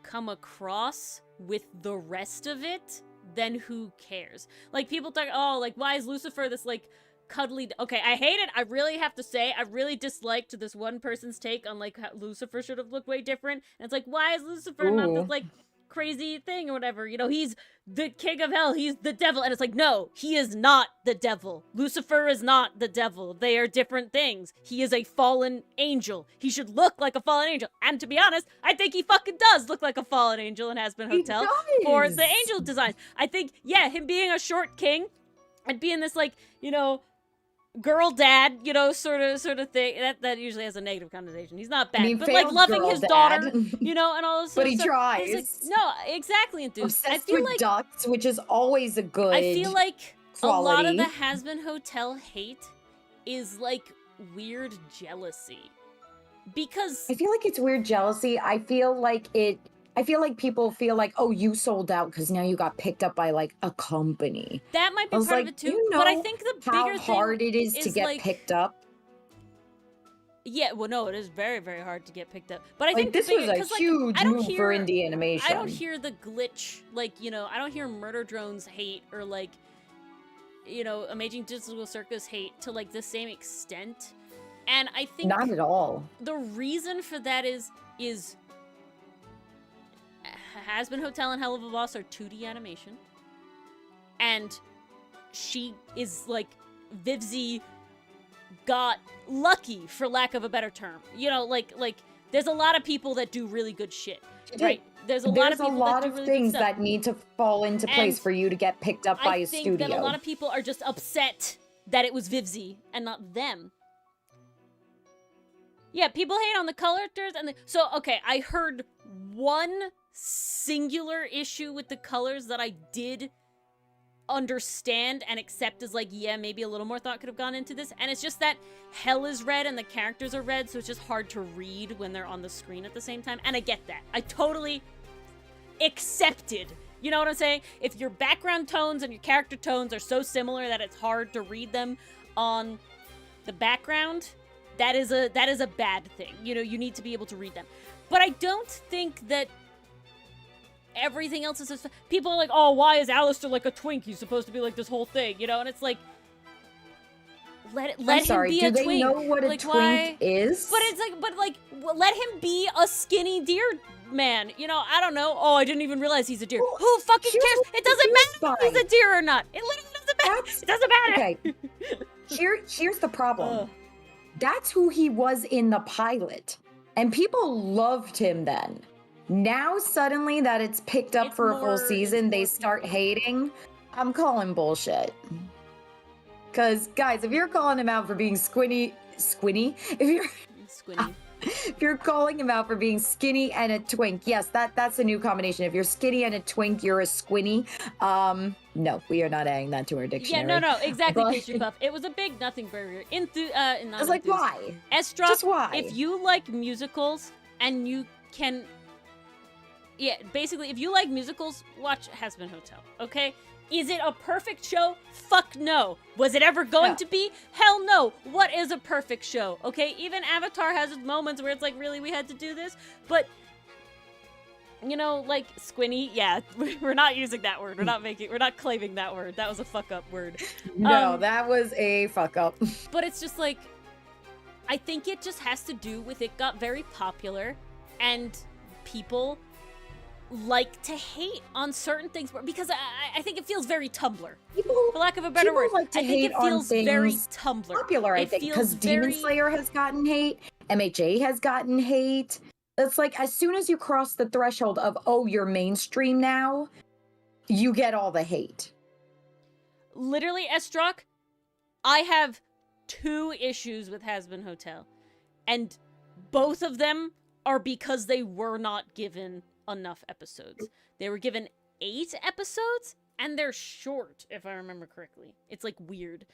come across with the rest of it, then who cares? Like, people talk, oh, like, why is Lucifer this, like, cuddly? Okay, I hate it. I really have to say, I really disliked this one person's take on, like, how Lucifer should have looked way different. And it's like, why is Lucifer not this, like, crazy thing or whatever? You know, he's the king of hell. He's the devil. And it's like, no, he is not the devil. Lucifer is not the devil. They are different things. He is a fallen angel. He should look like a fallen angel. And to be honest, I think he fucking does look like a fallen angel in Has-Been Hotel for the angel designs. I think, yeah, him being a short king and being this, like, you know, girl dad, you know, sort of thing. That usually has a negative connotation. He's not bad, but, like, loving his daughter, you know, and all this. But he tries. Like, no, exactly, dude. Obsessed I feel with like ducks, which is always a good. I feel like quality. A lot of the Has-Been Hotel hate is, like, weird jealousy, because I feel like it's weird jealousy. I feel like people feel like, oh, you sold out because now you got picked up by, like, a company. That might be part of it too. You know but I think the bigger how hard it is to get, like, picked up. Yeah, well, no, it is very, very hard to get picked up. But I think this was a huge move for indie animation. I don't hear the glitch, like, you know, I don't hear Murder Drones hate or, like, you know, Amazing Digital Circus hate to, like, the same extent. And I think not at all. The reason for that is Has-Been Hotel and Hell of a Boss are 2D animation. And she is, like, Vivzy got lucky, for lack of a better term. You know, like there's a lot of people that do really good shit, right? There's a lot of people that do really things good stuff. that need to fall into place for you to get picked up by a studio. I think that a lot of people are just upset that it was Vivzy and not them. Yeah, people hate on the colors and so okay, I heard one singular issue with the colors that I did understand and accept as, like, yeah, maybe a little more thought could have gone into this, and it's just that hell is red and the characters are red, so it's just hard to read when they're on the screen at the same time, and I get that. I totally accepted, you know what I'm saying? If your background tones and your character tones are so similar that it's hard to read them on the background, that is a bad thing. You know, you need to be able to read them. But I don't think that everything else is just, people are like, oh, why is Alistair like a twink? He's supposed to be like this whole thing, you know? And it's like, let him be a twink. Do they know what a twink is? But it's like, let him be a skinny deer man. You know, I don't know. Oh, I didn't even realize he's a deer. Well, who fucking cares? It doesn't matter if he's a deer or not. It literally doesn't matter. It doesn't matter. Okay. Here's the problem. That's who he was in the pilot. And people loved him then. Now, suddenly that it's picked up for a full season, they start hating. I'm calling bullshit. Because, guys, if you're calling him out for being squinty, if you're calling him out for being skinny and a twink, yes, that's a new combination. If you're skinny and a twink, you're a squinty. No, we are not adding that to our dictionary. Yeah, no, exactly, Pastry Puff. It was a big nothing burger. I was like, why? Estra, just why? If you like musicals and you can... Yeah, basically, if you like musicals, watch Has-Been Hotel, okay? Is it a perfect show? Fuck no. Was it ever going to be? Hell no. What is a perfect show? Okay, even Avatar has its moments where it's like, really, we had to do this? But, you know, like, squinty, yeah, we're not using that word. We're not claiming that word. That was a fuck up word. No, that was a fuck up. But it's just like, I think it just has to do with it got very popular and people like to hate on certain things because I think it feels very Tumblr. For lack of a better word, like to I think hate it feels on very things Tumblr. Popular, I think, because Demon Slayer has gotten hate, MHA has gotten hate. It's like as soon as you cross the threshold of, oh, you're mainstream now, you get all the hate. Literally, Estrock, I have 2 issues with Hazbin Hotel, and both of them are because they were not given enough episodes. They were given 8 episodes, and they're short, if I remember correctly. It's, like, weird.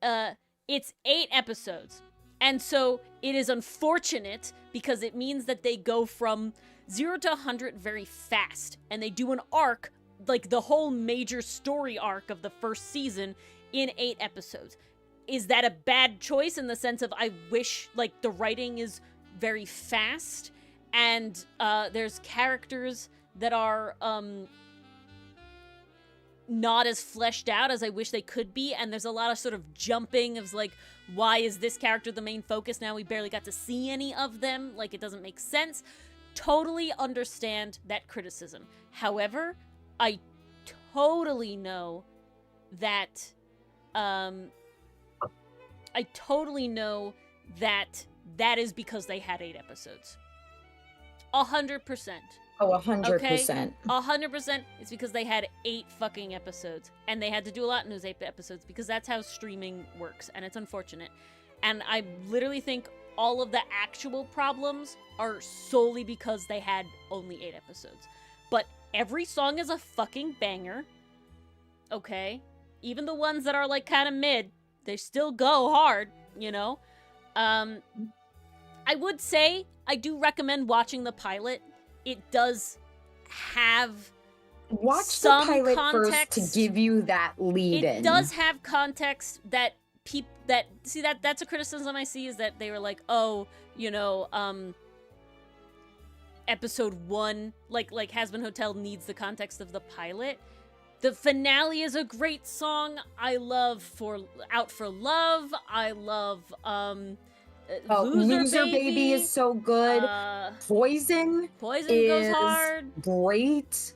It's 8 episodes. And so, it is unfortunate, because it means that they go from 0 to 100 very fast, and they do an arc, like, the whole major story arc of the first season in 8 episodes. Is that a bad choice in the sense of I wish, like, the writing is very fast, and there's characters that are not as fleshed out as I wish they could be, and there's a lot of sort of jumping of like, why is this character the main focus now? We barely got to see any of them. Like, it doesn't make sense. Totally understand that criticism. However, I totally know that that is because they had 8 episodes. 100%. Oh, 100%. Okay? 100% it's because they had 8 fucking episodes. And they had to do a lot in those 8 episodes because that's how streaming works. And it's unfortunate. And I literally think all of the actual problems are solely because they had only 8 episodes. But every song is a fucking banger. Okay? Even the ones that are like kind of mid, they still go hard, you know? I would say I do recommend watching the pilot. It does have Watch the some pilot context. first to give you that lead in. It does have context that that's a criticism I see is that they were like, oh, you know, episode 1, like Hazbin Hotel needs the context of the pilot. The finale is a great song. I love Out for Love. I love Loser Baby is so good. Poison goes hard. Great.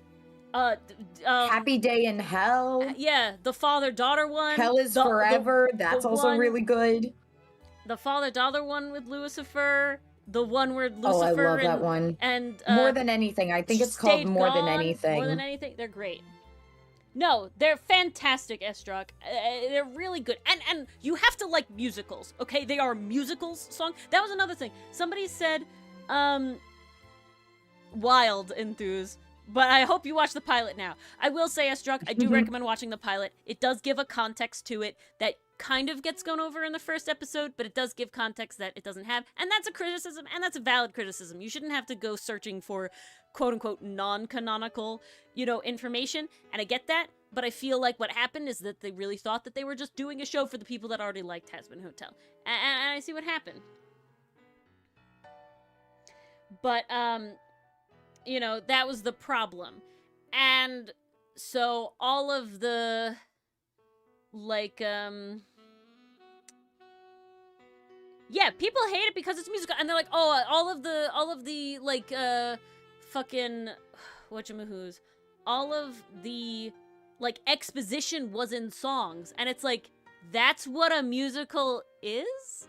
Happy Day in Hell. Yeah, the father-daughter one. Hell is Forever. That's also really good. The father-daughter one with Lucifer. The one where Lucifer I love that one. And More Than Anything. I think it's called More Than Anything. More Than Anything. They're great. No, they're fantastic, Estrock. They're really good. And you have to like musicals, okay? They are musicals song. That was another thing. Somebody said, wild enthuse. But I hope you watch the pilot now. I will say, Estrock, I do recommend watching the pilot. It does give a context to it that kind of gets gone over in the first episode, but it does give context that it doesn't have. And that's a criticism, and that's a valid criticism. You shouldn't have to go searching for quote-unquote non-canonical, you know, information. And I get that, but I feel like what happened is that they really thought that they were just doing a show for the people that already liked Hazbin Hotel. And I see what happened. But, you know, that was the problem. And so all of the, like, yeah, people hate it because it's musical. And they're like, oh, all of the, like, fucking, whatchamahoos, all of the, like, exposition was in songs. And it's like, that's what a musical is?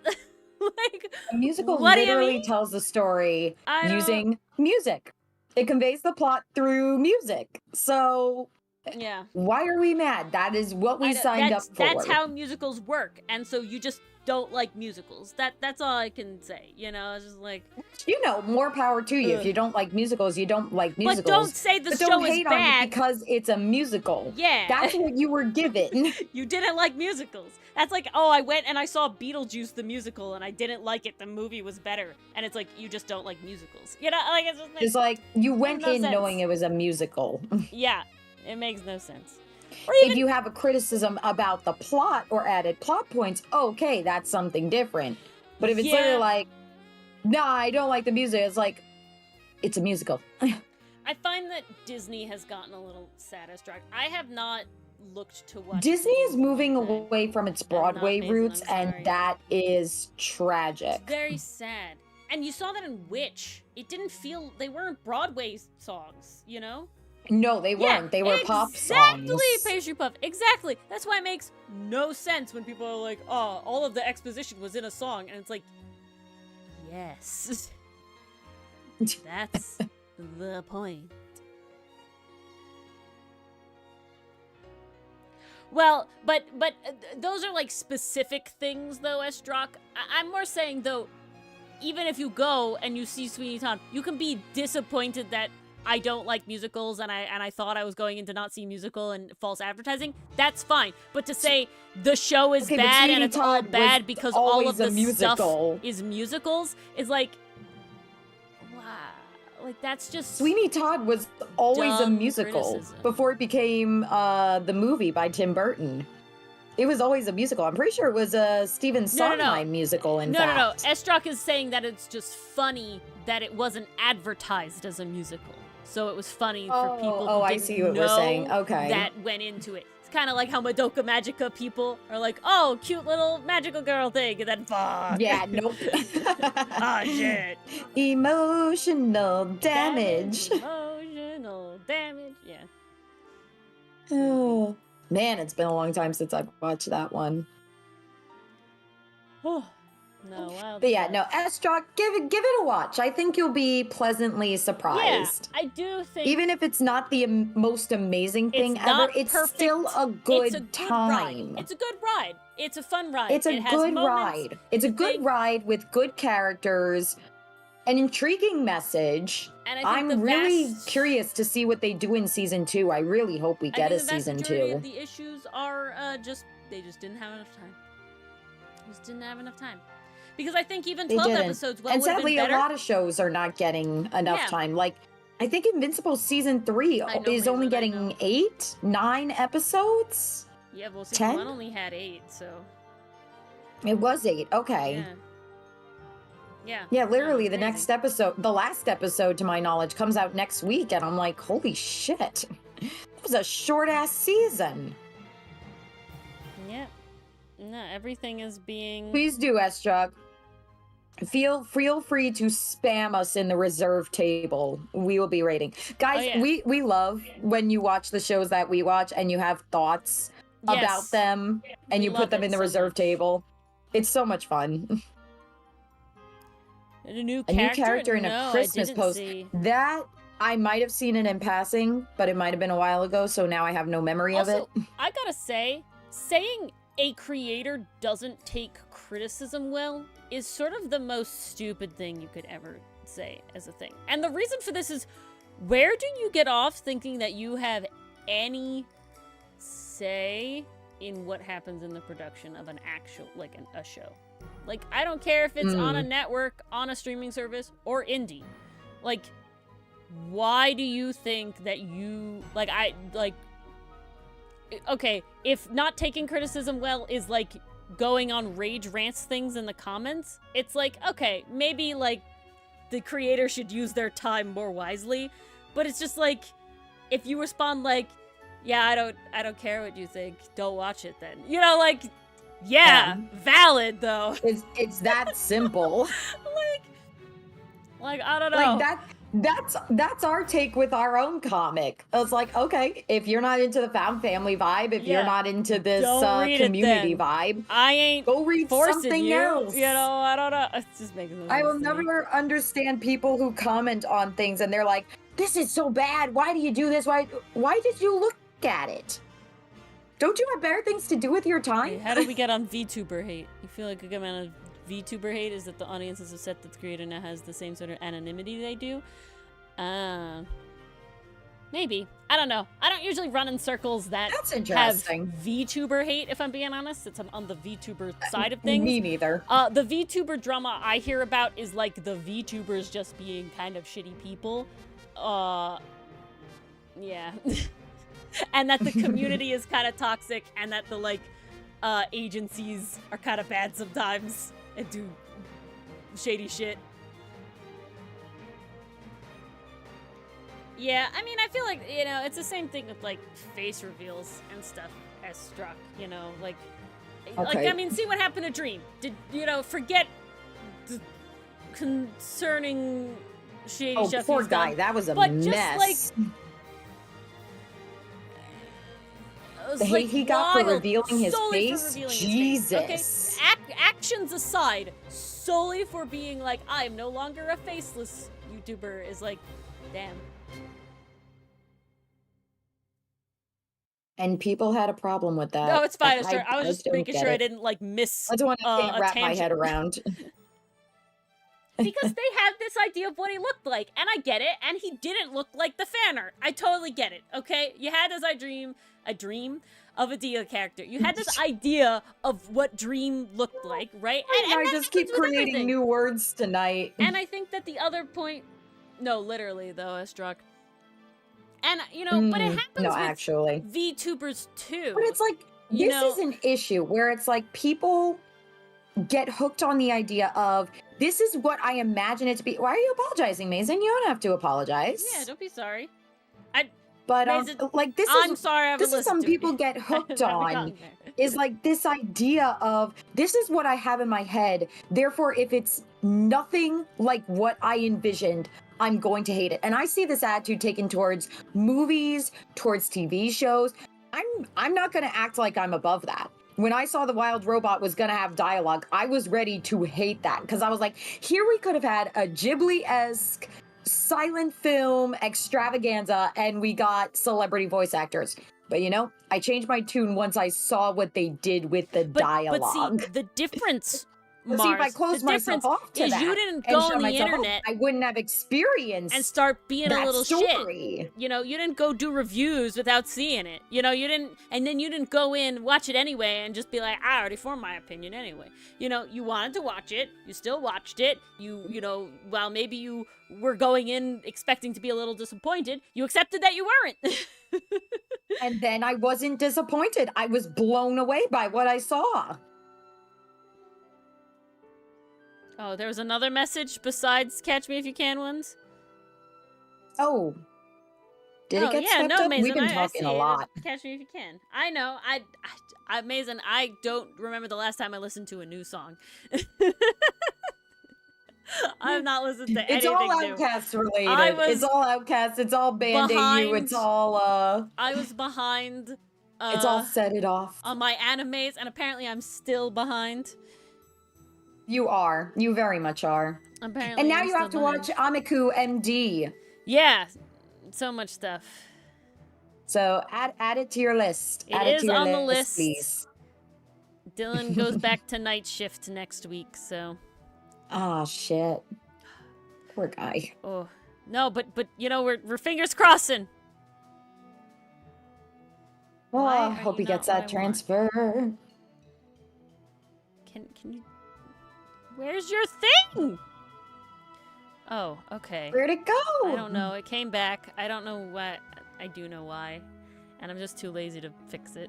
Like, a musical literally tells the story using music. It conveys the plot through music. So, yeah. Why are we mad? That is what we signed up for. That's how musicals work. And so you just don't like musicals. That's all I can say. You know, it's just like, you know, more power to you. If you don't like musicals, you don't like musicals. But don't say the show is bad because it's a musical. Yeah, that's what you were given. You didn't like musicals. That's like, oh, I went and I saw Beetlejuice the musical and I didn't like it. The movie was better. And it's like, you just don't like musicals. You know, like it's just like, you went in knowing it was a musical. Yeah, it makes no sense. Or If even you have a criticism about the plot or added plot points, okay, that's something different. But if it's literally like, nah, I don't like the music, it's like, it's a musical. I find that Disney has gotten a little satisfied. I have not looked to watch. Disney is moving anything. away from its I'm not Broadway Mason, roots, I'm and sorry. that is tragic. It's very sad. And you saw that in Witch. It didn't feel, they weren't Broadway songs, you know? No, they weren't. They were pop songs. Exactly, Pastry Puff. Exactly. That's why it makes no sense when people are like, oh, all of the exposition was in a song. And it's like, yes. That's the point. Well, but those are like specific things, though, Estrock. I'm more saying, though, even if you go and you see Sweeney Todd, you can be disappointed that I don't like musicals and I thought I was going in to not see musical and false advertising. That's fine. But to say the show is bad and it's all bad because all of the stuff is musicals is like, wow. Like, that's just Sweeney Todd was always a musical criticism. before it became the movie by Tim Burton. It was always a musical. I'm pretty sure it was a Stephen Sondheim musical, in fact. No. Estrock is saying that it's just funny that it wasn't advertised as a musical. So it was funny for people who I didn't see what know we're saying. Okay. that went into it. It's kind of like how Madoka Magica people are like, oh, cute little magical girl thing, and then fuck. Yeah, nope. Oh, shit. Emotional damage. Emotional damage, yeah. Oh, man, it's been a long time since I've watched that one. No, wow. But yeah, no, Estrock, give it a watch. I think you'll be pleasantly surprised. Yeah, I do think. Even if it's not the most amazing thing ever, it's still a good time. It's a good ride. It's a fun ride. It's a good ride. It's a good ride with good characters, an intriguing message. And I'm really curious to see what they do in season 2. I really hope we get a season 2. The issues are they just didn't have enough time. Just didn't have enough time. Because I think even 12 episodes and sadly, a lot of shows are not getting enough time. Like, I think Invincible season 3 is only getting 8, 9 episodes. Yeah, well, season 1 only had 8, so it was 8. Okay. Yeah, literally the next episode, the last episode to my knowledge, comes out next week, and I'm like, holy shit. It was a short ass season. Yeah. No, everything is being... Please do, Estrock. Feel free to spam us in the reserve table. We will be rating. Guys, we love when you watch the shows that we watch and you have thoughts about them and you put them in the reserve table. It's so much fun. A new character in a Christmas post. See. That I might have seen it in passing, but it might have been a while ago, so now I have no memory of it. I gotta say, saying a creator doesn't take criticism well is sort of the most stupid thing you could ever say as a thing. And the reason for this is, where do you get off thinking that you have any say in what happens in the production of an actual, like a show? Like, I don't care if it's on a network, on a streaming service, or indie. Like, why do you think that you, okay, if not taking criticism well is like going on rage rants things in the comments, it's like, okay, maybe like the creator should use their time more wisely, but it's just like, if you respond like, yeah, I don't care what you think, don't watch it then. You know, like, yeah, valid though. It's that simple. like I don't know. Like that's our take with our own comic. It's like, okay, if you're not into the found family vibe, if you're not into this community vibe, I ain't go read something else. You know, I don't know. It just makes no sense. I will never understand people who comment on things and they're like, "This is so bad. Why do you do this? Why did you look at it? Don't you have better things to do with your time?" Okay, how did we get on VTuber hate? You feel like a good amount of VTuber hate is that the audience is upset that the creator now has the same sort of anonymity they do? Maybe. I don't know. I don't usually run in circles that have VTuber hate, if I'm being honest. It's on the VTuber side of things. Me neither. The VTuber drama I hear about is like the VTubers just being kind of shitty people. Yeah. and that the community is kind of toxic, and that the like agencies are kind of bad sometimes and do shady shit. Yeah, I mean, I feel like, you know, it's the same thing with like face reveals and stuff as Struck, you know, like I mean, see what happened to Dream. Did, you know, forget the concerning shady stuff poor he's guy, done, that was a but mess. just like the hate he got for revealing his face, Jesus. Okay, actions aside, solely for being like, I'm no longer a faceless YouTuber is like, damn. And people had a problem with that. No, it's fine. I was just making sure it. I didn't like miss. That's one I can't wrap my head around. Because they had this idea of what he looked like, and I get it, and he didn't look like the fan art. I totally get it, okay? You had this a dream of a Dia character. You had this idea of what Dream looked like, right? And I just keep creating new words tonight. And I think that the other point... No, literally, though, Estruck. And, you know, but it happens with actually. VTubers, too. But it's like, this is an issue where it's like people get hooked on the idea of, this is what I imagine it to be. Why are you apologizing, Mason? You don't have to apologize. Yeah, don't be sorry. But like I'm sorry. This is some people get hooked on. Is like this idea of, this is what I have in my head. Therefore, if it's nothing like what I envisioned, I'm going to hate it. And I see this attitude taken towards movies, towards TV shows. I'm not going to act like I'm above that. When I saw the wild robot was going to have dialogue, I was ready to hate that, because I was like, here we could have had a Ghibli-esque silent film extravaganza, and we got celebrity voice actors. But, you know, I changed my tune once I saw what they did with the dialogue. But see, the difference, Mars, see, if I closed myself off to that, you didn't go on the internet, I wouldn't have experienced and start being a little story. Shit. You know, you didn't go do reviews without seeing it. You know, you didn't, and then you didn't go in, watch it anyway, and just be like, I already formed my opinion anyway. You know, you wanted to watch it, you still watched it. You know, while maybe you were going in expecting to be a little disappointed, you accepted that you weren't. And then I wasn't disappointed. I was blown away by what I saw. Oh, there was another message besides Catch Me If You Can ones? Oh. Did it get stepped up? Mason, We've been talking a lot. Catch Me If You Can. I know. I Mason, I don't remember the last time I listened to a new song. I've not listened to anything It's all new. Outcast related. It's all Outcast. It's all Band AU. It's all, I was behind. It's all Set It Off. On my animes, and apparently I'm still behind. You are. You very much are. Apparently, and now you have to watch Amiku MD. Yeah, so much stuff. So add it to your list. It is on the list, please. Dylan goes back to night shift next week, so. Oh shit. Poor guy. Oh no, but you know we're fingers crossing. Well, I hope he gets that transfer. Can you? Where's your thing? Oh, okay. Where'd it go? I don't know. It came back. I don't know what. I do know why. And I'm just too lazy to fix it.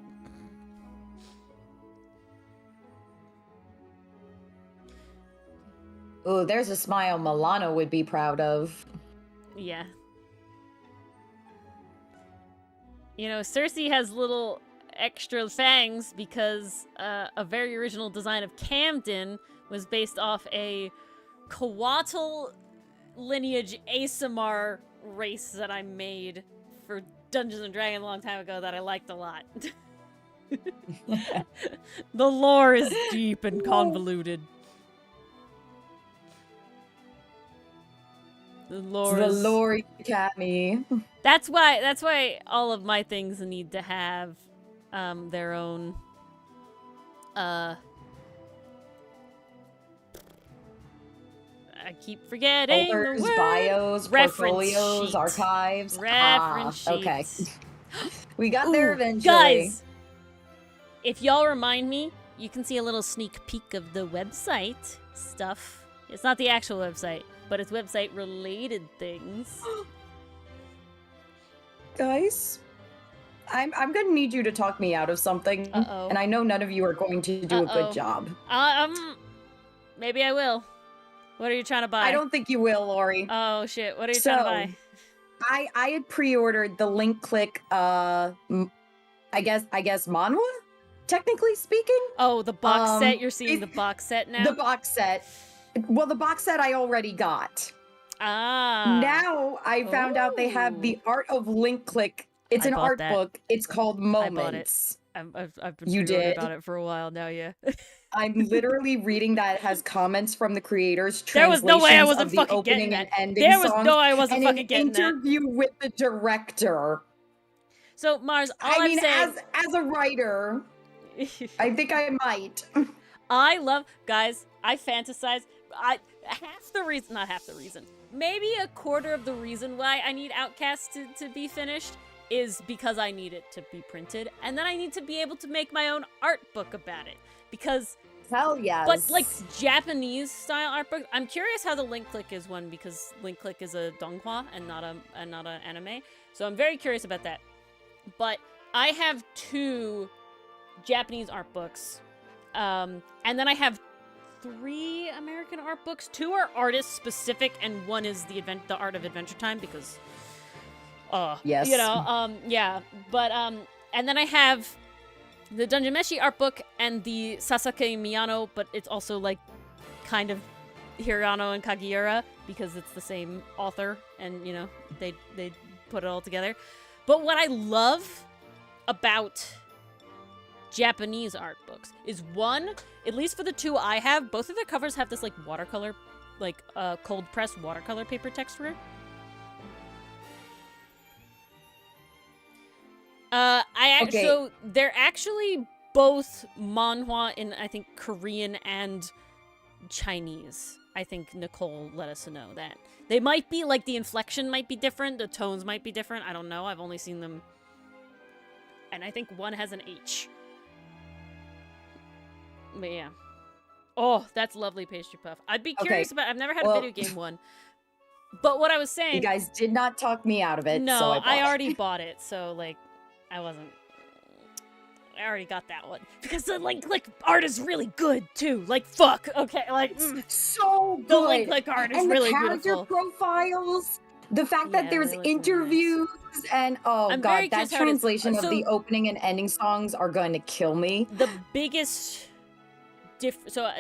Oh, there's a smile Milano would be proud of. Yeah. You know, Cersei has little extra fangs because a very original design of Camden was based off a Coatl lineage ASMR race that I made for Dungeons & Dragons a long time ago that I liked a lot. The lore is deep and convoluted. The lore got me. That's why all of my things need to have their own I keep forgetting folders, the word. bios, portfolios, sheet. archives. Reference sheet. Okay. We got there eventually. Guys, if y'all remind me, you can see a little sneak peek of the website stuff. It's not the actual website, but it's website related things. Guys, I'm gonna need you to talk me out of something, Uh-oh. and I know none of you are going to do a Uh-oh. good job. Maybe I will. What are you trying to buy? I don't think you will, Lori. Oh shit! What are you trying to buy? I had pre-ordered the Link Click. I guess manhwa, technically speaking. Oh, the box set. You're seeing the box set now. The box set. Well, the box set I already got. Ah. Now I found out they have the Art of Link Click. It's an art book. It's called Moments. I bought it. I've been pre-ordered on it for a while now. Yeah. I'm literally reading that. It has comments from the creators. There was no way I wasn't of the fucking opening getting that. and ending There was songs, no way I wasn't and fucking getting that. An interview with the director. So Mars, I mean, as a writer, I think I might. I love, guys. I fantasize. Not half the reason. Maybe a quarter of the reason why I need Outcast to be finished is because I need it to be printed, and then I need to be able to make my own art book about it. Because hell yes. But like Japanese style art book, I'm curious how the Link Click is one, because Link Click is a donghua and not a anime. So I'm very curious about that. But I have 2 Japanese art books, and then I have 3 American art books. 2 are artist specific, and 1 is the Art of Adventure Time, because yes, you know, yeah. But and then I have the Dungeon Meshi art book and the Sasaki Miyano, but it's also like kind of Hirano and Kagiura, because it's the same author, and you know, they put it all together. But what I love about Japanese art books is, one, at least for the 2 I have, both of their covers have this like watercolor, like cold pressed watercolor paper texture. So they're actually both manhwa in, I think, Korean and Chinese. I think Nicole let us know that. They might be, like, the inflection might be different, the tones might be different, I don't know, I've only seen them. And I think one has an H. But yeah. Oh, that's lovely, Pastry Puff. I'd be curious about, I've never had a video game one. But what I was saying... You guys did not talk me out of it, no, so I already bought it, so, like, I already got that one. Because the Link Click art is really good, too. Like, fuck. Okay, like... so good. The Link Click art is really beautiful. And the character profiles, the fact that there's interviews, nice. And oh god, that translation of the opening and ending songs are going to kill me. The biggest... So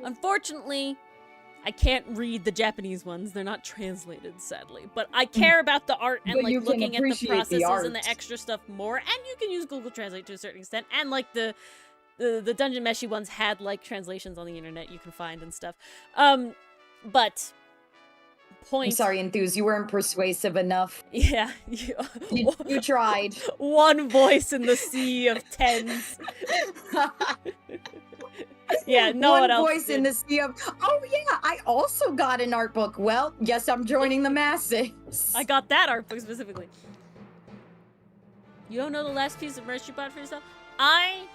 unfortunately... I can't read the Japanese ones. They're not translated, sadly. But I care about the art and, like, looking at the processes and the extra stuff more. And you can use Google Translate to a certain extent. And, like, the Dungeon Meshi ones had, like, translations on the internet you can find and stuff. But... I'm sorry, Enthuse, you weren't persuasive enough. Yeah. You tried. One voice in the sea of tens. Yeah, no one else. One voice in the sea of, oh yeah, I also got an art book. Well, yes, I'm joining the masses. I got that art book specifically. You don't know the last piece of merch you bought for yourself? I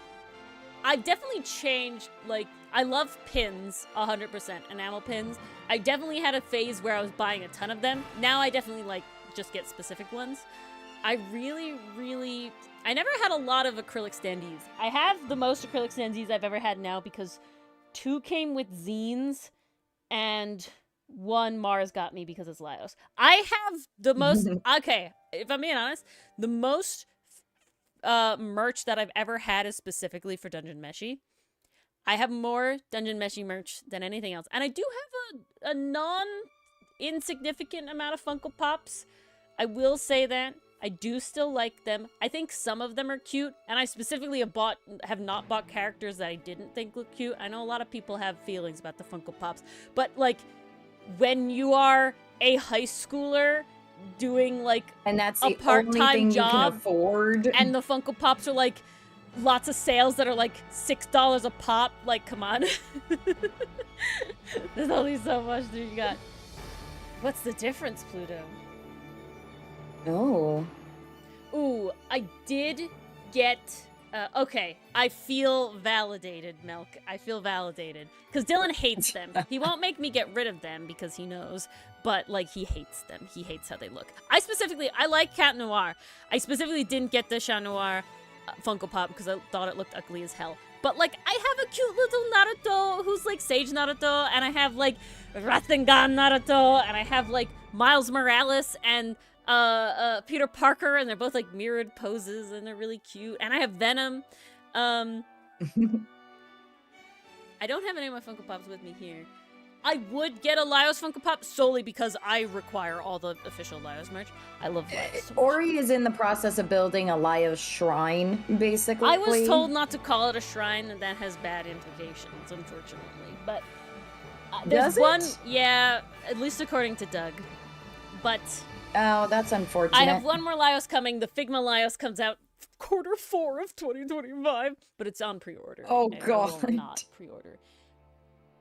definitely changed, like, I love pins, 100%, enamel pins. I definitely had a phase where I was buying a ton of them. Now I definitely, like, just get specific ones. I never had a lot of acrylic standees. I have the most acrylic standees I've ever had now, because 2 came with zines, and 1 Mars got me because it's Laos. I have the most, okay, if I'm being honest, the most merch that I've ever had is specifically for Dungeon Meshi. I have more Dungeon Meshi merch than anything else. And I do have a non-insignificant amount of Funko Pops. I will say that. I do still like them. I think some of them are cute, and I specifically have not bought characters that I didn't think look cute. I know a lot of people have feelings about the Funko Pops, but, like, when you are a high schooler doing, like, and that's a part-time job, you can afford, and the Funko Pops are, like, lots of sales that are, like, $6 a pop, like, come on. There's only so much that you got. What's the difference, Pluto? Oh. Ooh, I did get Okay, I feel validated, Milk. I feel validated. Because Dylan hates them. He won't make me get rid of them because he knows, but, like, he hates them. He hates how they look. I like Cat Noir. I specifically didn't get the Chat Noir Funko Pop because I thought it looked ugly as hell. But, like, I have a cute little Naruto who's, like, Sage Naruto, and I have, like, Rasengan Naruto, and I have, like, Miles Morales and Peter Parker, and they're both like mirrored poses, and they're really cute. And I have Venom. I don't have any of my Funko Pops with me here. I would get a Laios Funko Pop solely because I require all the official Laios merch. I love Laios so much. Ori is in the process of building a Laios shrine, basically. I was told not to call it a shrine, and that has bad implications, unfortunately. But there's one, yeah, at least according to Doug. But oh, that's unfortunate. I have one more Laios coming. The Figma Laios comes out Q4 of 2025, but it's on pre-order. Oh, and God. I will not pre-order.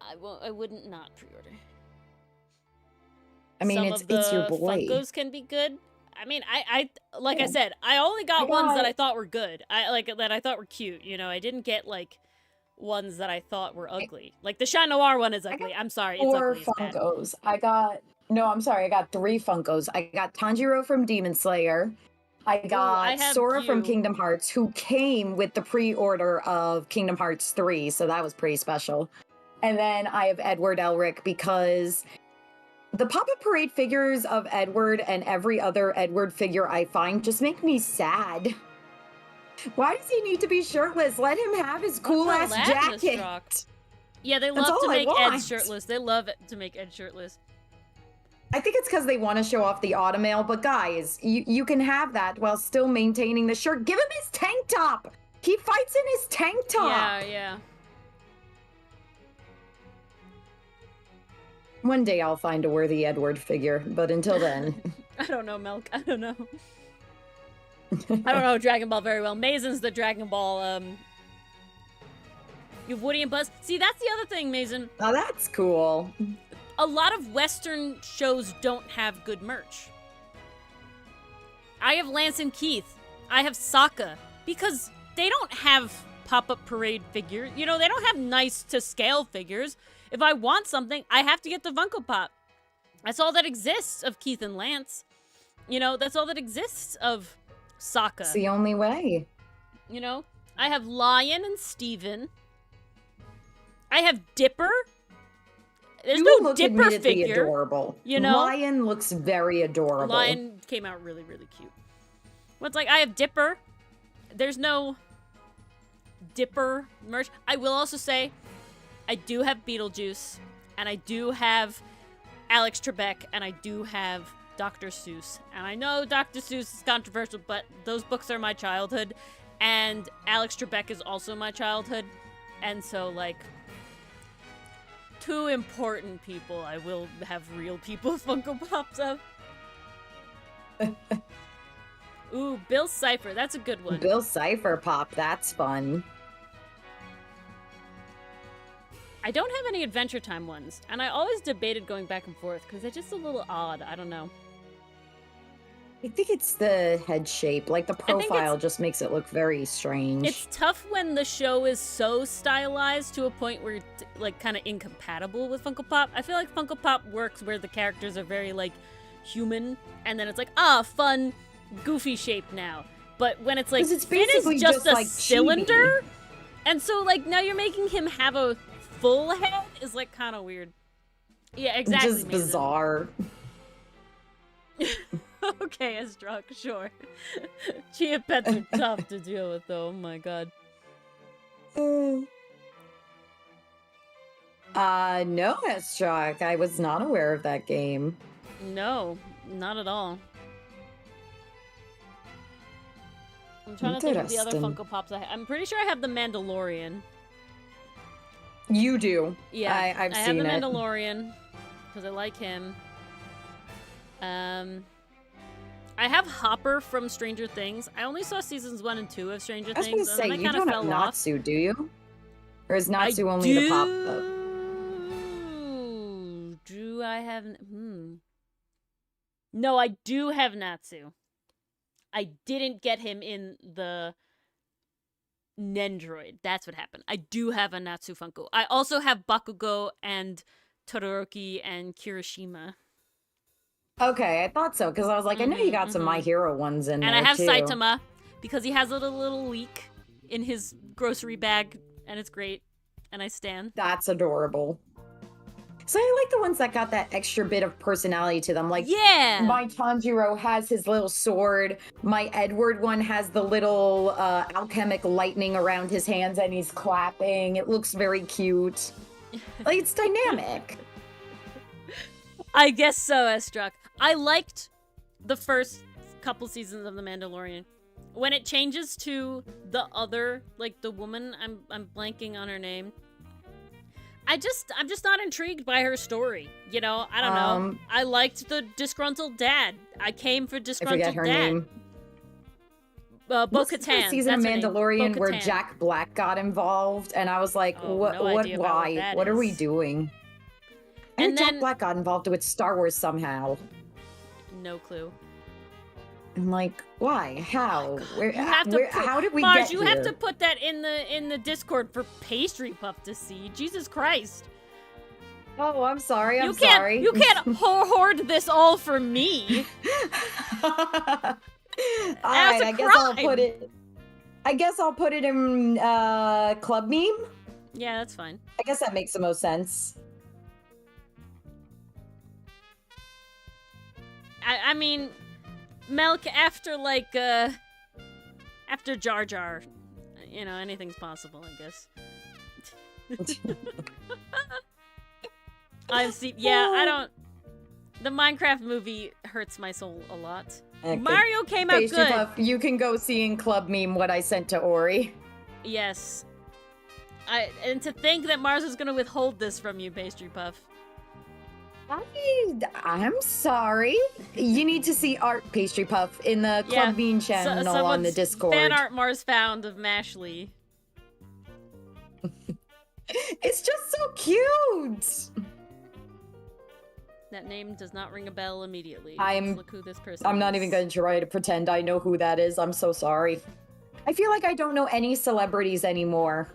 I wouldn't not pre-order. I mean, Some it's your of the boy. Funkos can be good. I mean, I said, I only got ones that I thought were good. That I thought were cute. You know, I didn't get like ones that I thought were ugly. Like the Chat Noir one is ugly. I'm sorry, it's ugly. Four Funkos. I got 3 Funkos. I got Tanjiro from Demon Slayer. I got Sora from Kingdom Hearts, who came with the pre-order of Kingdom Hearts 3, so that was pretty special. And then I have Edward Elric because the Pop-Up Parade figures of Edward and every other Edward figure I find just make me sad. Why does he need to be shirtless? Let him have his cool-ass jacket. Yeah, they love to make Ed shirtless. They love it to make Ed shirtless. I think it's because they want to show off the automail, but guys, you can have that while still maintaining the shirt. Give him his tank top! He fights in his tank top! Yeah. One day I'll find a worthy Edward figure, but until then... I don't know, Milk. I don't know. I don't know Dragon Ball very well. Mazen's the Dragon Ball, You have Woody and Buzz. See, that's the other thing, Mazen. Oh, that's cool. A lot of Western shows don't have good merch. I have Lance and Keith. I have Sokka. Because they don't have Pop-Up Parade figures. You know, they don't have nice to scale figures. If I want something, I have to get the Funko Pop. That's all that exists of Keith and Lance. You know, that's all that exists of Sokka. It's the only way. You know, I have Lion and Steven. I have Dipper. There's no Dipper figure. Adorable. You know, Lion looks very adorable. Lion came out really, really cute. What's like I have Dipper. There's no Dipper merch. I will also say, I do have Beetlejuice, and I do have Alex Trebek, and I do have Dr. Seuss. And I know Dr. Seuss is controversial, but those books are my childhood, and Alex Trebek is also my childhood, and so like. Two important people I will have real people Funko Pops of. Ooh, Bill Cipher. That's a good one. Bill Cipher Pop. That's fun. I don't have any Adventure Time ones, and I always debated going back and forth because they're just a little odd. I don't know. I think it's the head shape. Like, the profile just makes it look very strange. It's tough when the show is so stylized to a point where it's, like, kind of incompatible with Funko Pop. I feel like Funko Pop works where the characters are very, like, human, and then it's like, fun, goofy shape now. But when it's like, it's Finn is just a like cylinder, and so, like, now you're making him have a full head is, like, kind of weird. Yeah, exactly. Just bizarre. Okay, Estrog, sure. Chia pets are tough to deal with, though. Oh my god. No, Estrog. I was not aware of that game. No, not at all. I'm trying to think of the other Funko Pops I have. I'm pretty sure I have the Mandalorian. You do. Yeah, I've I seen it. have the Mandalorian because I like him. I have Hopper from Stranger Things. I only saw seasons 1 and 2 of Stranger Things. I was going to say, you don't have Natsu, do you? Or is Natsu only the pop? Do I have... No, I do have Natsu. I didn't get him in the Nendroid. That's what happened. I do have a Natsu Funko. I also have Bakugo and Todoroki and Kirishima. Okay, I thought so because I was like, I know you got some My Hero ones in And there I have too. Saitama because he has a little leak in his grocery bag, and it's great. And I stan. That's adorable. So I like the ones that got that extra bit of personality to them. Like, Yeah! my Tanjiro has his little sword. My Edward one has the little alchemic lightning around his hands and he's clapping. It looks very cute. Like, it's dynamic. I guess so, Estruck. I liked the first couple seasons of The Mandalorian. When it changes to the other, like the woman, I'm blanking on her name. I'm just not intrigued by her story. You know, I don't know. I liked the disgruntled dad. I came for I disgruntled forget her dad. name. This is the Bo-Katan. season of Mandalorian where Bo-Katan. Jack Black got involved, and I was like, Oh, what? no idea about what Why? that What are we is. doing? And And then- Jack Black got involved with Star Wars somehow. No clue. I'm like, why? How? Where? You have to put- How did we Mars, get you here? have to put that in the Discord for Pastry Puff to see. Jesus Christ. Oh, I'm sorry. I'm You can't sorry. you can't hoard this all for me. All right, That's a I guess I'll crime. put it. I guess I'll put it in club meme. Yeah, that's fine. I guess that makes the most sense. I mean, Melk, after after Jar Jar, you know, anything's possible, I guess. I don't. The Minecraft movie hurts my soul a lot. Okay. Mario came out Pastry good. Puff, you can go see in club meme what I sent to Ori. Yes. And to think that Mars is gonna withhold this from you, Pastry Puff. I'm sorry. You need to see art, Pastry Puff, in the Club Bean channel on the someone's Discord. Fan art Mars found of Mashley. It's just so cute. That name does not ring a bell immediately. I'm- Let's look who this person I'm not is. even going to try to pretend I know who that is. I'm so sorry. I feel like I don't know any celebrities anymore.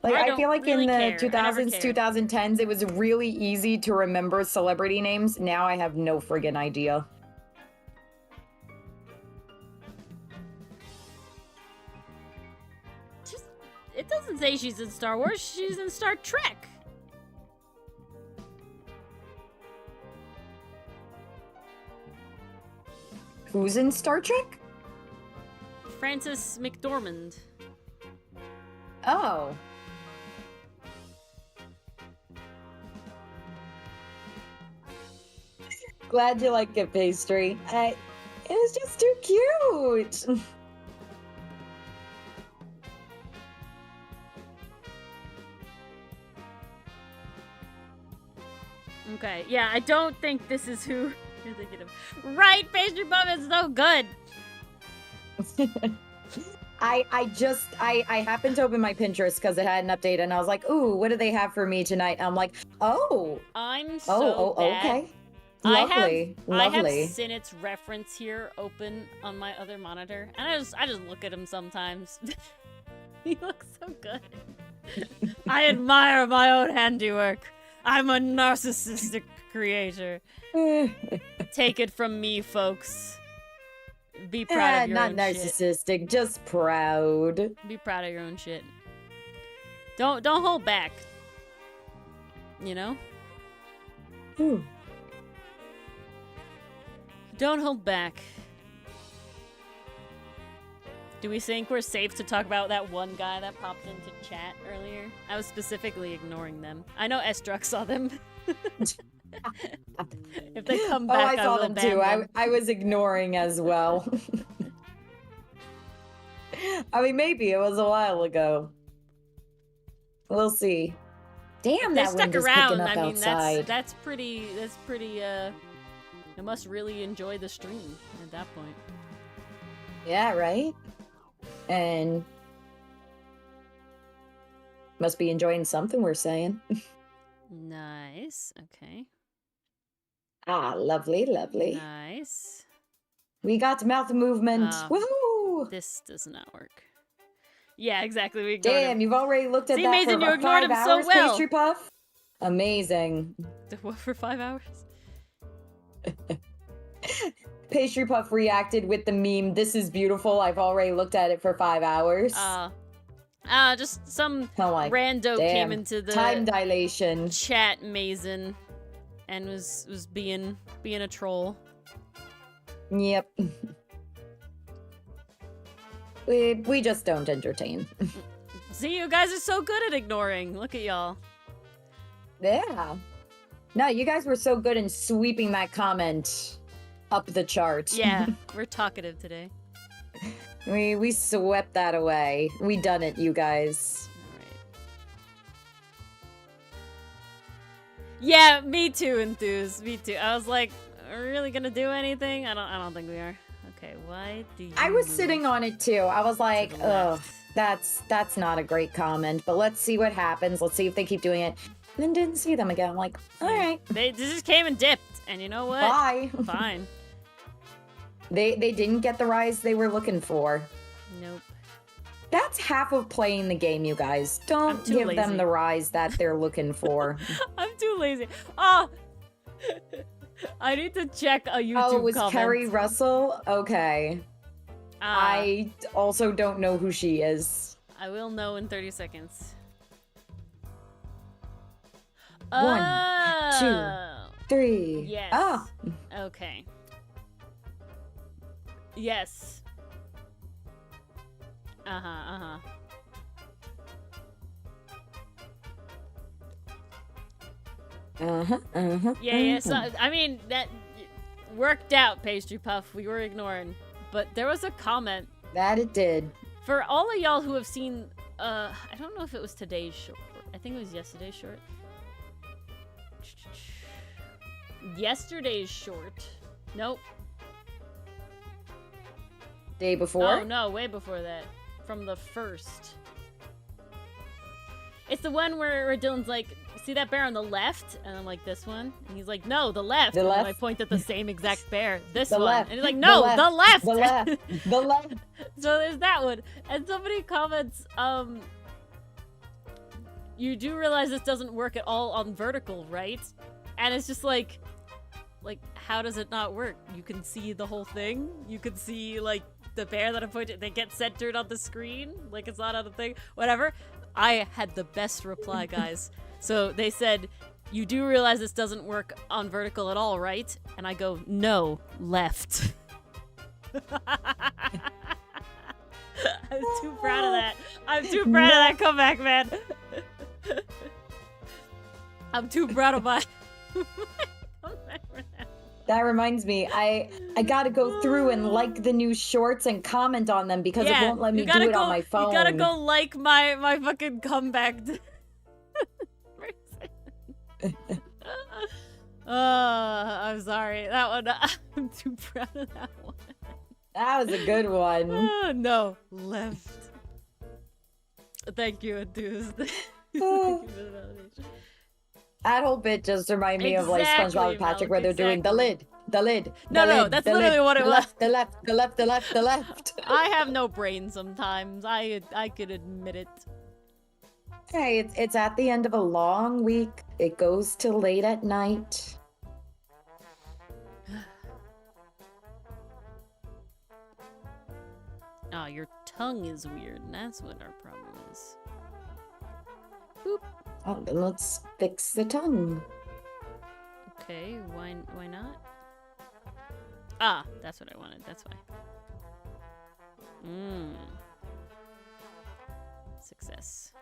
Like, I I don't feel like really in the care. I never 2000s, cared. 2010s, it was really easy to remember celebrity names. Now I have no friggin' idea. It doesn't say she's in Star Wars. She's in Star Trek. Who's in Star Trek? Frances McDormand. Oh. Glad you like it, Pastry. It was just too cute. Okay, yeah, I don't think this is who you're thinking of. Right, Pastry Puff is so good. I happened to open my Pinterest because it had an update and I was like, ooh, what do they have for me tonight? And I'm like, oh, I'm so bad. okay. I Lovely, have lovely. Sinit's reference here open on my other monitor, and I just look at him sometimes. He looks so good. I admire my own handiwork. I'm a narcissistic creator. Take it from me, folks. Be proud of your Not own narcissistic, just proud. shit. Be proud of your own shit. Don't hold back. You know? Ooh. Don't hold back. Do we think we're safe to talk about that one guy that popped into chat earlier? I was specifically ignoring them. I know Estruck saw them. If they come Oh, back, I saw will them ban too. them. I was ignoring as well. I mean, maybe it was a while ago. We'll see. Damn, They that stuck wind is around. picking up I mean, outside. that's pretty. You must really enjoy the stream at that point. Yeah, right? And must be enjoying something we're saying. Nice. Okay. Ah, lovely, lovely. Nice. We got mouth movement. Ah. Woohoo! No! This does not work. Yeah, exactly. We ignored Damn, him. you've already looked at See, that Mason, for you ignored 5 him so hours, well. Pastry Puff? Amazing. What, for 5 hours? Pastry Puff reacted with the meme, "This is beautiful, I've already looked at it for 5 hours." Just some I'm like, rando damn, came into the time dilation. chat, Mason, and was being a troll. Yep. We just don't entertain. See, you guys are so good at ignoring. Look at y'all. Yeah. No, you guys were so good in sweeping that comment up the chart. Yeah, we're talkative today. We swept that away. We done it, you guys. Alright. Yeah, me too, Enthuse. Me too. I was like, are we really gonna do anything? I don't think we are. Okay, why do you I was move sitting on it too. I was like, the ugh, left? that's not a great comment, but let's see what happens. Let's see if they keep doing it. And then didn't see them again. I'm like, all right, They just came and dipped, and you know what? bye. Fine. They didn't get the rise they were looking for. Nope. That's half of playing the game, you guys. Don't too give lazy. them the rise that they're looking for. I'm too lazy. Oh! I need to check a YouTube Oh, it was comment. Kerry Russell? Okay. I also don't know who she is. I will know in 30 seconds. 1, 2, 3. Yes. Ah. Okay. Yes. Uh-huh. Yeah, so, I mean, that worked out, Pastry Puff. We were ignoring. But there was a comment. That it did. For all of y'all who have seen, I don't know if it was today's short. I think it was yesterday's short. Yesterday's short. Nope. Day before? Oh, no, way before that. From the first. It's the one where Dylan's like, see that bear on the left? And I'm like, this one? And he's like, no, the left. The and left? then I point at the same exact bear. This The one. left. And he's like, no, the left. The left. The left. So there's that one. And somebody comments, you do realize this doesn't work at all on vertical, right? And it's just like, how does it not work? You can see the whole thing. You can see, like, the bear that I pointed, they get centered on the screen. Like, it's not on the thing. Whatever. I had the best reply, guys. So they said, you do realize this doesn't work on vertical at all, right? And I go, no, left. I'm too proud of that. I'm too proud of that comeback, man. I'm too proud of my comeback for that. That reminds me, I gotta go through and like the new shorts and comment on them because it won't let me do it on my phone. You gotta go like my fucking comeback. I'm sorry. That one, I'm too proud of that one. That was a good one. No, left. Thank you, Enthused. Thank you for the validation. That whole bit just reminded me of like Exactly, SpongeBob and Patrick where they're doing the exactly. lid. No, that's literally what it was. The left. I have no brain sometimes. I could admit it. Hey, it's at the end of a long week. It goes till late at night. Oh, your tongue is weird, and that's what our problem is. Boop. Oh, then let's fix the tongue. Okay, why not? Ah, that's what I wanted. That's why. Success.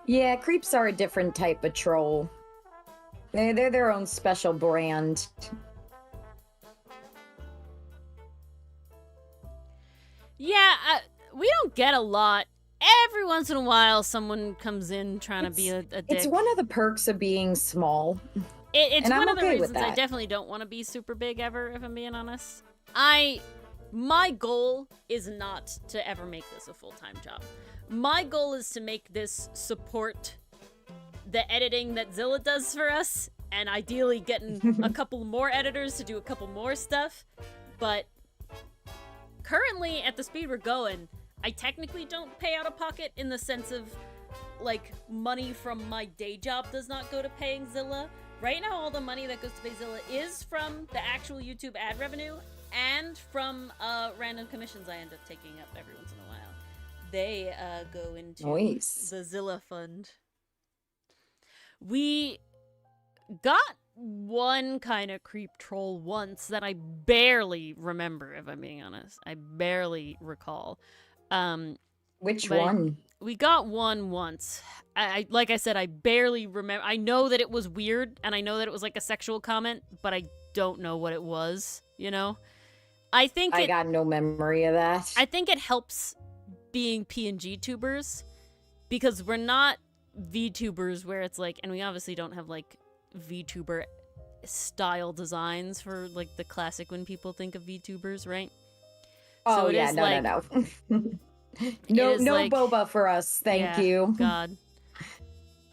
Yeah, creeps are a different type of troll. They're their own special brand. Yeah, we don't get a lot. Every once in a while, someone comes in trying to be a dick. It's one of the perks of being small. It's and one I'm of the okay with reasons I that. definitely don't want to be super big ever, if I'm being honest. My goal is not to ever make this a full-time job. My goal is to make this support the editing that Zilla does for us, and ideally getting a couple more editors to do a couple more stuff. But currently at the speed we're going, I technically don't pay out of pocket in the sense of, like, money from my day job does not go to paying Zilla. Right now, all the money that goes to pay Zilla is from the actual YouTube ad revenue and from random commissions I end up taking up every once in a while. They go into the Zilla fund. We got one kind of creep troll once that I barely remember, if I'm being honest. I barely recall. Which one? We got one once. I like I said, I barely remember. I know that it was weird, and I know that it was like a sexual comment, but I don't know what it was, you know? I got no memory of that. I think it helps being PNG tubers, because we're not VTubers where it's like, and we obviously don't have like VTuber style designs for like the classic when people think of VTubers, right? Oh, so yeah, no. No like, boba for us, thank you. God.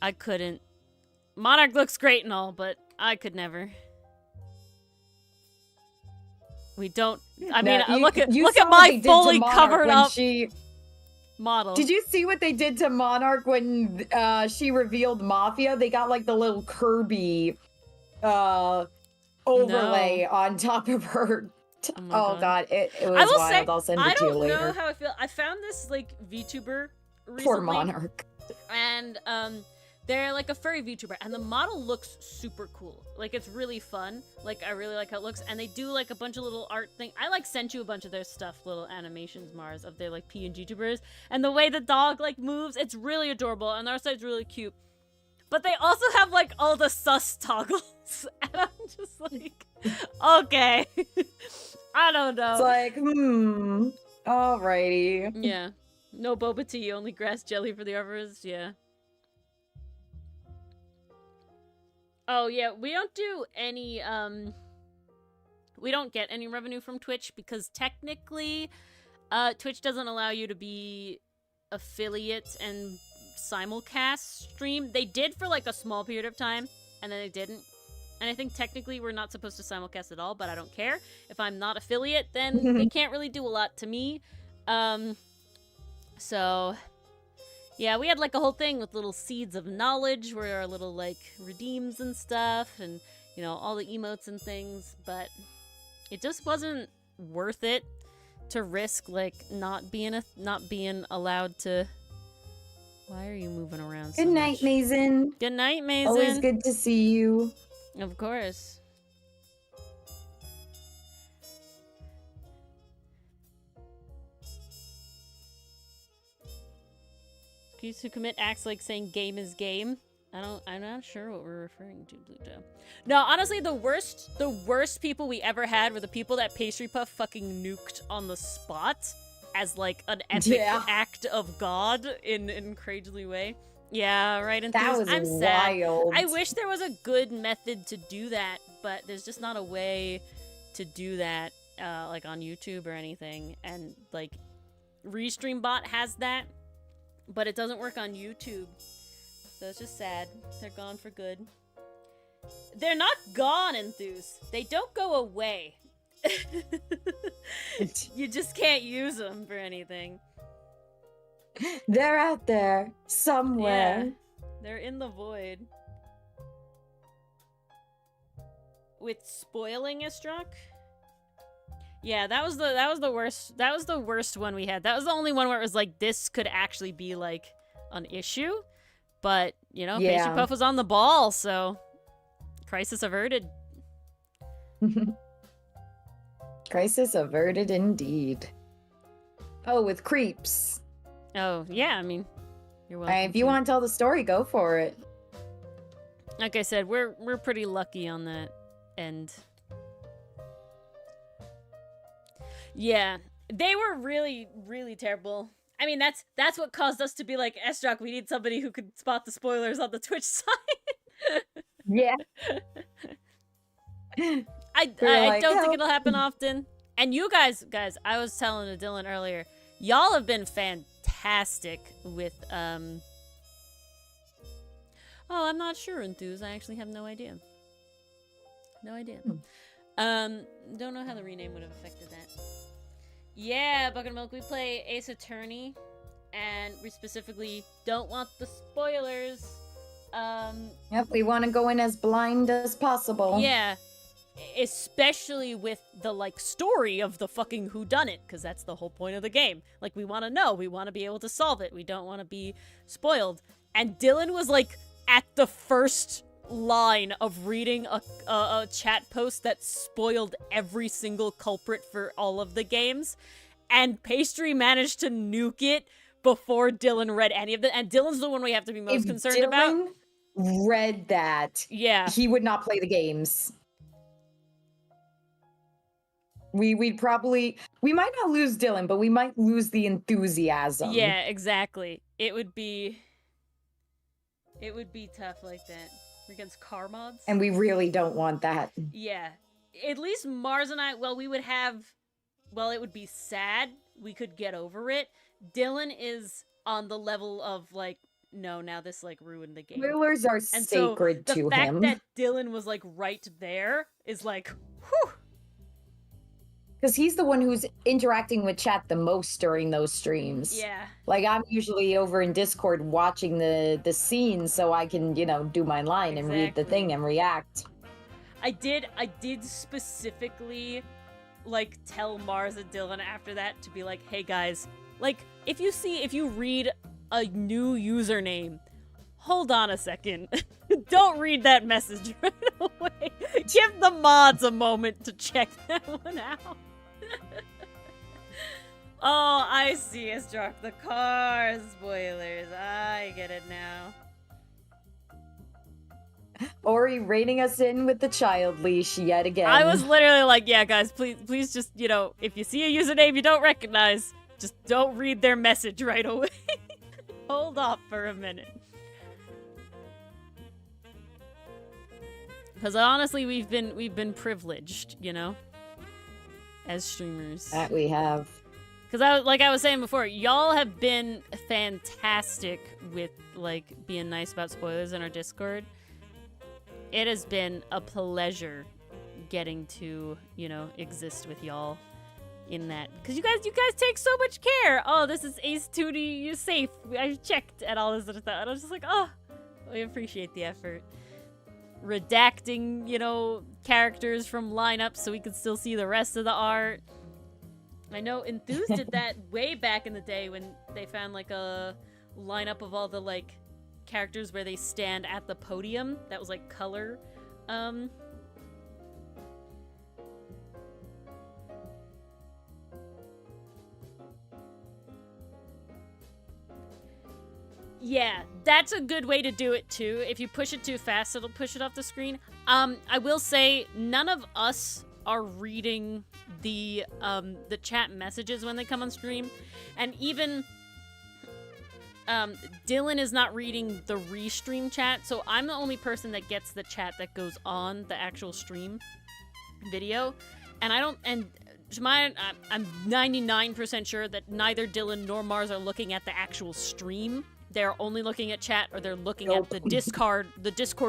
I couldn't. Monarch looks great and all, but I could never. We don't. I mean, look at my fully covered up model. Did you see what they did to Monarch when she revealed Mafia? They got like the little Kirby overlay on top of her. Oh God, it was wild. I'll send it to you later. I don't know how I feel. I found this like VTuber recently. Poor Monarch. And they're like a furry VTuber, and the model looks super cool. Like, it's really fun. Like, I really like how it looks, and they do like a bunch of little art thing. I like sent you a bunch of their stuff, little animations, Mars, of their like PNG tubers, and the way the dog like moves, it's really adorable, and their side's really cute. But they also have like all the sus toggles, and I'm just like, okay. I don't know. It's like, alrighty. Yeah. No boba tea, only grass jelly for the others. Yeah. Oh, yeah, we don't do any, we don't get any revenue from Twitch because technically, Twitch doesn't allow you to be affiliate and simulcast stream. They did for like a small period of time, and then they didn't. And I think technically we're not supposed to simulcast at all, but I don't care. If I'm not affiliate, then they can't really do a lot to me. So, yeah, we had like a whole thing with little seeds of knowledge where our little like redeems and stuff and, you know, all the emotes and things, but it just wasn't worth it to risk like not being allowed to. Why are you moving around so Good night, much? Mason. Good night, Mason. Always good to see you. Of course. Excuse who commit acts like saying game is game. I'm not sure what we're referring to, Blue Joe. No, honestly, the worst people we ever had were the people that Pastry Puff fucking nuked on the spot as like an epic act of God in crazily way. Yeah, right. And that was I'm wild. Sad. I wish there was a good method to do that, but there's just not a way to do that, like on YouTube or anything. And like, ReStreamBot has that, but it doesn't work on YouTube. So it's just sad. They're gone for good. They're not gone, Enthuse. They don't go away. You just can't use them for anything. They're out there somewhere. Yeah, they're in the void. With spoiling a struck. Yeah, that was the worst. That was the worst one we had. That was the only one where it was like this could actually be like an issue. But, you know, Pastry Puff was on the ball, so crisis averted. Crisis averted indeed. Oh, with creeps. Oh, yeah, I mean, you're welcome. If you want to tell the story, go for it. Like I said, we're pretty lucky on that end. Yeah, they were really, really terrible. I mean, that's what caused us to be like, S-Rock, we need somebody who could spot the spoilers on the Twitch side. Yeah. I don't think it'll happen often. And you guys, I was telling to Dylan earlier, y'all have been fantastic with, oh, I'm not sure, Enthuse. I actually have no idea. No idea. Don't know how the rename would have affected that. Yeah, Bucket of Milk, we play Ace Attorney, and we specifically don't want the spoilers. Yep, we want to go in as blind as possible. Yeah, especially with the, like, story of the fucking whodunit, because that's the whole point of the game. Like, we want to know, we want to be able to solve it, we don't want to be spoiled. And Dylan was, like, at the first line of reading a chat post that spoiled every single culprit for all of the games, and Pastry managed to nuke it before Dylan read any of it. And Dylan's the one we have to be most concerned about. If Dylan read that, yeah, he would not play the games. We might not lose Dylan, but we might lose the enthusiasm. Yeah, exactly. It would be tough like that. Against car mods. And we really don't want that. Yeah. At least Mars and I, it would be sad. We could get over it. Dylan is on the level of, like, no, now this, like, ruined the game. Spoilers are sacred to him. The fact that Dylan was, like, right there is like, whew. Because he's the one who's interacting with chat the most during those streams. Yeah. Like, I'm usually over in Discord watching the scene so I can, do my line and read the thing and react. I did specifically, like, tell Mars and Dylan after that to be like, hey guys, like, if you read a new username, hold on a second. Don't read that message right away. Give the mods a moment to check that one out. Oh, I see. It's dropped the car spoilers. I get it now. Ori reining us in with the child leash yet again. I was literally like, yeah, guys, please just, if you see a username you don't recognize, just don't read their message right away. Hold off for a minute. Because honestly, we've been privileged, as streamers. That we have. Because I was saying before, y'all have been fantastic with, like, being nice about spoilers in our Discord. It has been a pleasure getting to, exist with y'all in that. Because you guys take so much care. Oh, this is Ace 2D, you're safe. I've checked and all this other stuff. And I was just like, oh, I appreciate the effort. Redacting, characters from lineups so we could still see the rest of the art. I know Enthuse did that way back in the day when they found, like, a lineup of all the, like, characters where they stand at the podium. That was, like, color. Yeah, that's a good way to do it, too. If you push it too fast, it'll push it off the screen. I will say, none of us are reading the chat messages when they come on stream. And even Dylan is not reading the restream chat, so I'm the only person that gets the chat that goes on the actual stream video. And I'm 99% sure that neither Dylan nor Mars are looking at the actual stream. They're only looking at chat, or they're looking at the Discord,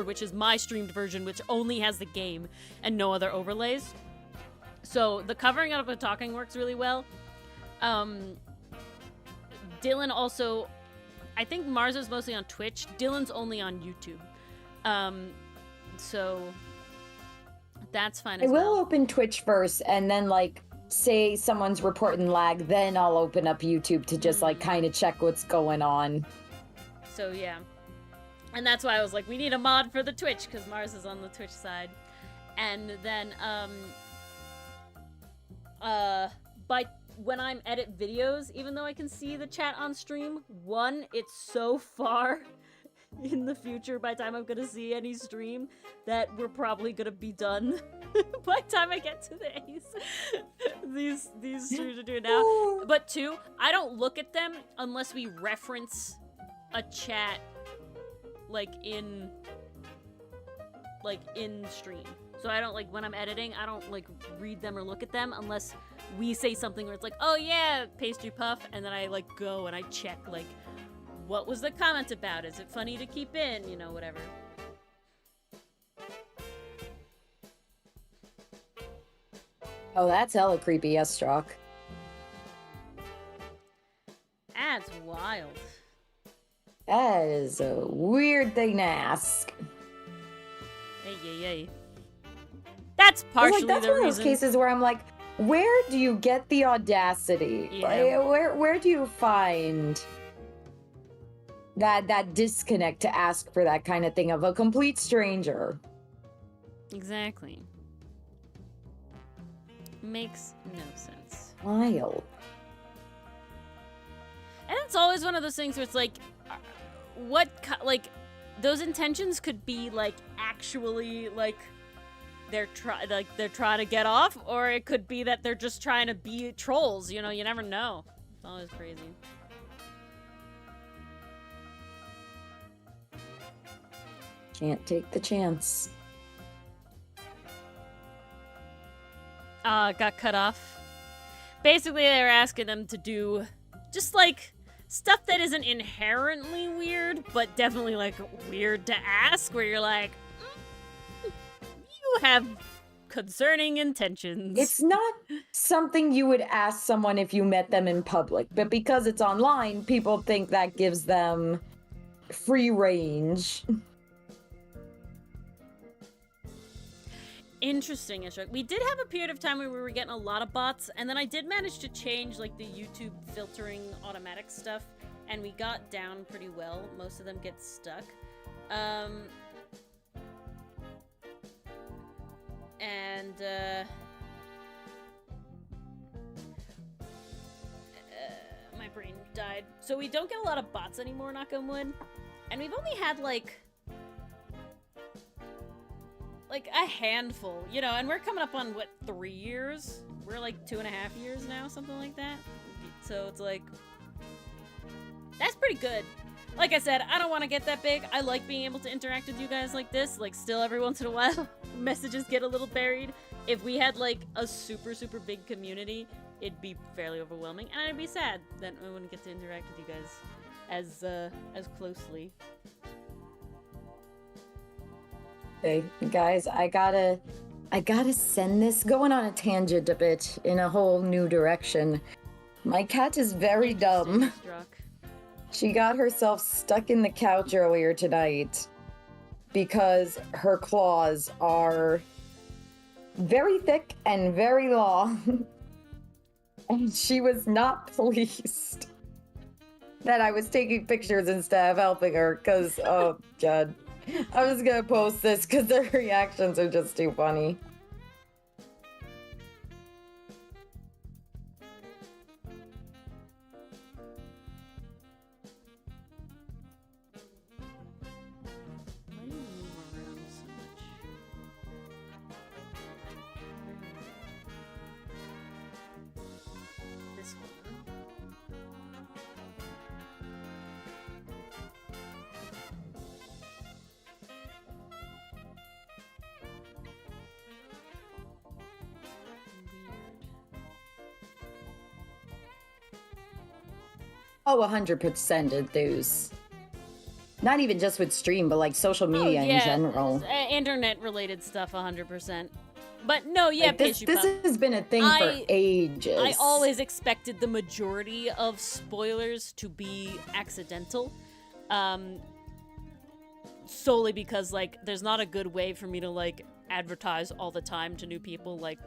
which is my streamed version, which only has the game and no other overlays. So the covering up of talking works really well. Dylan also, I think Mars is mostly on Twitch. Dylan's only on YouTube. So that's fine as well. I will open Twitch first, and then, like, say someone's reporting lag, then I'll open up YouTube to just, like, kind of check what's going on. So, yeah. And that's why I was like, we need a mod for the Twitch, because Mars is on the Twitch side. And then, when I'm edit videos, even though I can see the chat on stream, one, it's so far in the future by the time I'm gonna see any stream that we're probably gonna be done by the time I get to the Ace. These streams are doing now. But two, I don't look at them unless we reference a chat in stream. So I don't, like, when I'm editing, I don't, like, read them or look at them unless we say something where it's like, oh yeah, Pastry Puff, and then I, like, go and I check, like, what was the comment about? Is it funny to keep in? Whatever. Oh, that's hella creepy, yes, Strock. That is a weird thing to ask. Hey. That's partially That's the one of those reason. cases where I'm like, where do you get the audacity? Yeah. Where do you find that disconnect to ask for that kind of thing of a complete stranger? Exactly. Makes no sense. Wild. And it's always one of those things where it's like, those intentions could be like actually like they're trying to get off, or it could be that they're just trying to be trolls. You know, you never know. It's always crazy. Can't take the chance. Got cut off. Basically, they were asking them to do just like stuff that isn't inherently weird, but definitely like weird to ask, where you're like, you have concerning intentions. It's not something you would ask someone if you met them in public, but because it's online, people think that gives them free range. Interesting, Ishak. We did have a period of time where we were getting a lot of bots, and then I did manage to change like the YouTube filtering automatic stuff, and we got down pretty well. Most of them get stuck. My brain died. So we don't get a lot of bots anymore, knock on wood. And we've only had like a handful, you know, and we're coming up on, what, 3 years? We're like 2.5 years now, something like that. So it's like, that's pretty good. Like I said, I don't want to get that big. I like being able to interact with you guys like this, like still every once in a while. Messages get a little buried. If we had like a super, super big community, it'd be fairly overwhelming, and I'd be sad that I wouldn't get to interact with you guys as closely. Hey, guys, I gotta send this, going on a tangent a bit in a whole new direction. My cat is very dumb. She got herself stuck in the couch earlier tonight because her claws are very thick and very long. And she was not pleased that I was taking pictures instead of helping her because, oh, God. I'm just gonna post this because their reactions are just too funny. Why do you move around so much? This one. Oh, 100% enthuse. Not even just with stream, but like social media in general. Internet-related stuff, 100%. But no, yeah, like this has been a thing for ages. I always expected the majority of spoilers to be accidental. Solely because, like, there's not a good way for me to, like, advertise all the time to new people, like,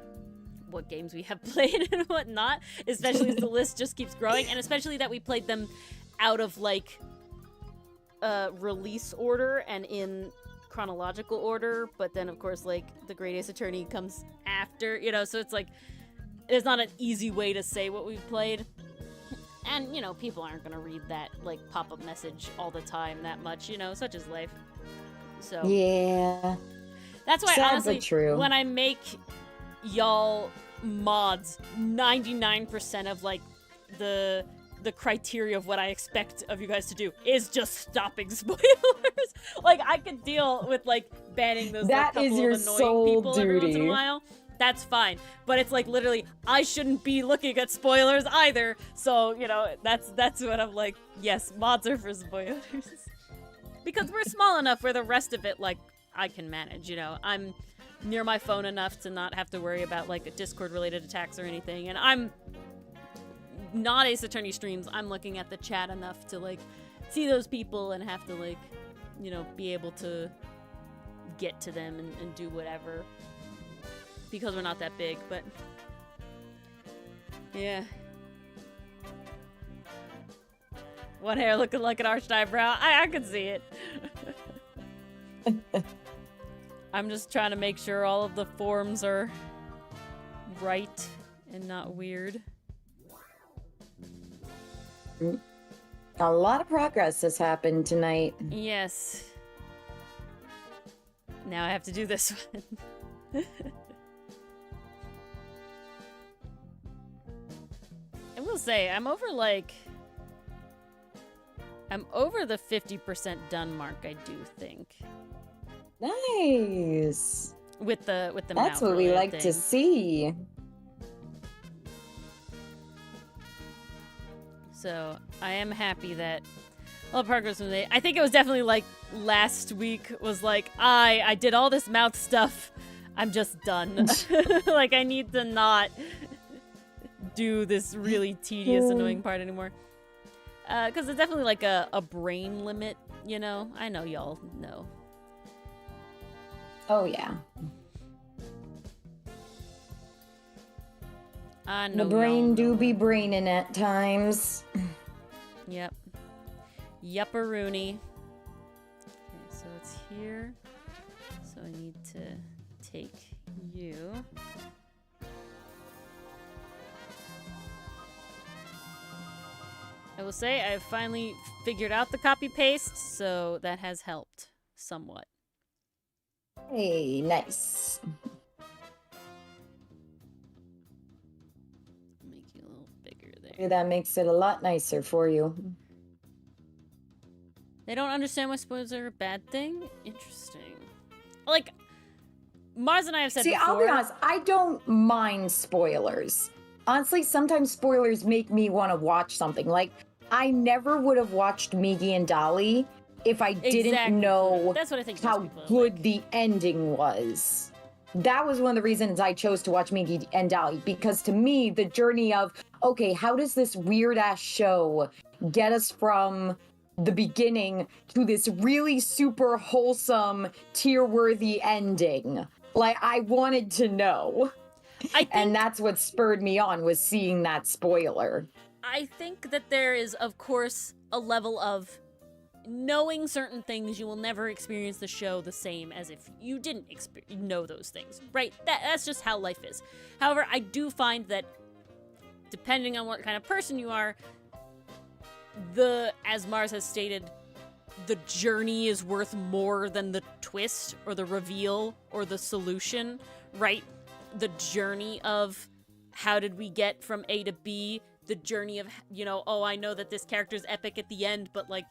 what games we have played and whatnot, especially as the list just keeps growing, and especially that we played them out of, like, release order and in chronological order, but then, of course, like, The Great Ace Attorney comes after, you know, so it's like, there's not an easy way to say what we've played. And, you know, people aren't gonna read that, like, pop-up message all the time that much, you know, such is life. So yeah, that's why, sad, honestly, but true. When I make y'all mods, 99% of, like, the criteria of what I expect of you guys to do is just stopping spoilers. Like, I could deal with, like, banning those like, couple of annoying people every once in a while. That's fine. But it's like, literally, I shouldn't be looking at spoilers either. So, you know, that's what I'm like, yes, mods are for spoilers. Because we're small enough where the rest of it, like, I can manage, you know. I'm near my phone enough to not have to worry about, like, Discord-related attacks or anything. And I'm not Ace Attorney streams. I'm looking at the chat enough to, like, see those people and have to, like, you know, be able to get to them and do whatever. Because we're not that big, but yeah. One hair looking like an arched eyebrow. I could see it. I'm just trying to make sure all of the forms are right and not weird. A lot of progress has happened tonight. Yes. Now I have to do this one. I will say, I'm over the 50% done mark, I do think. Nice. With the That's mouth what we related like thing. to see. So I am happy that all the progress was made. I think it was definitely like last week was like, I did all this mouth stuff. I'm just done. Like, I need to not do this really tedious, annoying part anymore. Because it's definitely like a brain limit, you know? I know y'all know. Oh, yeah. I know The brain y'all do know be that. braining at times. Yep. Yupperoonie. Okay, so it's here. So I need to take you. I will say I've finally figured out the copy paste, so that has helped somewhat. Hey, nice. Make you a little bigger there. Yeah, that makes it a lot nicer for you. They don't understand why spoilers are a bad thing? Interesting. Like, Mars and I have said See, before. I'll be honest, I don't mind spoilers. Honestly, sometimes spoilers make me want to watch something. Like, I never would have watched Miggy and Dolly if I didn't Exactly. know That's what I think how most people are good like. the ending was. That was one of the reasons I chose to watch Miggy and Dolly, because to me, the journey of, okay, how does this weird ass show get us from the beginning to this really super wholesome, tear-worthy ending? Like, I wanted to know. And that's what spurred me on, was seeing that spoiler. I think that there is, of course, a level of knowing certain things. You will never experience the show the same as if you didn't know those things, right? That's just how life is. However, I do find that depending on what kind of person you are, as Mars has stated, the journey is worth more than the twist or the reveal or the solution, right? The journey of how did we get from A to B, the journey of, you know, oh, I know that this character's epic at the end, but, like,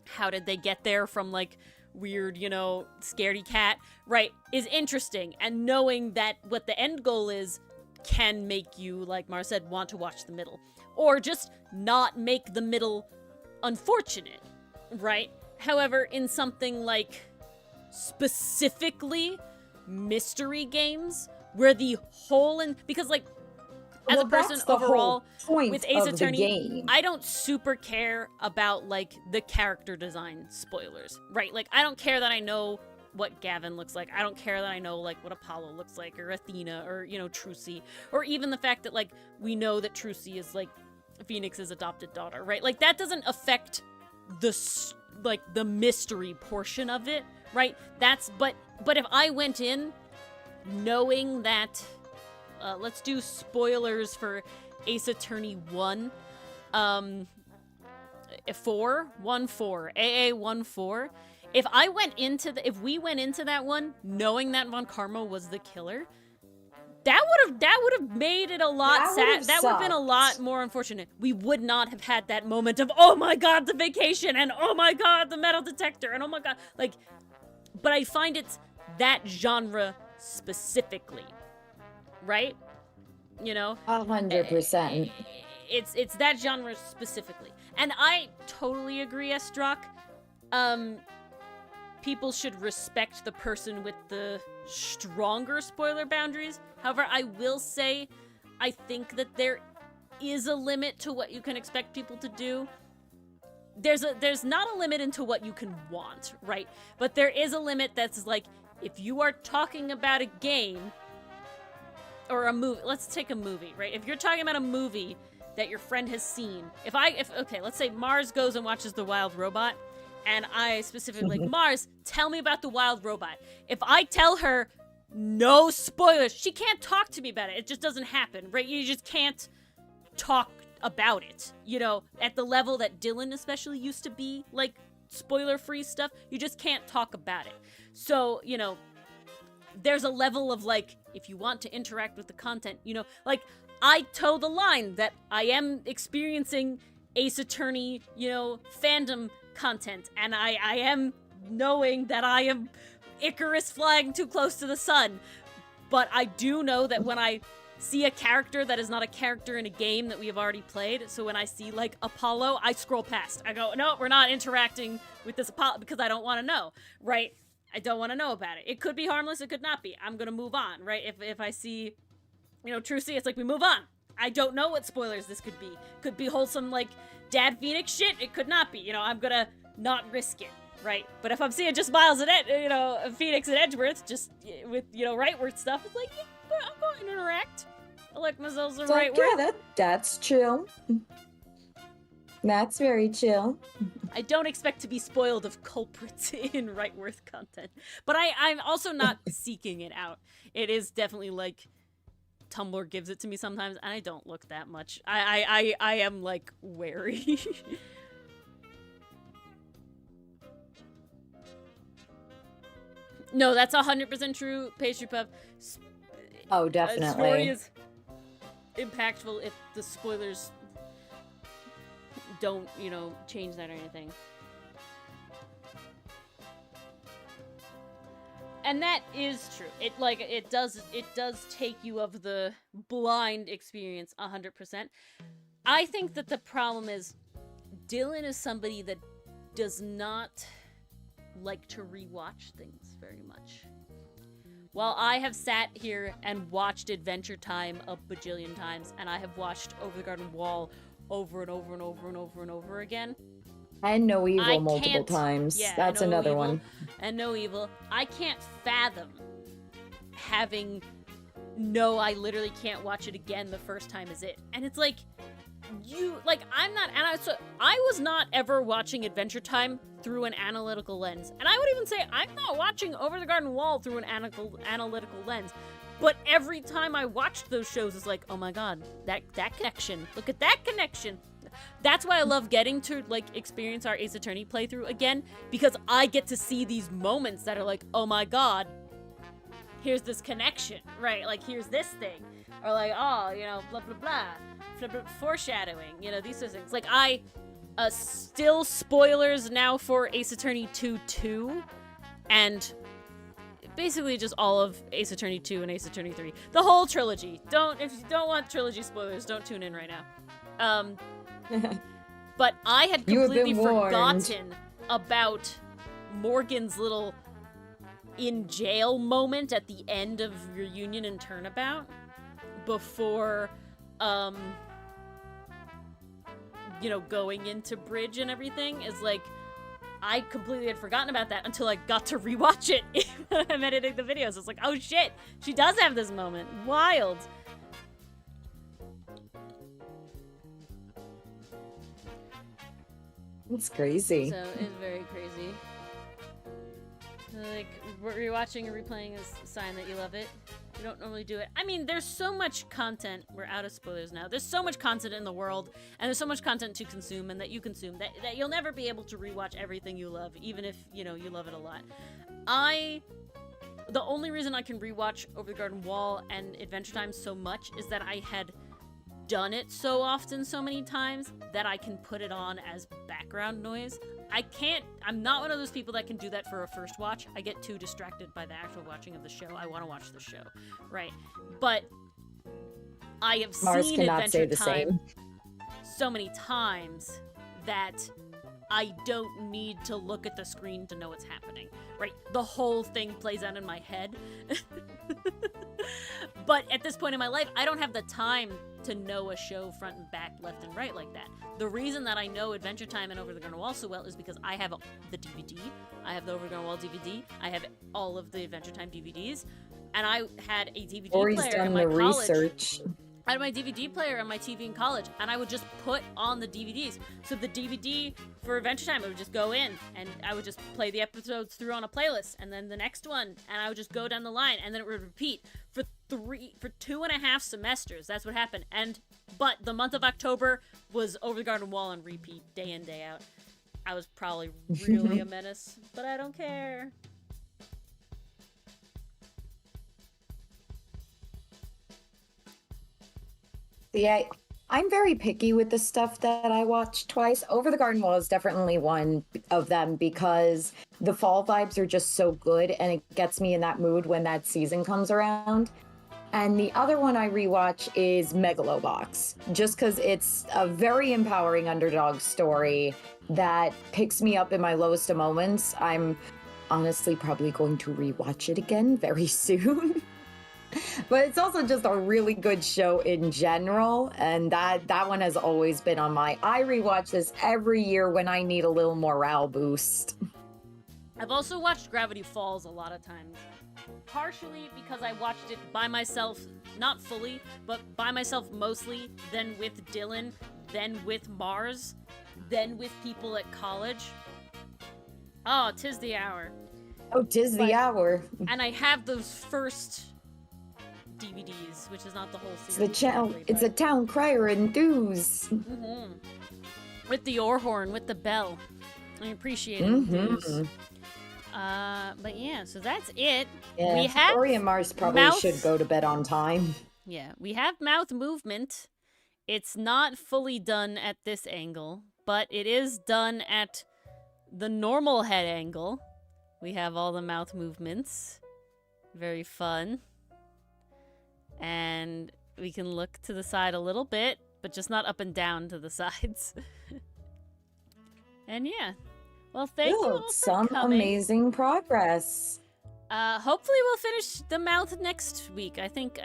how did they get there from, like, weird, you know, scaredy cat, right, is interesting. And knowing that what the end goal is can make you, like Mars said, want to watch the middle. Or just not make the middle unfortunate, right? However, in something like specifically mystery games, where the whole, because, like, as a person overall with Ace Attorney, I don't super care about, like, the character design spoilers, right? Like, I don't care that I know what Gavin looks like. I don't care that I know, like, what Apollo looks like, or Athena, or, you know, Trucy, or even the fact that, like, we know that Trucy is, like, Phoenix's adopted daughter, right? Like, that doesn't affect the mystery portion of it, right? But if I went in knowing that, let's do spoilers for Ace Attorney 1, 4, AA 1-4. If we went into that one knowing that Von Karma was the killer, that would have made it a lot sad. That would have been a lot more unfortunate. We would not have had that moment of, oh my god, the vacation, and oh my god, the metal detector, and oh my god, like, but I find it's that genre specifically, right? You know? 100%. It's that genre specifically. And I totally agree, Estrock. People should respect the person with the stronger spoiler boundaries. However, I will say, I think that there is a limit to what you can expect people to do. there's not a limit into what you can want, right? But there is a limit that's like, if you are talking about a game or a movie, let's take a movie, right? If you're talking about a movie that your friend has seen, okay, let's say Mars goes and watches The Wild Robot, and I specifically like, Mars, tell me about The Wild Robot. If I tell her no spoilers, she can't talk to me about it. It just doesn't happen, right? You just can't talk about it, you know, at the level that Dylan especially used to be, like, spoiler-free stuff. You just can't talk about it. So, you know, there's a level of, like, if you want to interact with the content, you know, like, I toe the line that I am experiencing Ace Attorney, you know, fandom content, and I am knowing that I am Icarus flying too close to the sun. But I do know that when I see a character that is not a character in a game that we have already played, so when I see, like, Apollo, I scroll past. I go, no, we're not interacting with this Apollo, because I don't want to know, right? I don't want to know about it. It could be harmless, it could not be. I'm gonna move on, right? If I see, you know, Trucy, it's like, we move on. I don't know what spoilers this could be. Could be wholesome, like, Dad Phoenix shit, it could not be. You know, I'm gonna not risk it, right? But if I'm seeing just Miles and Phoenix and Edgeworth, just with, you know, rightward stuff, it's like, yeah, I'm going to interact. I like myself some rightward. Yeah, that's chill. That's very chill. I don't expect to be spoiled of culprits in rightworth content, but I'm also not seeking it out. It is definitely like Tumblr gives it to me sometimes, and I don't look that much. I am, like, wary. No, that's 100% true, Pastry Puff. Oh, definitely. Story is impactful if the spoilers don't, you know, change that or anything. And that is true. It does take you of the blind experience 100%. I think that the problem is Dylan is somebody that does not like to rewatch things very much. While I have sat here and watched Adventure Time a bajillion times, and I have watched Over the Garden Wall over and over and over and over and over again, and No Evil multiple times. Yeah, that's No another Evil, one. And No Evil. I can't fathom having no, I literally can't watch it again the first time is it. And it's like, I'm not, and I was not ever watching Adventure Time through an analytical lens. And I would even say I'm not watching Over the Garden Wall through an analytical lens. But every time I watched those shows, it's like, oh my god, that connection. Look at that connection. That's why I love getting to, like, experience our Ace Attorney playthrough again, because I get to see these moments that are like, oh my god, here's this connection, right? Like, here's this thing. Or like, oh, you know, blah, blah, blah. Foreshadowing, you know, these sorts of things. Like, still spoilers now for Ace Attorney 2, and basically just all of Ace Attorney 2 and Ace Attorney 3. The whole trilogy. If you don't want trilogy spoilers, don't tune in right now. But I had completely forgotten about Morgan's little in jail moment at the end of Reunion and Turnabout before, you know, going into Bridge and everything. Is like, I completely had forgotten about that until I got to rewatch it when I'm editing the videos. It's like, oh shit, she does have this moment. Wild. It's crazy. So it's very crazy. Like, rewatching or replaying is a sign that you love it. You don't normally do it. I mean, there's so much content. We're out of spoilers now. There's so much content in the world, and there's so much content to consume and that you consume that you'll never be able to rewatch everything you love, even if, you know, you love it a lot. The only reason I can rewatch Over the Garden Wall and Adventure Time so much is that I had done it so often, so many times, that I can put it on as background noise. I'm not one of those people that can do that for a first watch. I get too distracted by the actual watching of the show. I want to watch the show, right? But I have seen Adventure Time so many times that I don't need to look at the screen to know what's happening, right? The whole thing plays out in my head. But at this point in my life, I don't have the time to know a show front and back, left and right like that. The reason that I know Adventure Time and Over the Garden Wall so well is because I have the DVD, I have the Over the Garden Wall DVD, I have all of the Adventure Time DVDs, and I had a DVD player in my college. Research. I had my DVD player on my TV in college, and I would just put on the DVDs. So the DVD for Adventure Time, I would just go in, and I would just play the episodes through on a playlist, and then the next one, and I would just go down the line, and then it would repeat for 2.5 semesters. That's what happened. But the month of October was Over the Garden Wall on repeat, day in, day out. I was probably really a menace, but I don't care. Yeah, I'm very picky with the stuff that I watch twice. Over the Garden Wall is definitely one of them because the fall vibes are just so good and it gets me in that mood when that season comes around. And the other one I rewatch is Megalobox, just because it's a very empowering underdog story that picks me up in my lowest of moments. I'm honestly probably going to rewatch it again very soon. But it's also just a really good show in general, and that one has always been on my... I rewatch this every year when I need a little morale boost. I've also watched Gravity Falls a lot of times. Partially because I watched it by myself, not fully, but by myself mostly, then with Dylan, then with Mars, then with people at college. Oh, 'tis the hour. Oh, 'tis the hour. And I have those first DVDs, which is not the whole series. It's a town crier enthuse. Mm-hmm. With the oar horn, with the bell. I appreciate it. Mm-hmm. But yeah, so that's it. Yeah, we have Ori and Mars probably should go to bed on time. Yeah, we have mouth movement. It's not fully done at this angle, but it is done at the normal head angle. We have all the mouth movements. Very fun. And we can look to the side a little bit, but just not up and down to the sides. And yeah. Well, thank you all for some coming. Amazing progress. Hopefully we'll finish the mouth next week. I think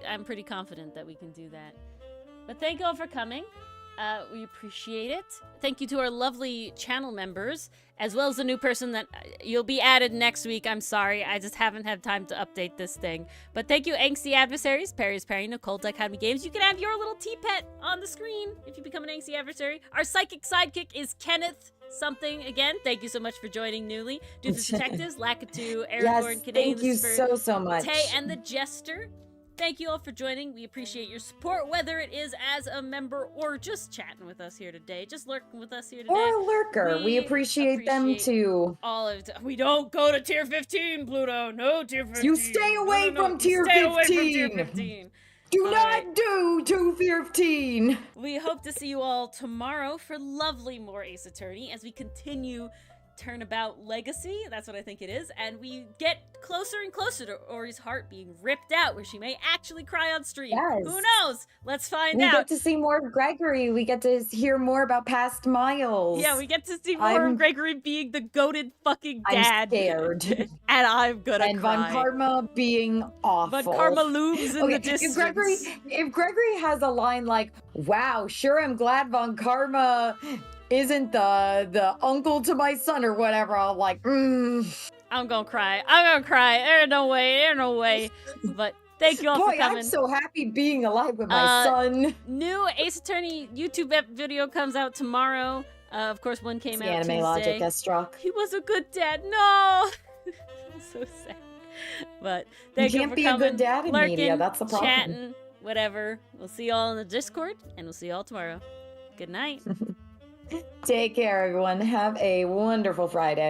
I'm pretty confident that we can do that. But thank you all for coming. We appreciate it. Thank you to our lovely channel members, as well as the new person that you'll be added next week. I'm sorry, I just haven't had time to update this thing. But thank you, Angsty Adversaries, Perry's Perry, Nicole, Dichotomy Games. You can have your little T-Pet on the screen if you become an Angsty Adversary. Our psychic sidekick is Kenneth something again. Thank you so much for joining newly. Doofus Detectives, Lakitu, Aragorn, Yes, thank you so much. Tay and the Jester. Thank you all for joining. We appreciate your support, whether it is as a member or just chatting with us here today, just lurking with us here today. Or a lurker. We appreciate them too. All of it. We don't go to tier 15, Pluto. No tier 15. You stay away from tier 15. Stay away from tier 15. Do not do 215. We hope to see you all tomorrow for lovely more Ace Attorney as we continue Turnabout Legacy. That's what I think it is. And we get closer and closer to Ori's heart being ripped out, where she may actually cry on stream. Yes. Who knows? Let's find out. We get to see more of Gregory. We get to hear more about past Miles. Yeah, we get to see more of Gregory being the goated fucking dad. I'm scared. And I'm gonna and cry. Von Karma being awful. Von Karma looms in the distance. If Gregory has a line like, wow, sure, I'm glad Von Karma isn't the uncle to my son or whatever, I'm like, I'm gonna cry. There's no way. But thank you all for coming. I'm so happy being alive with my son. New Ace Attorney YouTube video comes out tomorrow. Of course, one came out Anime Tuesday. Logic Estrock. He was a good dad. No! So sad. But thank you for coming. You can't be a good dad in lurking, media. That's the problem. Chatting, whatever. We'll see you all in the Discord, and we'll see you all tomorrow. Good night. Take care, everyone. Have a wonderful Friday.